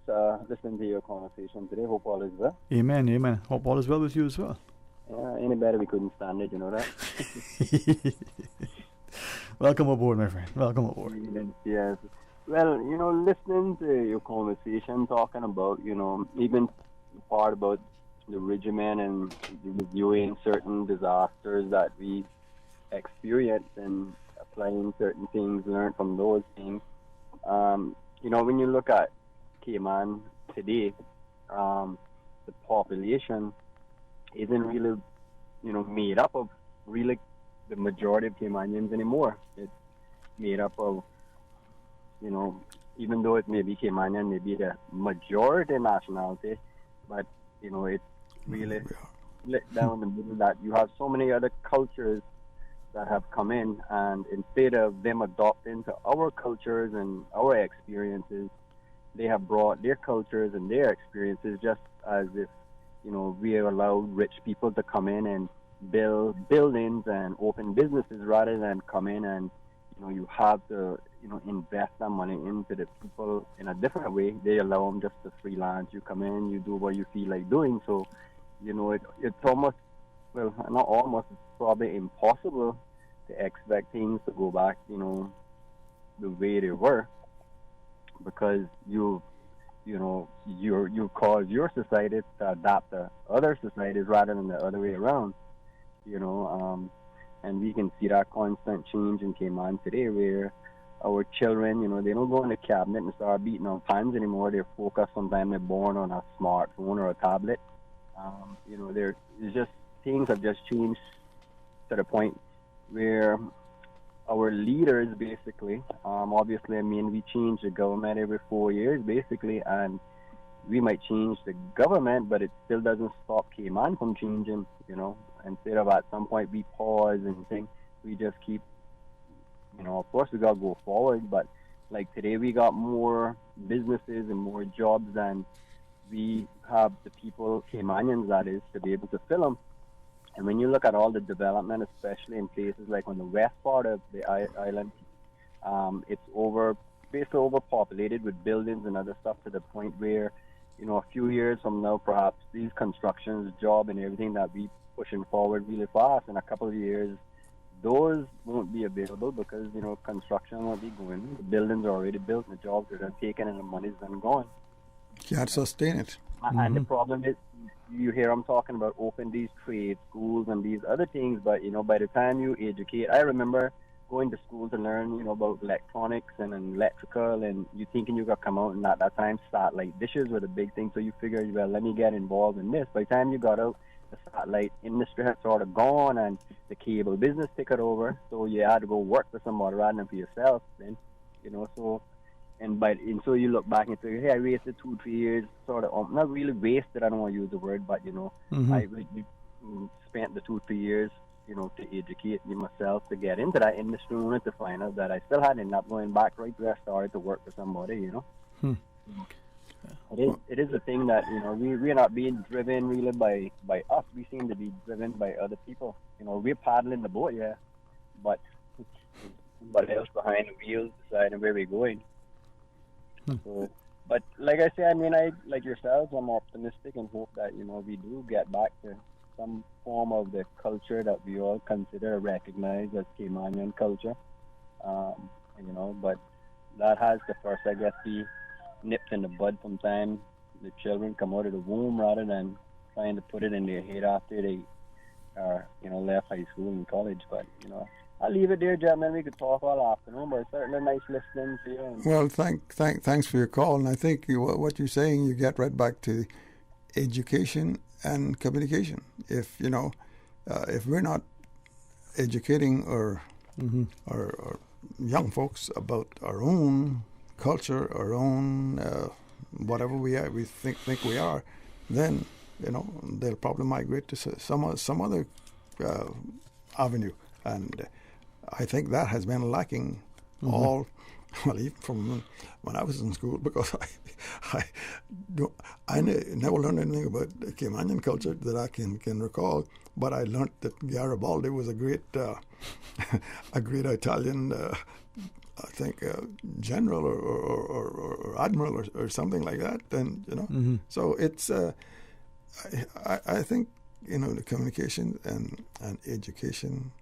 listening to your conversation today. Hope all is well. Amen, amen. Hope all is well with you as well. Yeah, any better we couldn't stand it, you know that. Welcome aboard, my friend. Welcome aboard. Yes. Well, listening to your conversation, talking about, even part about the regimen and reviewing certain disasters that we experience and applying certain things, learned from those things. When you look at Cayman today, the population isn't really, made up of really the majority of Caymanians anymore. It's made up of, even though it may be Caymanian, maybe the majority nationality, but, it's really split down the middle that you have so many other cultures that have come in, and instead of them adopting to our cultures and our experiences, they have brought their cultures and their experiences, just as if, we allow rich people to come in and build buildings and open businesses rather than come in and, you have to, invest that money into the people in a different way. They allow them just to freelance. You come in, you do what you feel like doing. So, it's almost, well, not almost, it's probably impossible to expect things to go back, the way they were, because you cause your society to adapt to other societies rather than the other way around, and we can see that constant change in Cayman today, where our children, they don't go in the cabinet and start beating on pans anymore. They're focused, sometimes they're born on a smartphone or a tablet. Things have just changed to the point where our leaders basically, obviously, we change the government every 4 years basically, and we might change the government, but it still doesn't stop Cayman from changing, Instead of at some point we pause and think, we just keep, of course we got to go forward, but like today we got more businesses and more jobs than we have the people, Caymanians that is, to be able to fill them. And when you look at all the development, especially in places like on the west part of the island, it's basically overpopulated with buildings and other stuff to the point where, a few years from now, perhaps these constructions, job and everything that we pushing forward really fast, in a couple of years, those won't be available because, construction won't be going. The buildings are already built, and the jobs are done taken, and the money's done gone. Can't sustain it. And the problem is, you hear them talking about open these trade schools and these other things, but, by the time you educate, I remember going to school to learn, about electronics and electrical, and you thinking you got to come out, and at that time, satellite dishes were the big thing, so you figure, well, let me get involved in this. By the time you got out, the satellite industry had sort of gone, and the cable business took it over, so you had to go work for somebody rather than for yourself, then, so... And so you look back and say, hey, I wasted 2-3 years, sort of, not really wasted, I don't want to use the word, but, I spent the 2-3 years, to educate myself to get into that industry, only to find out that I still had ended up going back right where I started to work for somebody, It is a thing that, you know, we're not being driven really by us. We seem to be driven by other people. You know, we're paddling the boat, yeah, but somebody else behind the wheels deciding where we're going. So, but like I say, I mean, I like yourselves, I'm optimistic and hope that, you know, we do get back to some form of the culture that we all consider recognized as Caymanian culture. You know, but that has to first, I guess, be nipped in the bud from time the children come out of the womb, rather than trying to put it in their head after they are, you know, left high school and college. But, you know, I'll leave it there, gentlemen. We could talk all afternoon, but it's certainly nice listening to you. Well, thanks for your call. And I think what you're saying, you get right back to education and communication. If, you know, if we're not educating our young folks about our own culture, our own whatever we think we are, then, you know, they'll probably migrate to some other avenue. And I think that has been lacking all, well, even from when I was in school, because I never learned anything about the Caymanian culture that I can recall. But I learned that Garibaldi was a great Italian, I think, general or admiral or something like that. And, you know, so it's, I think, you know, the communication and education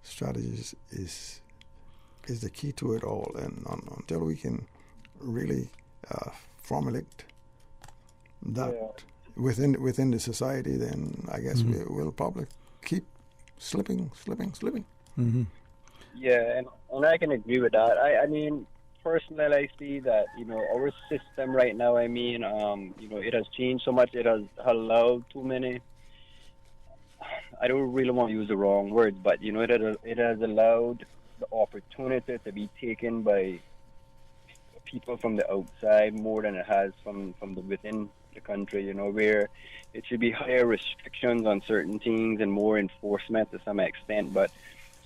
strategies is the key to it all. And until we can really formulate that within the society, then I guess we'll probably keep slipping. Yeah, and I can agree with that. I mean, personally, I see that, you know, our system right now, I mean, you know, it has changed so much. It has allowed too many, I don't really want to use the wrong words, but, you know, it has allowed the opportunity to be taken by people from the outside more than it has from the within the country, you know, where it should be higher restrictions on certain things and more enforcement to some extent. But,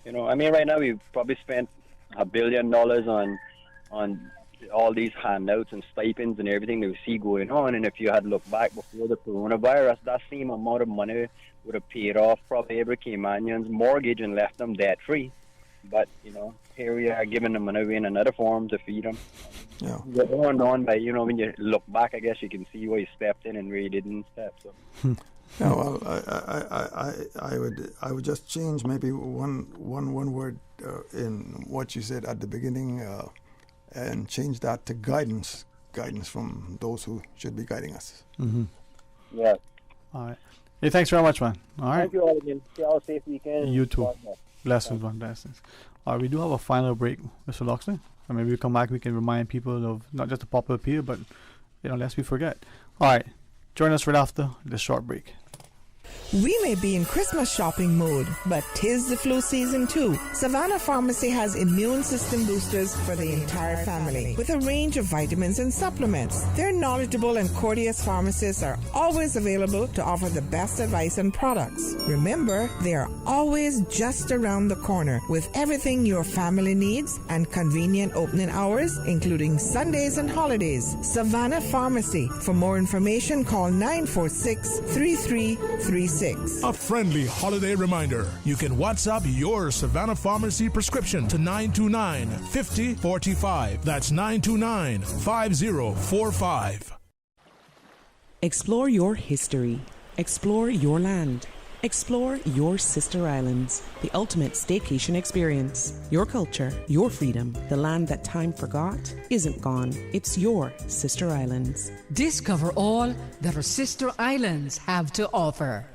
you know, I mean, right now we've probably spent $1 billion on all these handouts and stipends and everything that we see going on. And if you had looked back before the coronavirus, that same amount of money would have paid off probably every Caymanian's mortgage and left them debt-free. But, you know, here we are giving them money in another form to feed them. Yeah. We're on by, you know, when you look back, I guess you can see where you stepped in and where you didn't step. So. Yeah, well, I would just change maybe one word in what you said at the beginning, and change that to guidance from those who should be guiding us. Yeah. All right. Hey, thanks very much, man. All right. Thank you all again. See you all safe weekend. You too. Blessings, man. Blessings. All right, we do have a final break, Mr. Loxley. And maybe we come back, we can remind people of not just the popular appeal, but, you know, lest we forget. All right. Join us right after this short break. We may be in Christmas shopping mode, but 'tis the flu season too. Savannah Pharmacy has immune system boosters for the entire family with a range of vitamins and supplements. Their knowledgeable and courteous pharmacists are always available to offer the best advice and products. Remember, they are always just around the corner with everything your family needs and convenient opening hours, including Sundays and holidays. Savannah Pharmacy. For more information, call 946-3336. A friendly holiday reminder. You can WhatsApp your Savannah Pharmacy prescription to 929-5045. That's 929-5045. Explore your history. Explore your land. Explore your sister islands. The ultimate staycation experience. Your culture, your freedom. The land that time forgot isn't gone. It's your sister islands. Discover all that our sister islands have to offer.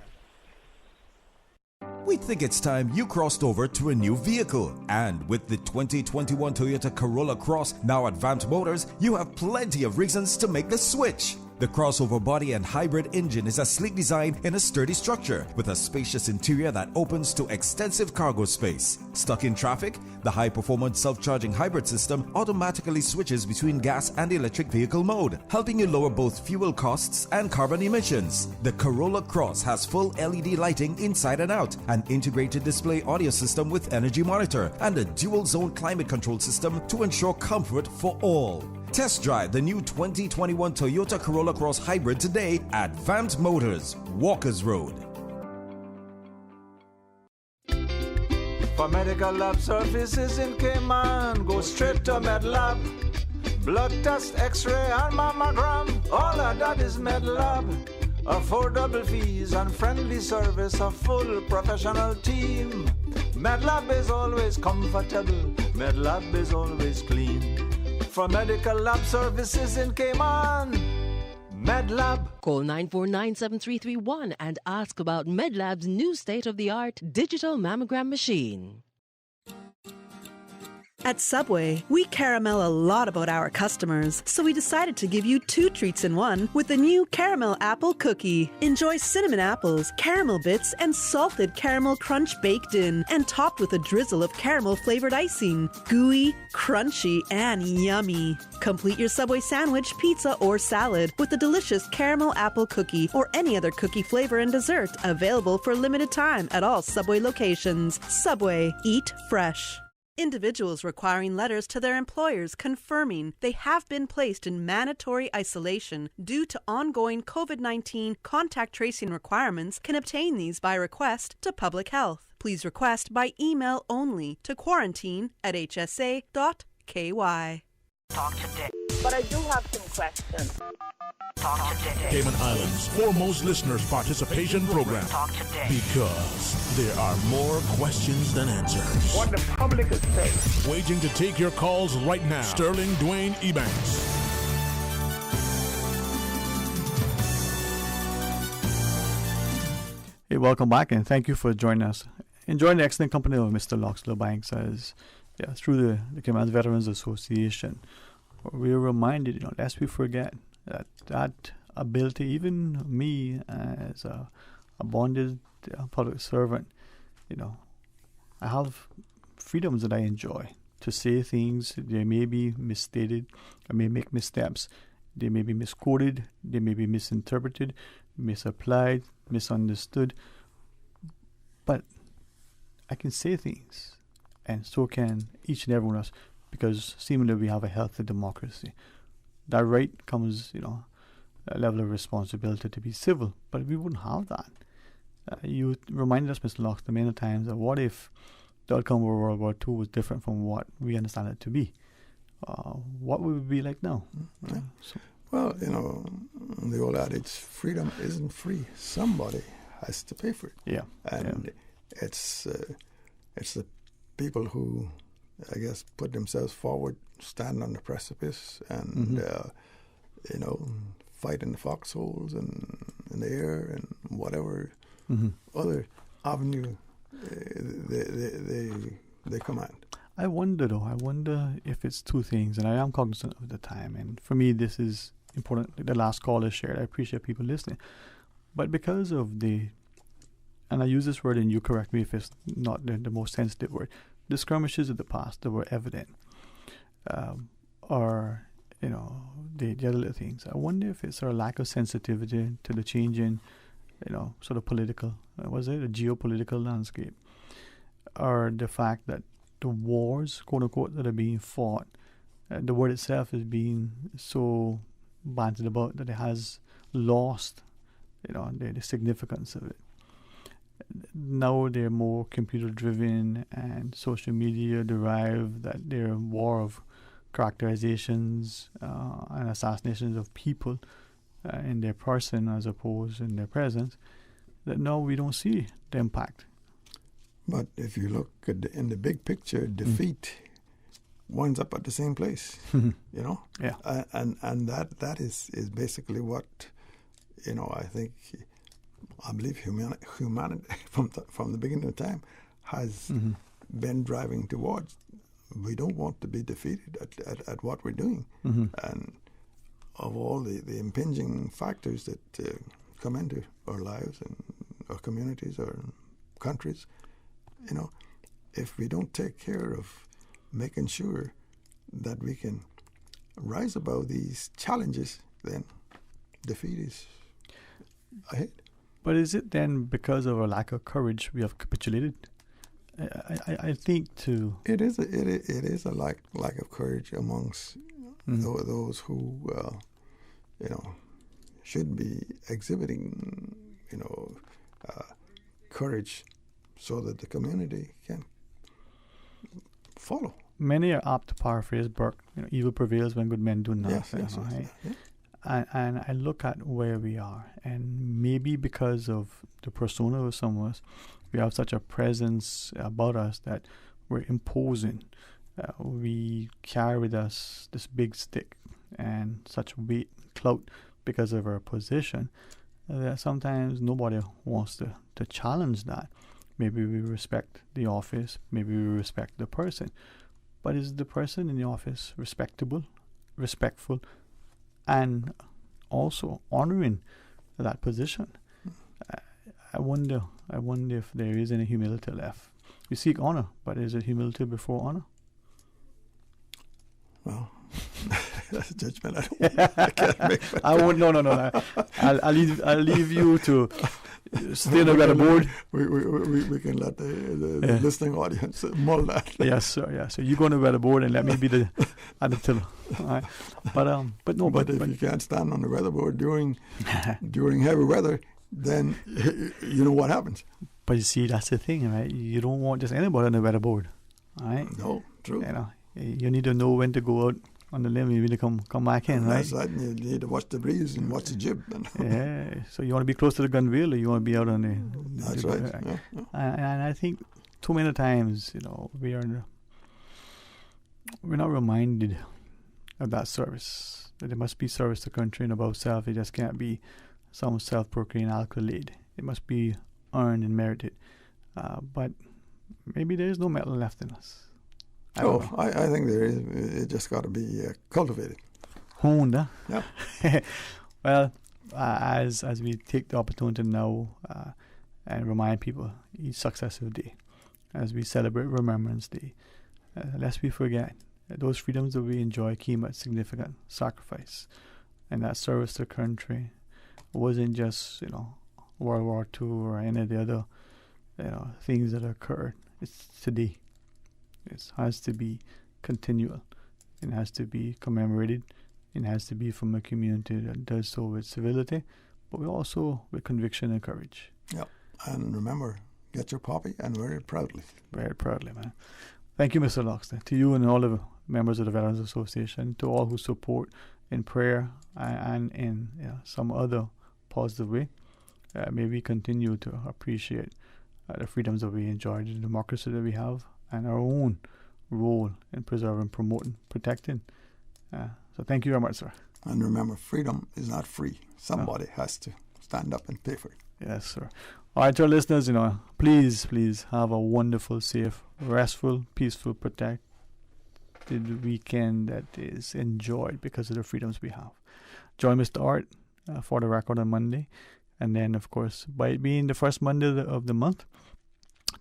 We think it's time you crossed over to a new vehicle. And with the 2021 Toyota Corolla Cross now at Vant Motors, you have plenty of reasons to make the switch. The crossover body and hybrid engine is a sleek design in a sturdy structure with a spacious interior that opens to extensive cargo space. Stuck in traffic? The high-performance self-charging hybrid system automatically switches between gas and electric vehicle mode, helping you lower both fuel costs and carbon emissions. The Corolla Cross has full LED lighting inside and out, an integrated display audio system with energy monitor, and a dual-zone climate control system to ensure comfort for all. Test drive the new 2021 Toyota Corolla Cross Hybrid today at Vant Motors, Walkers Road. For medical lab services in Cayman, go straight to MedLab. Blood test, x-ray and mammogram, all of that is MedLab. Affordable fees and friendly service, a full professional team. MedLab is always comfortable, MedLab is always clean. For medical lab services in Cayman, MedLab. Call 949-7331 and ask about MedLab's new state-of-the-art digital mammogram machine. At Subway, we caramel a lot about our customers, so we decided to give you 2 treats in one with the new Caramel Apple Cookie. Enjoy cinnamon apples, caramel bits, and salted caramel crunch baked in, and topped with a drizzle of caramel-flavored icing. Gooey, crunchy, and yummy. Complete your Subway sandwich, pizza, or salad with the delicious Caramel Apple Cookie or any other cookie flavor and dessert, available for a limited time at all Subway locations. Subway, eat fresh. Individuals requiring letters to their employers confirming they have been placed in mandatory isolation due to ongoing COVID-19 contact tracing requirements can obtain these by request to Public Health. Please request by email only to quarantine@hsa.ky. Talk today. But I do have some questions. Talk today. Cayman Islands' foremost listeners participation program. Talk today. Because there are more questions than answers. What the public is saying. Waging to take your calls right now. Sterling Dwayne Ebanks. Hey, welcome back, and thank you for joining us. Enjoying the excellent company of Mr. Loxler Banks through the Cayman Veterans Association. We're reminded, lest we forget, that ability, even me as a bonded public servant, I have freedoms that I enjoy to say things. They may be misstated, I may make missteps, they may be misquoted, they may be misinterpreted, misapplied, misunderstood, but I can say things, and so can each and every one of us, because seemingly we have a healthy democracy. That right comes, a level of responsibility to be civil, but we wouldn't have that. You reminded us, Mr. Loxler, many times that what if the outcome of World War II was different from what we understand it to be? What would it be like now? Yeah. Well, the old adage, freedom isn't free. Somebody has to pay for it. Yeah. And it's the people who, I guess, put themselves forward, stand on the precipice, and fight in the foxholes and in the air and whatever other avenue they command. I wonder if it's two things, and I am cognizant of the time, and for me this is important. The last call is shared. I appreciate people listening, but because of and I use this word, and you correct me if it's not the most sensitive word, the skirmishes of the past that were evident, or the other little things. I wonder if it's our lack of sensitivity to the changing, sort of political, a geopolitical landscape, or the fact that the wars, quote unquote, that are being fought, the word itself is being so bantered about that it has lost, the significance of it. Now they're more computer driven and social media derived, that they're a war of characterizations and assassinations of people in their person as opposed in their presence, that now we don't see the impact. But if you look at in the big picture, defeat winds up at the same place, Yeah. And that is basically what, I believe humanity from the beginning of time has been driving towards. We don't want to be defeated at what we're doing. And of all the impinging factors that come into our lives and our communities, our countries, if we don't take care of making sure that we can rise above these challenges, then defeat is ahead. But is it then because of a lack of courage we have capitulated? I think too. It is a lack of courage amongst those who, should be exhibiting, courage so that the community can follow. Many are apt to paraphrase Burke, evil prevails when good men do nothing. Yes. And I look at where we are, and maybe because of the persona of some of us, we have such a presence about us that we're imposing. We carry with us this big stick and such weight, clout because of our position that sometimes nobody wants to challenge that. Maybe we respect the office, maybe we respect the person. But is the person in the office respectful, and also honoring that position? I wonder if there is any humility left. We seek honor, but is it humility before honor? Well, that's a judgment. I can't make. I won't. No. I'll leave you to stay on the weatherboard. We can let the listening audience mull that. Yes, sir. Yeah. So you go on the weatherboard and let me be the tiller. All right. But if you can't stand on the weatherboard during heavy weather, then you know what happens. But you see, that's the thing, right? You don't want just anybody on the weatherboard, all right? No, true. You need to know when to go out on the limb. You need to come back in, right? That's right. You need to watch the breeze and watch the jib. Yeah. So you want to be close to the gun wheel, or you want to be out on the. That's right. Yeah. And I think too many times, we're not reminded of that service. That there must be service to country and above self. It just can't be some self-proclaimed accolade. It must be earned and merited. But maybe there is no metal left in us. I think there is. It just got to be cultivated. Honed, huh? Yeah. Well, as we take the opportunity now and remind people each successive day, as we celebrate Remembrance Day, lest we forget that those freedoms that we enjoy came at significant sacrifice, and that service to the country wasn't just World War II or any of the other things that occurred. It's today. It has to be continual. It has to be commemorated. It has to be from a community that does so with civility, but also with conviction and courage. Yeah. And remember, get your poppy and wear it proudly. Wear it proudly, man. Thank you, Mr. Loxton. To you and all the members of the Veterans Association, to all who support in prayer and in some other positive way. May we continue to appreciate the freedoms that we enjoy, the democracy that we have, and our own role in preserving, promoting, protecting. So thank you very much, sir. And remember, freedom is not free. Somebody has to stand up and pay for it. Yes, sir. All right, to our listeners, please have a wonderful, safe, restful, peaceful, protected weekend that is enjoyed because of the freedoms we have. Join Mr. Art for the record on Monday. And then, of course, by it being the first Monday of the month,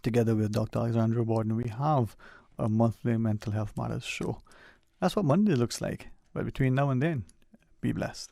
together with Dr. Alexandra Borden, we have a monthly Mental Health Matters show. That's what Monday looks like. But between now and then, be blessed.